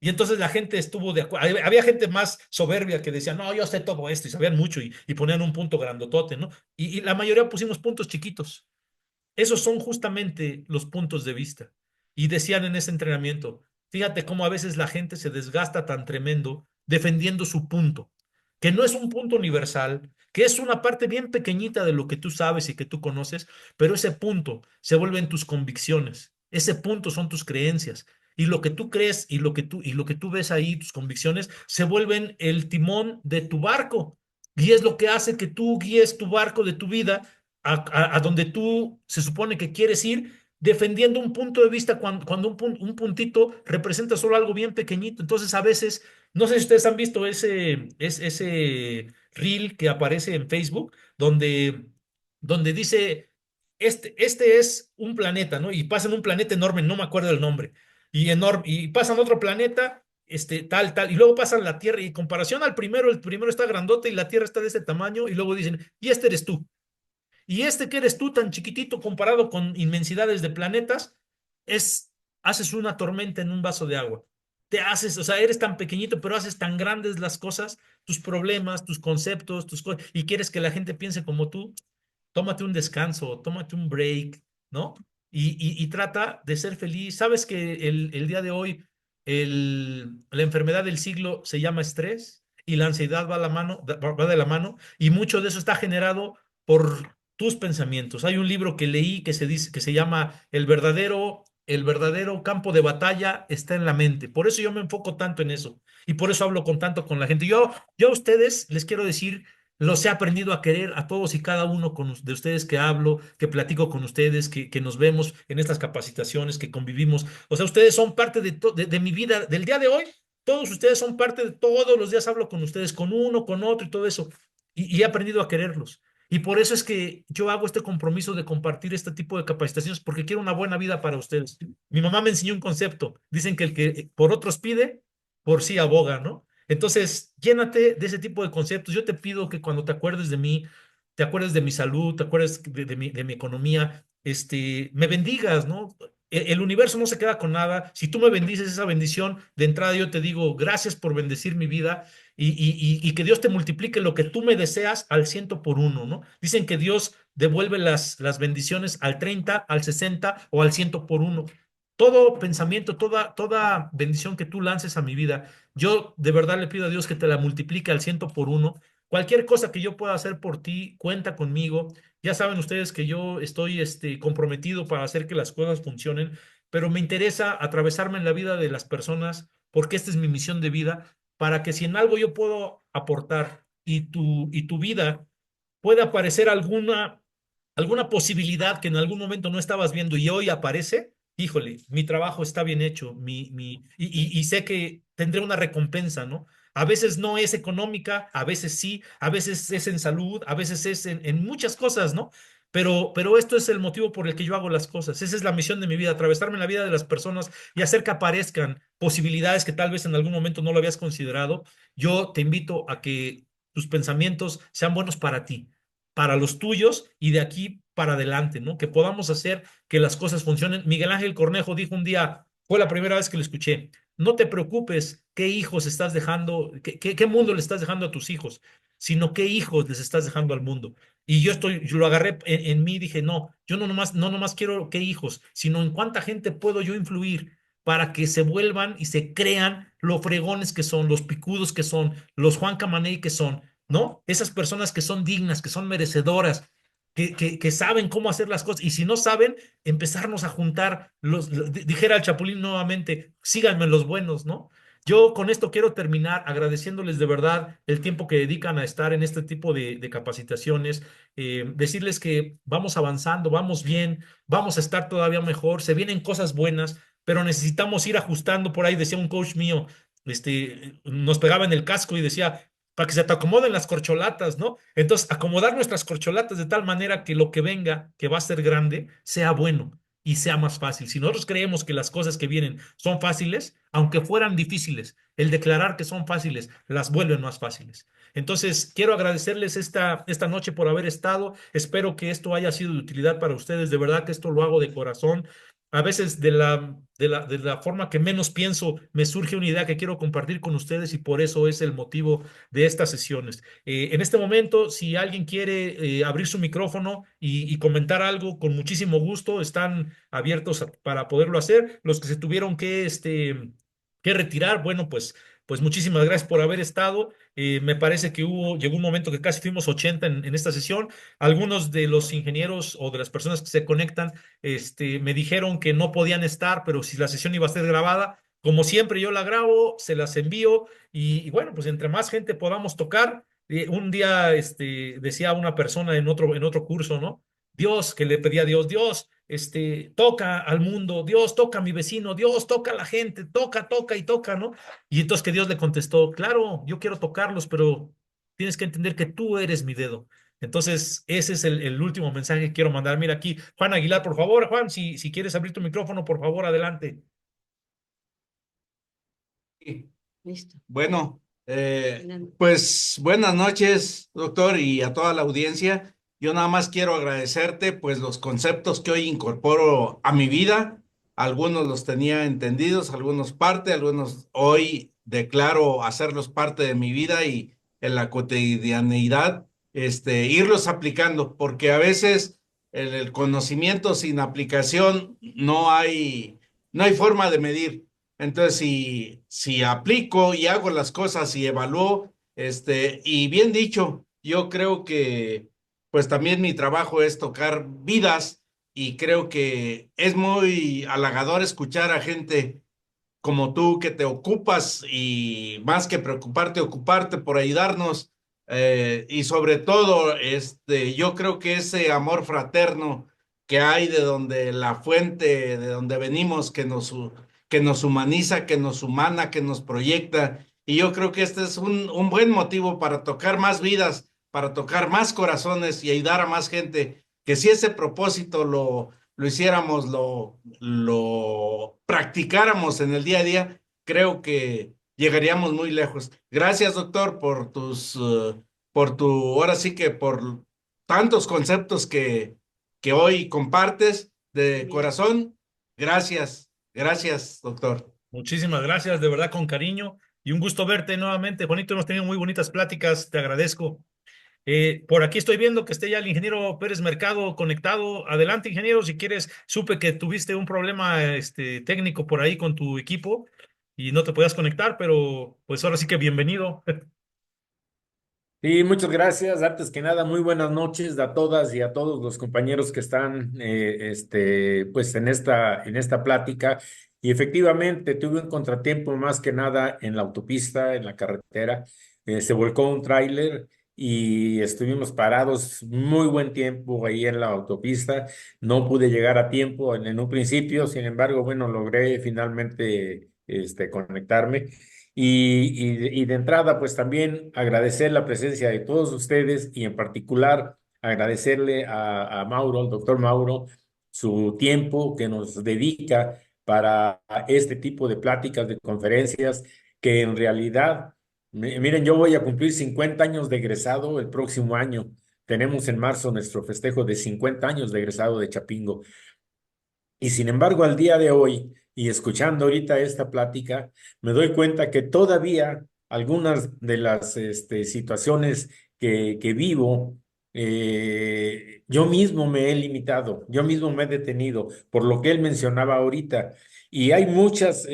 Y entonces la gente estuvo de acuerdo. Había gente más soberbia que decía, no, yo sé todo esto, y sabían mucho, y ponían un punto grandotote, ¿no? Y la mayoría pusimos puntos chiquitos. Esos son justamente los puntos de vista. Y decían en ese entrenamiento, fíjate cómo a veces la gente se desgasta tan tremendo defendiendo su punto, que no es un punto universal, que es una parte bien pequeñita de lo que tú sabes y que tú conoces, pero ese punto se vuelve en tus convicciones. Ese punto son tus creencias. Y lo que tú crees y lo que tú ves ahí, tus convicciones, se vuelven el timón de tu barco. Y es lo que hace que tú guíes tu barco de tu vida a donde tú se supone que quieres ir, defendiendo un punto de vista cuando un puntito representa solo algo bien pequeñito. Entonces, a veces, no sé si ustedes han visto ese reel que aparece en Facebook, donde dice, este es un planeta, ¿no? Y pasan un planeta enorme, no me acuerdo el nombre, y enorme, y pasan otro planeta. Tal, y luego pasan la Tierra, y en comparación al primero, el primero está grandote y la Tierra está de ese tamaño, y luego dicen, y este eres tú. Y que eres tú tan chiquitito comparado con inmensidades de planetas, haces una tormenta en un vaso de agua. Te haces, o sea, eres tan pequeñito, pero haces tan grandes las cosas, tus problemas, tus conceptos, tus cosas, y quieres que la gente piense como tú. Tómate un descanso, tómate un break, ¿no? Y trata de ser feliz. Sabes que el día de hoy la enfermedad del siglo se llama estrés y la ansiedad va de la mano, y mucho de eso está generado por tus pensamientos. Hay un libro que leí que que se llama el verdadero campo de batalla está en la mente. Por eso yo me enfoco tanto en eso y por eso hablo con tanto con la gente. Yo a ustedes les quiero decir, los he aprendido a querer a todos y cada uno de ustedes que hablo, que platico con ustedes, que nos vemos en estas capacitaciones, que convivimos. O sea, ustedes son parte de mi vida, del día de hoy. Todos ustedes son parte de todos los días hablo con ustedes, con uno, con otro y todo eso. Y he aprendido a quererlos. Y por eso es que yo hago este compromiso de compartir este tipo de capacitaciones, porque quiero una buena vida para ustedes. Mi mamá me enseñó un concepto. Dicen que el que por otros pide, por sí aboga, ¿no? Entonces, llénate de ese tipo de conceptos. Yo te pido que cuando te acuerdes de mí, te acuerdes de mi salud, te acuerdes de mi economía, me bendigas, ¿no? El universo no se queda con nada. Si tú me bendices esa bendición, de entrada yo te digo gracias por bendecir mi vida y que Dios te multiplique lo que tú me deseas al ciento por uno, ¿no? Dicen que Dios devuelve las bendiciones al 30, al 60 o al ciento por uno. Todo pensamiento, toda bendición que tú lances a mi vida, yo de verdad le pido a Dios que te la multiplique al ciento por uno. Cualquier cosa que yo pueda hacer por ti, cuenta conmigo. Ya saben ustedes que yo estoy comprometido para hacer que las cosas funcionen, pero me interesa atravesarme en la vida de las personas porque esta es mi misión de vida, para que si en algo yo puedo aportar y tu vida pueda parecer alguna alguna posibilidad que en algún momento no estabas viendo y hoy aparece, híjole, mi trabajo está bien hecho, y sé que tendré una recompensa, ¿no? A veces no es económica, a veces sí, a veces es en salud, a veces es en muchas cosas, ¿no? Pero esto es el motivo por el que yo hago las cosas. Esa es la misión de mi vida, atravesarme en la vida de las personas y hacer que aparezcan posibilidades que tal vez en algún momento no lo habías considerado. Yo te invito a que tus pensamientos sean buenos para ti, para los tuyos y de aquí para adelante, ¿no? Que podamos hacer que las cosas funcionen. Miguel Ángel Cornejo dijo un día, fue la primera vez que lo escuché, no te preocupes qué hijos estás dejando, qué mundo le estás dejando a tus hijos, sino qué hijos les estás dejando al mundo. Y yo lo agarré en mí y dije, no, yo no nomás quiero qué hijos, sino en cuánta gente puedo yo influir para que se vuelvan y se crean lo fregones que son, los picudos que son, los Juan Camaney que son, ¿no? Esas personas que son dignas, que son merecedoras, que saben cómo hacer las cosas. Y si no saben, empezarnos a juntar, dijera el Chapulín nuevamente, síganme los buenos, ¿no? Yo con esto quiero terminar agradeciéndoles de verdad el tiempo que dedican a estar en este tipo de capacitaciones, decirles que vamos avanzando, vamos bien, vamos a estar todavía mejor, se vienen cosas buenas, pero necesitamos ir ajustando. Por ahí decía un coach mío, nos pegaba en el casco y decía, para que se te acomoden las corcholatas, ¿no? Entonces, acomodar nuestras corcholatas de tal manera que lo que venga, que va a ser grande, sea bueno y sea más fácil. Si nosotros creemos que las cosas que vienen son fáciles, aunque fueran difíciles, el declarar que son fáciles las vuelven más fáciles. Entonces, quiero agradecerles esta noche por haber estado. Espero que esto haya sido de utilidad para ustedes. De verdad que esto lo hago de corazón. A veces de la forma que menos pienso, me surge una idea que quiero compartir con ustedes y por eso es el motivo de estas sesiones. En este momento, si alguien quiere abrir su micrófono y comentar algo, con muchísimo gusto, están abiertos para poderlo hacer. Los que se tuvieron que retirar, bueno, pues muchísimas gracias por haber estado. Me parece que llegó un momento que casi fuimos 80 en esta sesión. Algunos de los ingenieros o de las personas que se conectan, me dijeron que no podían estar, pero si la sesión iba a ser grabada, como siempre yo la grabo, se las envío y bueno, pues entre más gente podamos tocar. Un día decía una persona en otro curso, ¿no? Dios, que le pedía a Dios, Dios, toca al mundo, Dios, toca a mi vecino, Dios, toca a la gente, toca, toca y toca, ¿no? Y entonces que Dios le contestó, claro, yo quiero tocarlos, pero tienes que entender que tú eres mi dedo. Entonces, ese es el último mensaje que quiero mandar. Mira aquí, Juan Aguilar, por favor, Juan, si quieres abrir tu micrófono, por favor, adelante. Sí. Listo. Bueno, pues buenas noches, doctor, y a toda la audiencia. Yo nada más quiero agradecerte, pues, los conceptos que hoy incorporo a mi vida. Algunos los tenía entendidos, algunos parte, algunos hoy declaro hacerlos parte de mi vida y en la cotidianeidad, irlos aplicando, porque a veces el conocimiento sin aplicación no hay forma de medir. Entonces, si aplico y hago las cosas y evalúo, y bien dicho, yo creo que pues también mi trabajo es tocar vidas y creo que es muy halagador escuchar a gente como tú que te ocupas y más que preocuparte, ocuparte por ayudarnos, y sobre todo, yo creo que ese amor fraterno que hay de donde la fuente, de donde venimos, que nos humaniza, que nos humana, que nos proyecta. Y yo creo que este es un buen motivo para tocar más vidas, para tocar más corazones y ayudar a más gente, que si ese propósito lo hiciéramos, lo practicáramos en el día a día, creo que llegaríamos muy lejos. Gracias, doctor, ahora sí que por tantos conceptos que hoy compartes de corazón. Gracias, gracias, doctor. Muchísimas gracias, de verdad, con cariño y un gusto verte nuevamente. Bonito, hemos tenido muy bonitas pláticas, te agradezco. Por aquí estoy viendo que esté ya el ingeniero Pérez Mercado conectado. Adelante, ingeniero, si quieres. Supe que tuviste un problema técnico por ahí con tu equipo y no te podías conectar, pero pues ahora sí que bienvenido. Sí, muchas gracias. Antes que nada, muy buenas noches a todas y a todos los compañeros que están pues en esta plática. Y efectivamente tuve un contratiempo más que nada en la autopista, en la carretera. Se volcó un tráiler y estuvimos parados muy buen tiempo ahí en la autopista. No pude llegar a tiempo en un principio, sin embargo, bueno, logré finalmente conectarme. Y de entrada, pues también agradecer la presencia de todos ustedes y en particular agradecerle a Mauro, al doctor Mauro, su tiempo que nos dedica para este tipo de pláticas, de conferencias, que en realidad, miren, yo voy a cumplir 50 años de egresado el próximo año. Tenemos en marzo nuestro festejo de 50 años de egresado de Chapingo. Y sin embargo, al día de hoy, y escuchando ahorita esta plática, me doy cuenta que todavía algunas de las situaciones que vivo, yo mismo me he limitado, yo mismo me he detenido, por lo que él mencionaba ahorita. Y hay muchos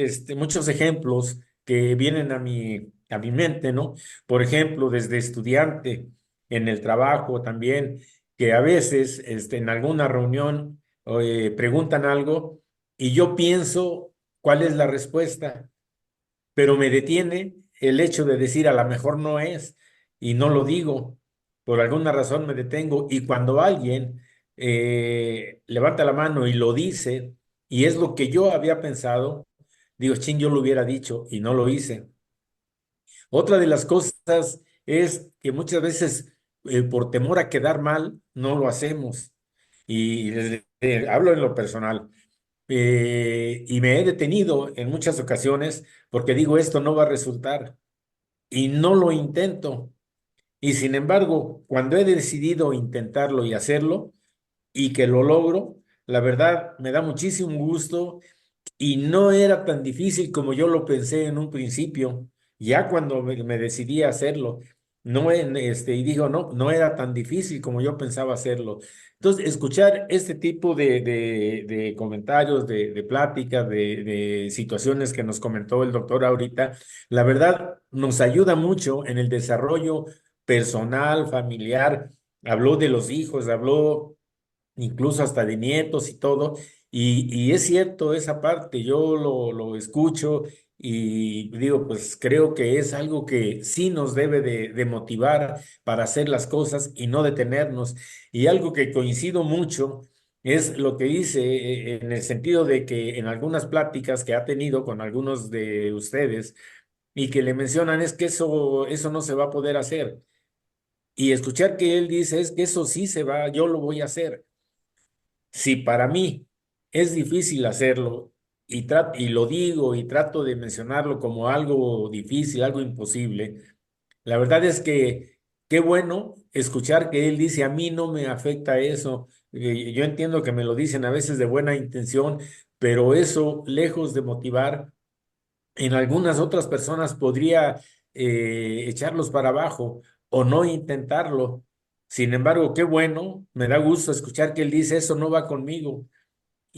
ejemplos que vienen a mi mente, ¿no? Por ejemplo, desde estudiante, en el trabajo también, que a veces en alguna reunión preguntan algo y yo pienso cuál es la respuesta, pero me detiene el hecho de decir a lo mejor no es y no lo digo. Por alguna razón me detengo y cuando alguien levanta la mano y lo dice y es lo que yo había pensado, digo, chin, yo lo hubiera dicho y no lo hice. Otra de las cosas es que muchas veces por temor a quedar mal no lo hacemos. Y hablo en lo personal. Y me he detenido en muchas ocasiones porque digo, esto no va a resultar y no lo intento. Y sin embargo, cuando he decidido intentarlo y hacerlo y que lo logro, la verdad me da muchísimo gusto y no era tan difícil como yo lo pensé en un principio, ya cuando me decidí a hacerlo. No y digo, no, no era tan difícil como yo pensaba hacerlo. Entonces, escuchar este tipo de comentarios, de pláticas, de situaciones que nos comentó el doctor ahorita, la verdad nos ayuda mucho en el desarrollo personal, familiar. Habló de los hijos, habló incluso hasta de nietos y todo. Y es cierto esa parte, yo lo escucho y digo, pues creo que es algo que sí nos debe de motivar para hacer las cosas y no detenernos. Y algo que coincido mucho es lo que dice en el sentido de que en algunas pláticas que ha tenido con algunos de ustedes y que le mencionan es que eso no se va a poder hacer. Y escuchar que él dice es que eso sí se va, yo lo voy a hacer. Si para mí es difícil hacerlo y lo digo y trato de mencionarlo como algo difícil, algo imposible, la verdad es que qué bueno escuchar que él dice, a mí no me afecta eso. Yo entiendo que me lo dicen a veces de buena intención, pero eso, lejos de motivar, en algunas otras personas podría echarlos para abajo o no intentarlo. Sin embargo, qué bueno, me da gusto escuchar que él dice, eso no va conmigo.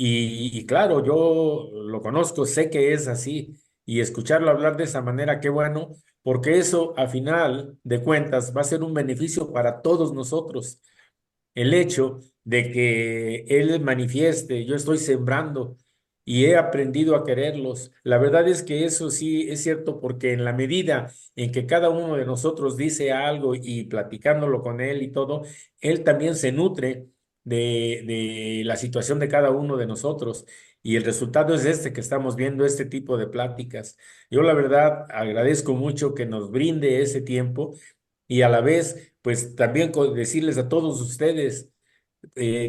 Y claro, yo lo conozco, sé que es así. Y escucharlo hablar de esa manera, qué bueno, porque eso a final de cuentas va a ser un beneficio para todos nosotros. El hecho de que Él manifieste, yo estoy sembrando y he aprendido a quererlos. La verdad es que eso sí es cierto porque en la medida en que cada uno de nosotros dice algo y platicándolo con Él y todo, Él también se nutre de la situación de cada uno de nosotros. Y el resultado es este que estamos viendo, este tipo de pláticas. Yo la verdad agradezco mucho que nos brinde ese tiempo y a la vez, pues también decirles a todos ustedes,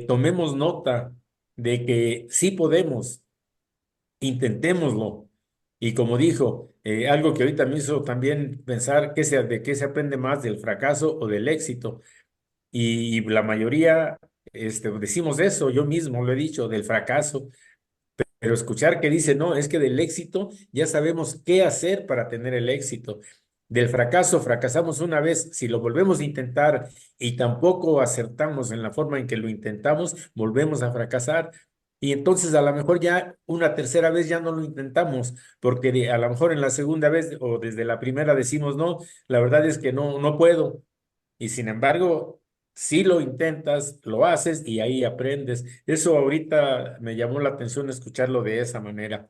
tomemos nota de que sí podemos, intentémoslo. Y como dijo, algo que ahorita me hizo también pensar de qué se aprende más, del fracaso o del éxito. Y la mayoría decimos eso, yo mismo lo he dicho, del fracaso. Pero escuchar que dice, no, es que del éxito ya sabemos qué hacer para tener el éxito. Del fracaso, fracasamos una vez, si lo volvemos a intentar y tampoco acertamos en la forma en que lo intentamos, volvemos a fracasar. Y entonces a lo mejor ya una tercera vez ya no lo intentamos, porque a lo mejor en la segunda vez o desde la primera decimos, no, la verdad es que no, no puedo. Y sin embargo, si lo intentas, lo haces y ahí aprendes. Eso ahorita me llamó la atención escucharlo de esa manera.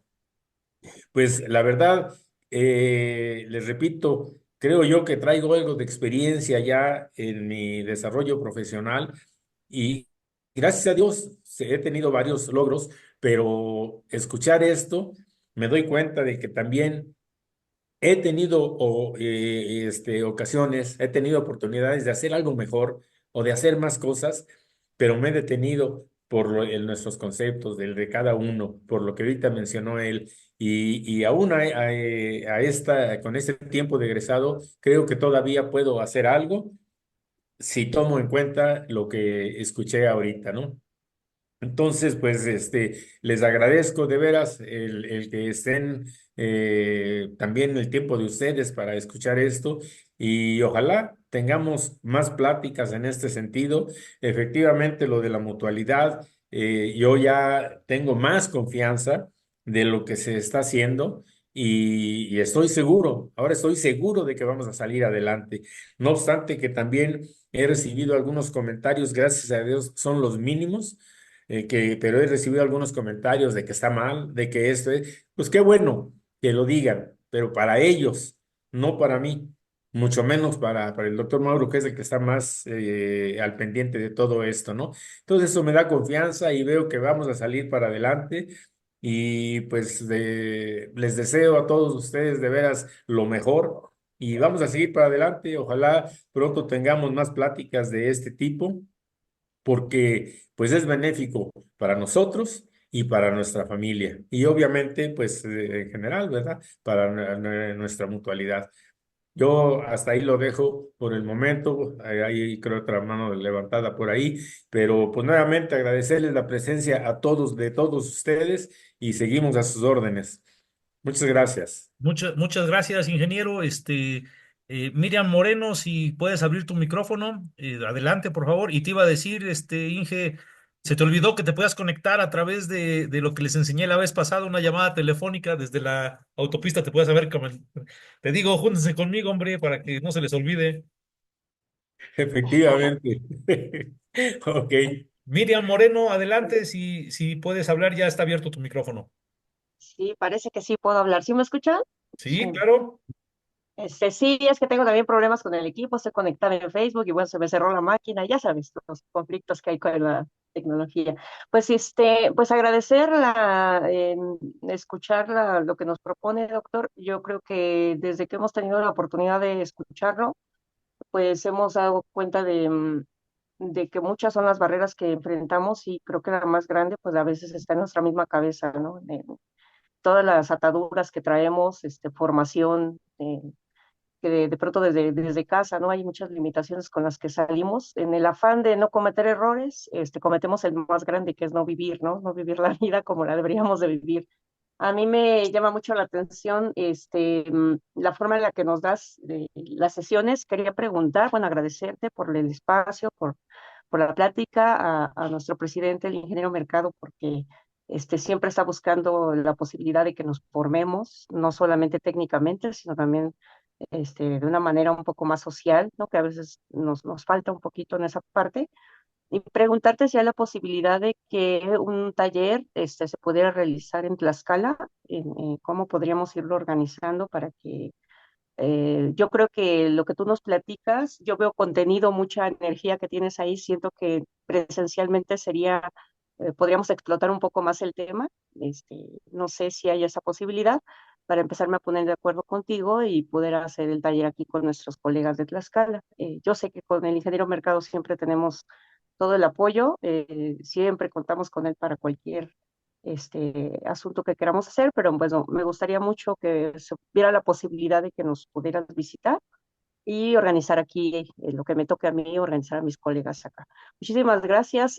Pues la verdad, les repito, creo yo que traigo algo de experiencia ya en mi desarrollo profesional y gracias a Dios he tenido varios logros, pero escuchar esto me doy cuenta de que también he tenido ocasiones, he tenido oportunidades de hacer algo mejor o de hacer más cosas, pero me he detenido en nuestros conceptos, del de cada uno, por lo que ahorita mencionó él. Y aún con este tiempo de egresado, creo que todavía puedo hacer algo si tomo en cuenta lo que escuché ahorita, ¿no? Entonces, pues, les agradezco de veras el que estén también el tiempo de ustedes para escuchar esto y ojalá tengamos más pláticas en este sentido. Efectivamente, lo de la mutualidad, yo ya tengo más confianza de lo que se está haciendo y estoy seguro, ahora estoy seguro de que vamos a salir adelante. No obstante que también he recibido algunos comentarios, gracias a Dios, son los mínimos pero he recibido algunos comentarios de que está mal, de que pues qué bueno que lo digan, pero para ellos, no para mí, mucho menos para el doctor Mauro, que es el que está más al pendiente de todo esto, ¿no? Entonces eso me da confianza y veo que vamos a salir para adelante y pues les deseo a todos ustedes de veras lo mejor y vamos a seguir para adelante. Ojalá pronto tengamos más pláticas de este tipo porque pues es benéfico para nosotros y para nuestra familia y obviamente pues en general, ¿verdad? Para nuestra mutualidad. Yo hasta ahí lo dejo por el momento, hay creo otra mano levantada por ahí, pero pues nuevamente agradecerles la presencia a todos, de todos ustedes y seguimos a sus órdenes. Muchas gracias. Muchas gracias, ingeniero. Miriam Moreno, si puedes abrir tu micrófono, adelante, por favor. Y te iba a decir, Inge, se te olvidó que te puedas conectar a través de lo que les enseñé la vez pasada, una llamada telefónica desde la autopista, te puedes saber, te digo, júntense conmigo, hombre, para que no se les olvide. Efectivamente. Ok. Miriam Moreno, adelante, si puedes hablar, ya está abierto tu micrófono. Sí, parece que sí puedo hablar. ¿Sí me escuchan? Sí. Sí, claro. Sí, es que tengo también problemas con el equipo, estoy conectada en Facebook y bueno, se me cerró la máquina, ya sabes, los conflictos que hay con la tecnología. Pues pues agradecer escuchar lo que nos propone, doctor. Yo creo que desde que hemos tenido la oportunidad de escucharlo, pues hemos dado cuenta de que muchas son las barreras que enfrentamos y creo que la más grande, pues a veces está en nuestra misma cabeza, ¿no? Todas las ataduras que traemos, formación, que de pronto desde casa, ¿no? Hay muchas limitaciones con las que salimos. En el afán de no cometer errores, cometemos el más grande, que es no vivir, ¿no? No vivir la vida como la deberíamos de vivir. A mí me llama mucho la atención la forma en la que nos das las sesiones. Quería preguntar, bueno, agradecerte por el espacio, por la plática, a nuestro presidente, el ingeniero Mercado, porque siempre está buscando la posibilidad de que nos formemos, no solamente técnicamente, sino también de una manera un poco más social, ¿no? Que a veces nos falta un poquito en esa parte. Y preguntarte si hay la posibilidad de que un taller se pudiera realizar en Tlaxcala, cómo podríamos irlo organizando para que yo creo que lo que tú nos platicas, yo veo contenido, mucha energía que tienes ahí, siento que presencialmente podríamos explotar un poco más el tema. No sé si hay esa posibilidad para empezarme a poner de acuerdo contigo y poder hacer el taller aquí con nuestros colegas de Tlaxcala. Yo sé que con el ingeniero Mercado siempre tenemos todo el apoyo, siempre contamos con él para cualquier asunto que queramos hacer, pero bueno, me gustaría mucho que se viera la posibilidad de que nos pudieras visitar y organizar aquí lo que me toque a mí, organizar a mis colegas acá. Muchísimas gracias,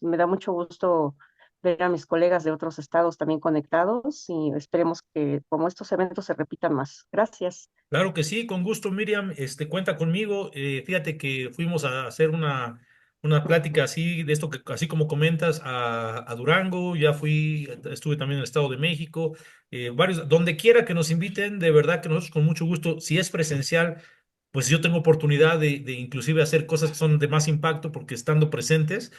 me da mucho gusto ver a mis colegas de otros estados también conectados y esperemos que como estos eventos se repitan más. Gracias. Claro que sí, con gusto, Miriam. Cuenta conmigo. Fíjate que fuimos a hacer una plática así, de esto que así como comentas, a Durango. Ya fui, estuve también en el Estado de México, varios, donde quiera que nos inviten, de verdad que nosotros con mucho gusto, si es presencial. pues yo tengo oportunidad de inclusive hacer cosas que son de más impacto porque estando presentes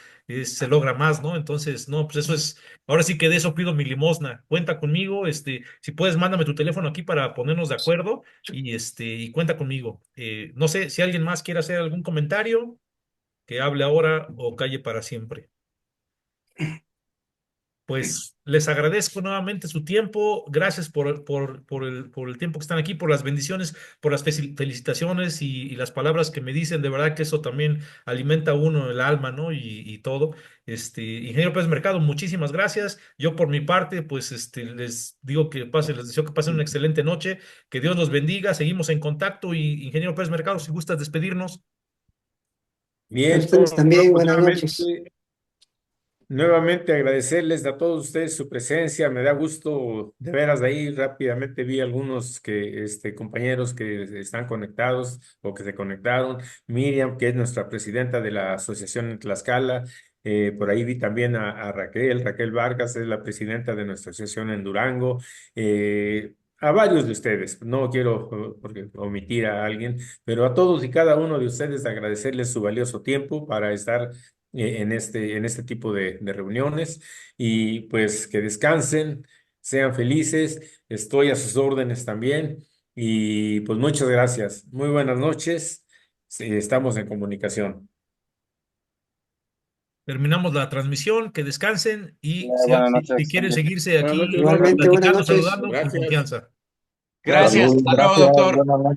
se logra más, ¿no? Entonces, no, pues eso es, ahora sí que de eso pido mi limosna. Cuenta conmigo, si puedes, mándame tu teléfono aquí para ponernos de acuerdo y cuenta conmigo. No sé si alguien más quiere hacer algún comentario, que hable ahora o calle para siempre. Pues les agradezco nuevamente su tiempo. Gracias por el tiempo que están aquí, por las bendiciones, por las felicitaciones y las palabras que me dicen. De verdad que eso también alimenta a uno el alma, ¿no? Y todo. Ingeniero Pérez Mercado, muchísimas gracias. Yo por mi parte, pues les digo les deseo que pasen una excelente noche. Que Dios los bendiga. Seguimos en contacto y Ingeniero Pérez Mercado, si gustas despedirnos. A Bien, ustedes no, también, pues buenas noches. nuevamente agradecerles a todos ustedes su presencia. Me da gusto, de veras, de ahí rápidamente vi algunos compañeros que están conectados o que se conectaron. Miriam, que es nuestra presidenta de la Asociación en Tlaxcala. Por ahí vi también a Raquel Vargas, es la presidenta de nuestra asociación en Durango. A varios de ustedes, no quiero porque omitir a alguien, pero a todos y cada uno de ustedes agradecerles su valioso tiempo para estar en este tipo de reuniones y pues que descansen, sean felices, estoy a sus órdenes también y pues muchas gracias, muy buenas noches, sí, estamos en comunicación. Terminamos la transmisión, que descansen y Buenas si noches quieren también. seguirse Buenas aquí noches, Blanca. Igualmente, buenas platicando, noches. saludando, con Gracias. confianza. Gracias. Salud, Hasta luego, gracias, doctor. buenas noches.